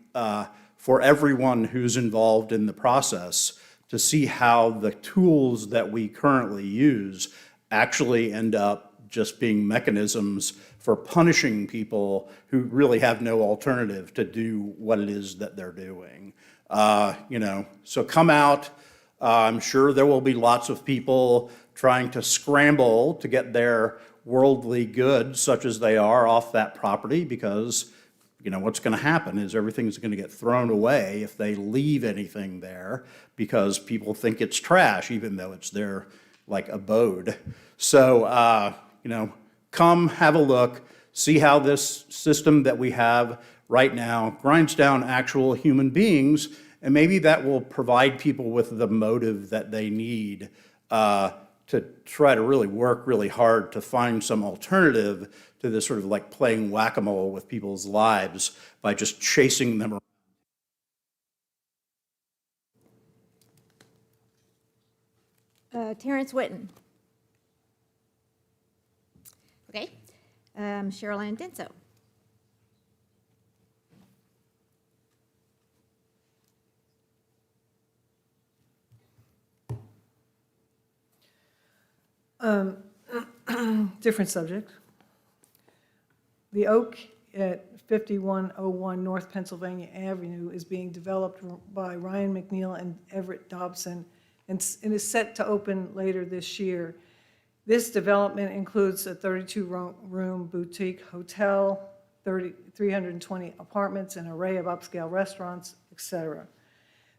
for everyone who's involved in the process to see how the tools that we currently use actually end up just being mechanisms for punishing people who really have no alternative to do what it is that they're doing. So come out. I'm sure there will be lots of people trying to scramble to get their worldly goods, such as they are, off that property because what's going to happen is everything's going to get thrown away if they leave anything there because people think it's trash, even though it's their abode. So, come have a look, see how this system that we have right now grinds down actual human beings, and maybe that will provide people with the motive that they need to try to really work really hard to find some alternative to this sort of playing whack-a-mole with people's lives by just chasing them around. Terrence Witten. Okay. Cheryl Ann Denso. Different subject. The Oak at 5101 North Pennsylvania Avenue is being developed by Ryan McNeil and Everett Dobson and is set to open later this year. This development includes a 32-room boutique hotel, 320 apartments, an array of upscale restaurants, etc.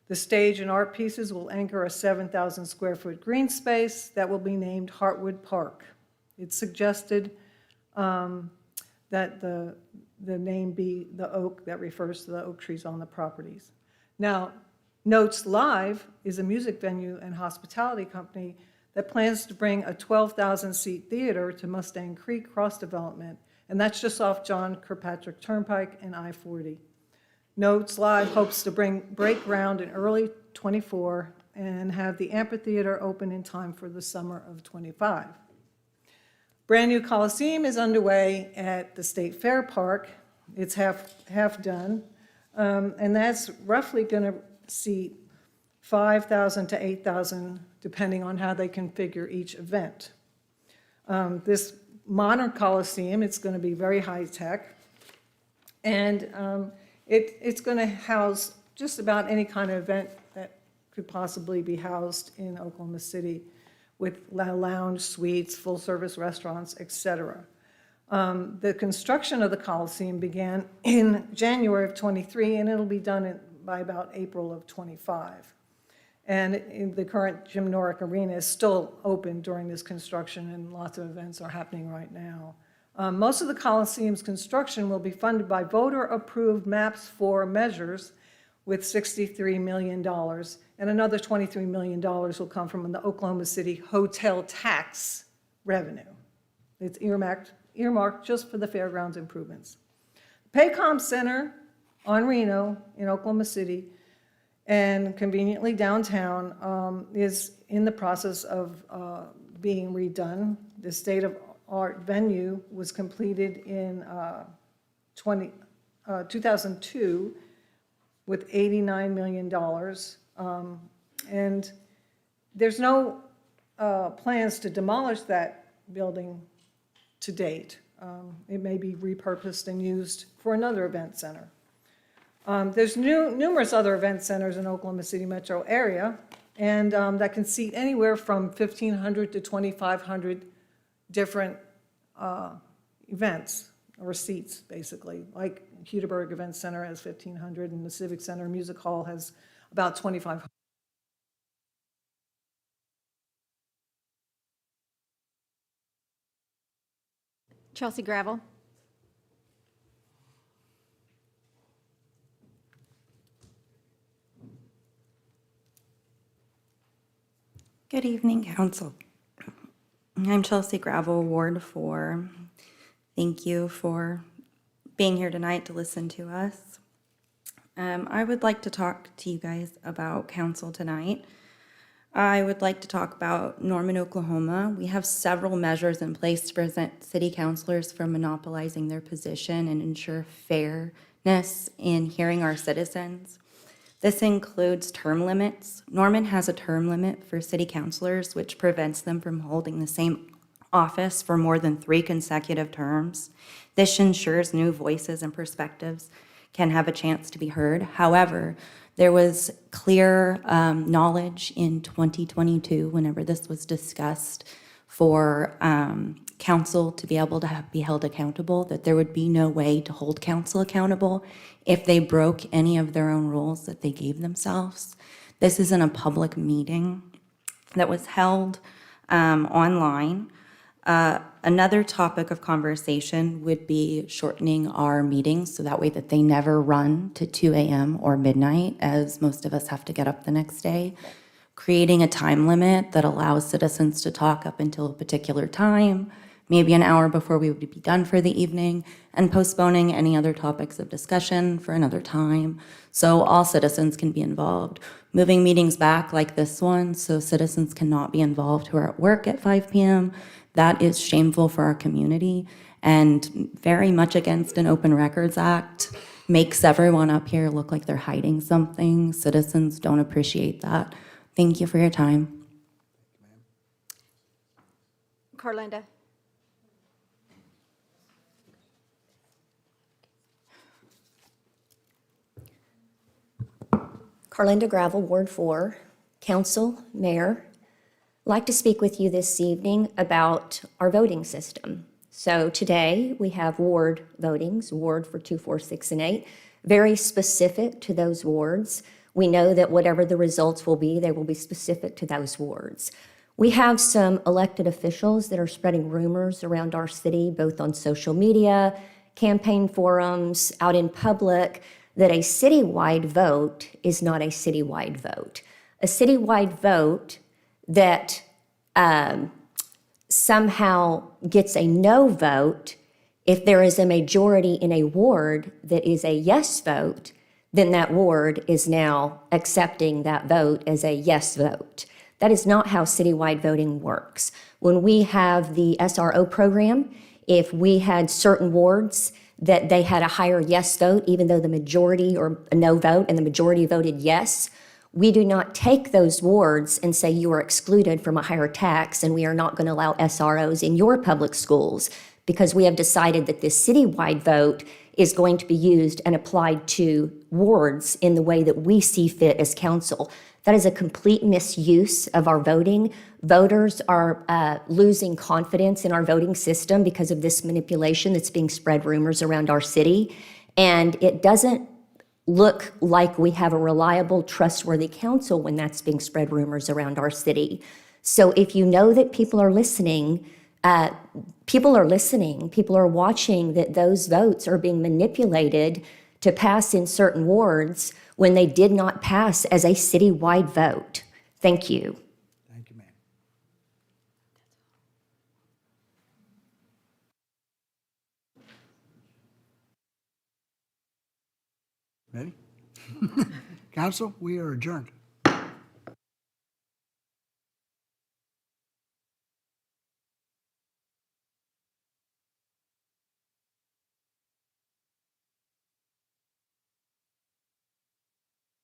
The stage and art pieces will anchor a 7,000 square foot green space that will be named Heartwood Park. It's suggested that the name be the oak that refers to the oak trees on the properties. Now, Notes Live is a music venue and hospitality company that plans to bring a 12,000-seat theater to Mustang Creek Cross Development, and that's just off John Kirkpatrick Turnpike and I-40. Notes Live hopes to break ground in early '24 and have the amphitheater open in time for the summer of '25. Brand new Coliseum is underway at the State Fair Park. It's half done, and that's roughly going to seat 5,000 to 8,000, depending on how they configure each event. This modern Coliseum, it's going to be very high-tech, and it's going to house just about any kind of event that could possibly be housed in Oklahoma City, with lounge suites, full-service restaurants, etc. The construction of the Coliseum began in January of '23, and it'll be done by about April of '25. And the current Jim Norick Arena is still open during this construction, and lots of events are happening right now. Most of the Coliseum's construction will be funded by voter-approved MAPS 4 measures with $63 million, and another $23 million will come from the Oklahoma City hotel tax revenue. It's earmarked just for the fairgrounds improvements. Paycom Center on Reno in Oklahoma City and conveniently downtown is in the process of being redone. The state-of-art venue was completed in 2002 with $89 million. And there's no plans to demolish that building to date. It may be repurposed and used for another event center. There's numerous other event centers in Oklahoma City metro area, and that can seat anywhere from 1,500 to 2,500 different events, or seats, basically. Like Hudeberg Event Center has 1,500, and the Civic Center Music Hall has about 2,500. Chelsea Gravel. Good evening, Council. I'm Chelsea Gravel, Ward 4. Thank you for being here tonight to listen to us. I would like to talk to you guys about council tonight. I would like to talk about Norman, Oklahoma. We have several measures in place to prevent city councilors from monopolizing their position and ensure fairness in hearing our citizens. This includes term limits. Norman has a term limit for city councilors, which prevents them from holding the same office for more than 3 consecutive terms. This ensures new voices and perspectives can have a chance to be heard. However, there was clear knowledge in 2022, whenever this was discussed, for council to be able to be held accountable, that there would be no way to hold council accountable if they broke any of their own rules that they gave themselves. This isn't a public meeting that was held online. Another topic of conversation would be shortening our meetings so that way that they never run to 2 a.m. or midnight, as most of us have to get up the next day. Creating a time limit that allows citizens to talk up until a particular time, maybe an hour before we would be done for the evening, and postponing any other topics of discussion for another time, so all citizens can be involved. Moving meetings back like this one, so citizens cannot be involved who are at work at 5 p.m., That is shameful for our community and very much against an Open Records Act. Makes everyone up here look like they're hiding something. Citizens don't appreciate that. Thank you for your time. Carlinda? Carlinda Gravel, Ward 4, Council, Mayor. I'd like to speak with you this evening about our voting system. So today we have ward votings, ward for 2, 4, 6, and 8, very specific to those wards. We know that whatever the results will be, they will be specific to those wards. We have some elected officials that are spreading rumors around our city, both on social media, campaign forums, out in public, that a citywide vote is not a citywide vote. A citywide vote that somehow gets a no vote, if there is a majority in a ward that is a yes vote, then that ward is now accepting that vote as a yes vote. That is not how citywide voting works. When we have the SRO program, if we had certain wards that they had a higher yes vote, even though the majority or a no vote and the majority voted yes, we do not take those wards and say you are excluded from a higher tax and we are not going to allow SROs in your public schools, because we have decided that this citywide vote is going to be used and applied to wards in the way that we see fit as council. That is a complete misuse of our voting. Voters are losing confidence in our voting system because of this manipulation that's being spread rumors around our city. And it doesn't look like we have a reliable, trustworthy council when that's being spread rumors around our city. So if you know that people are listening, people are watching that those votes are being manipulated to pass in certain wards when they did not pass as a citywide vote. Thank you. Thank you, ma'am. Ready? Council, we are adjourned.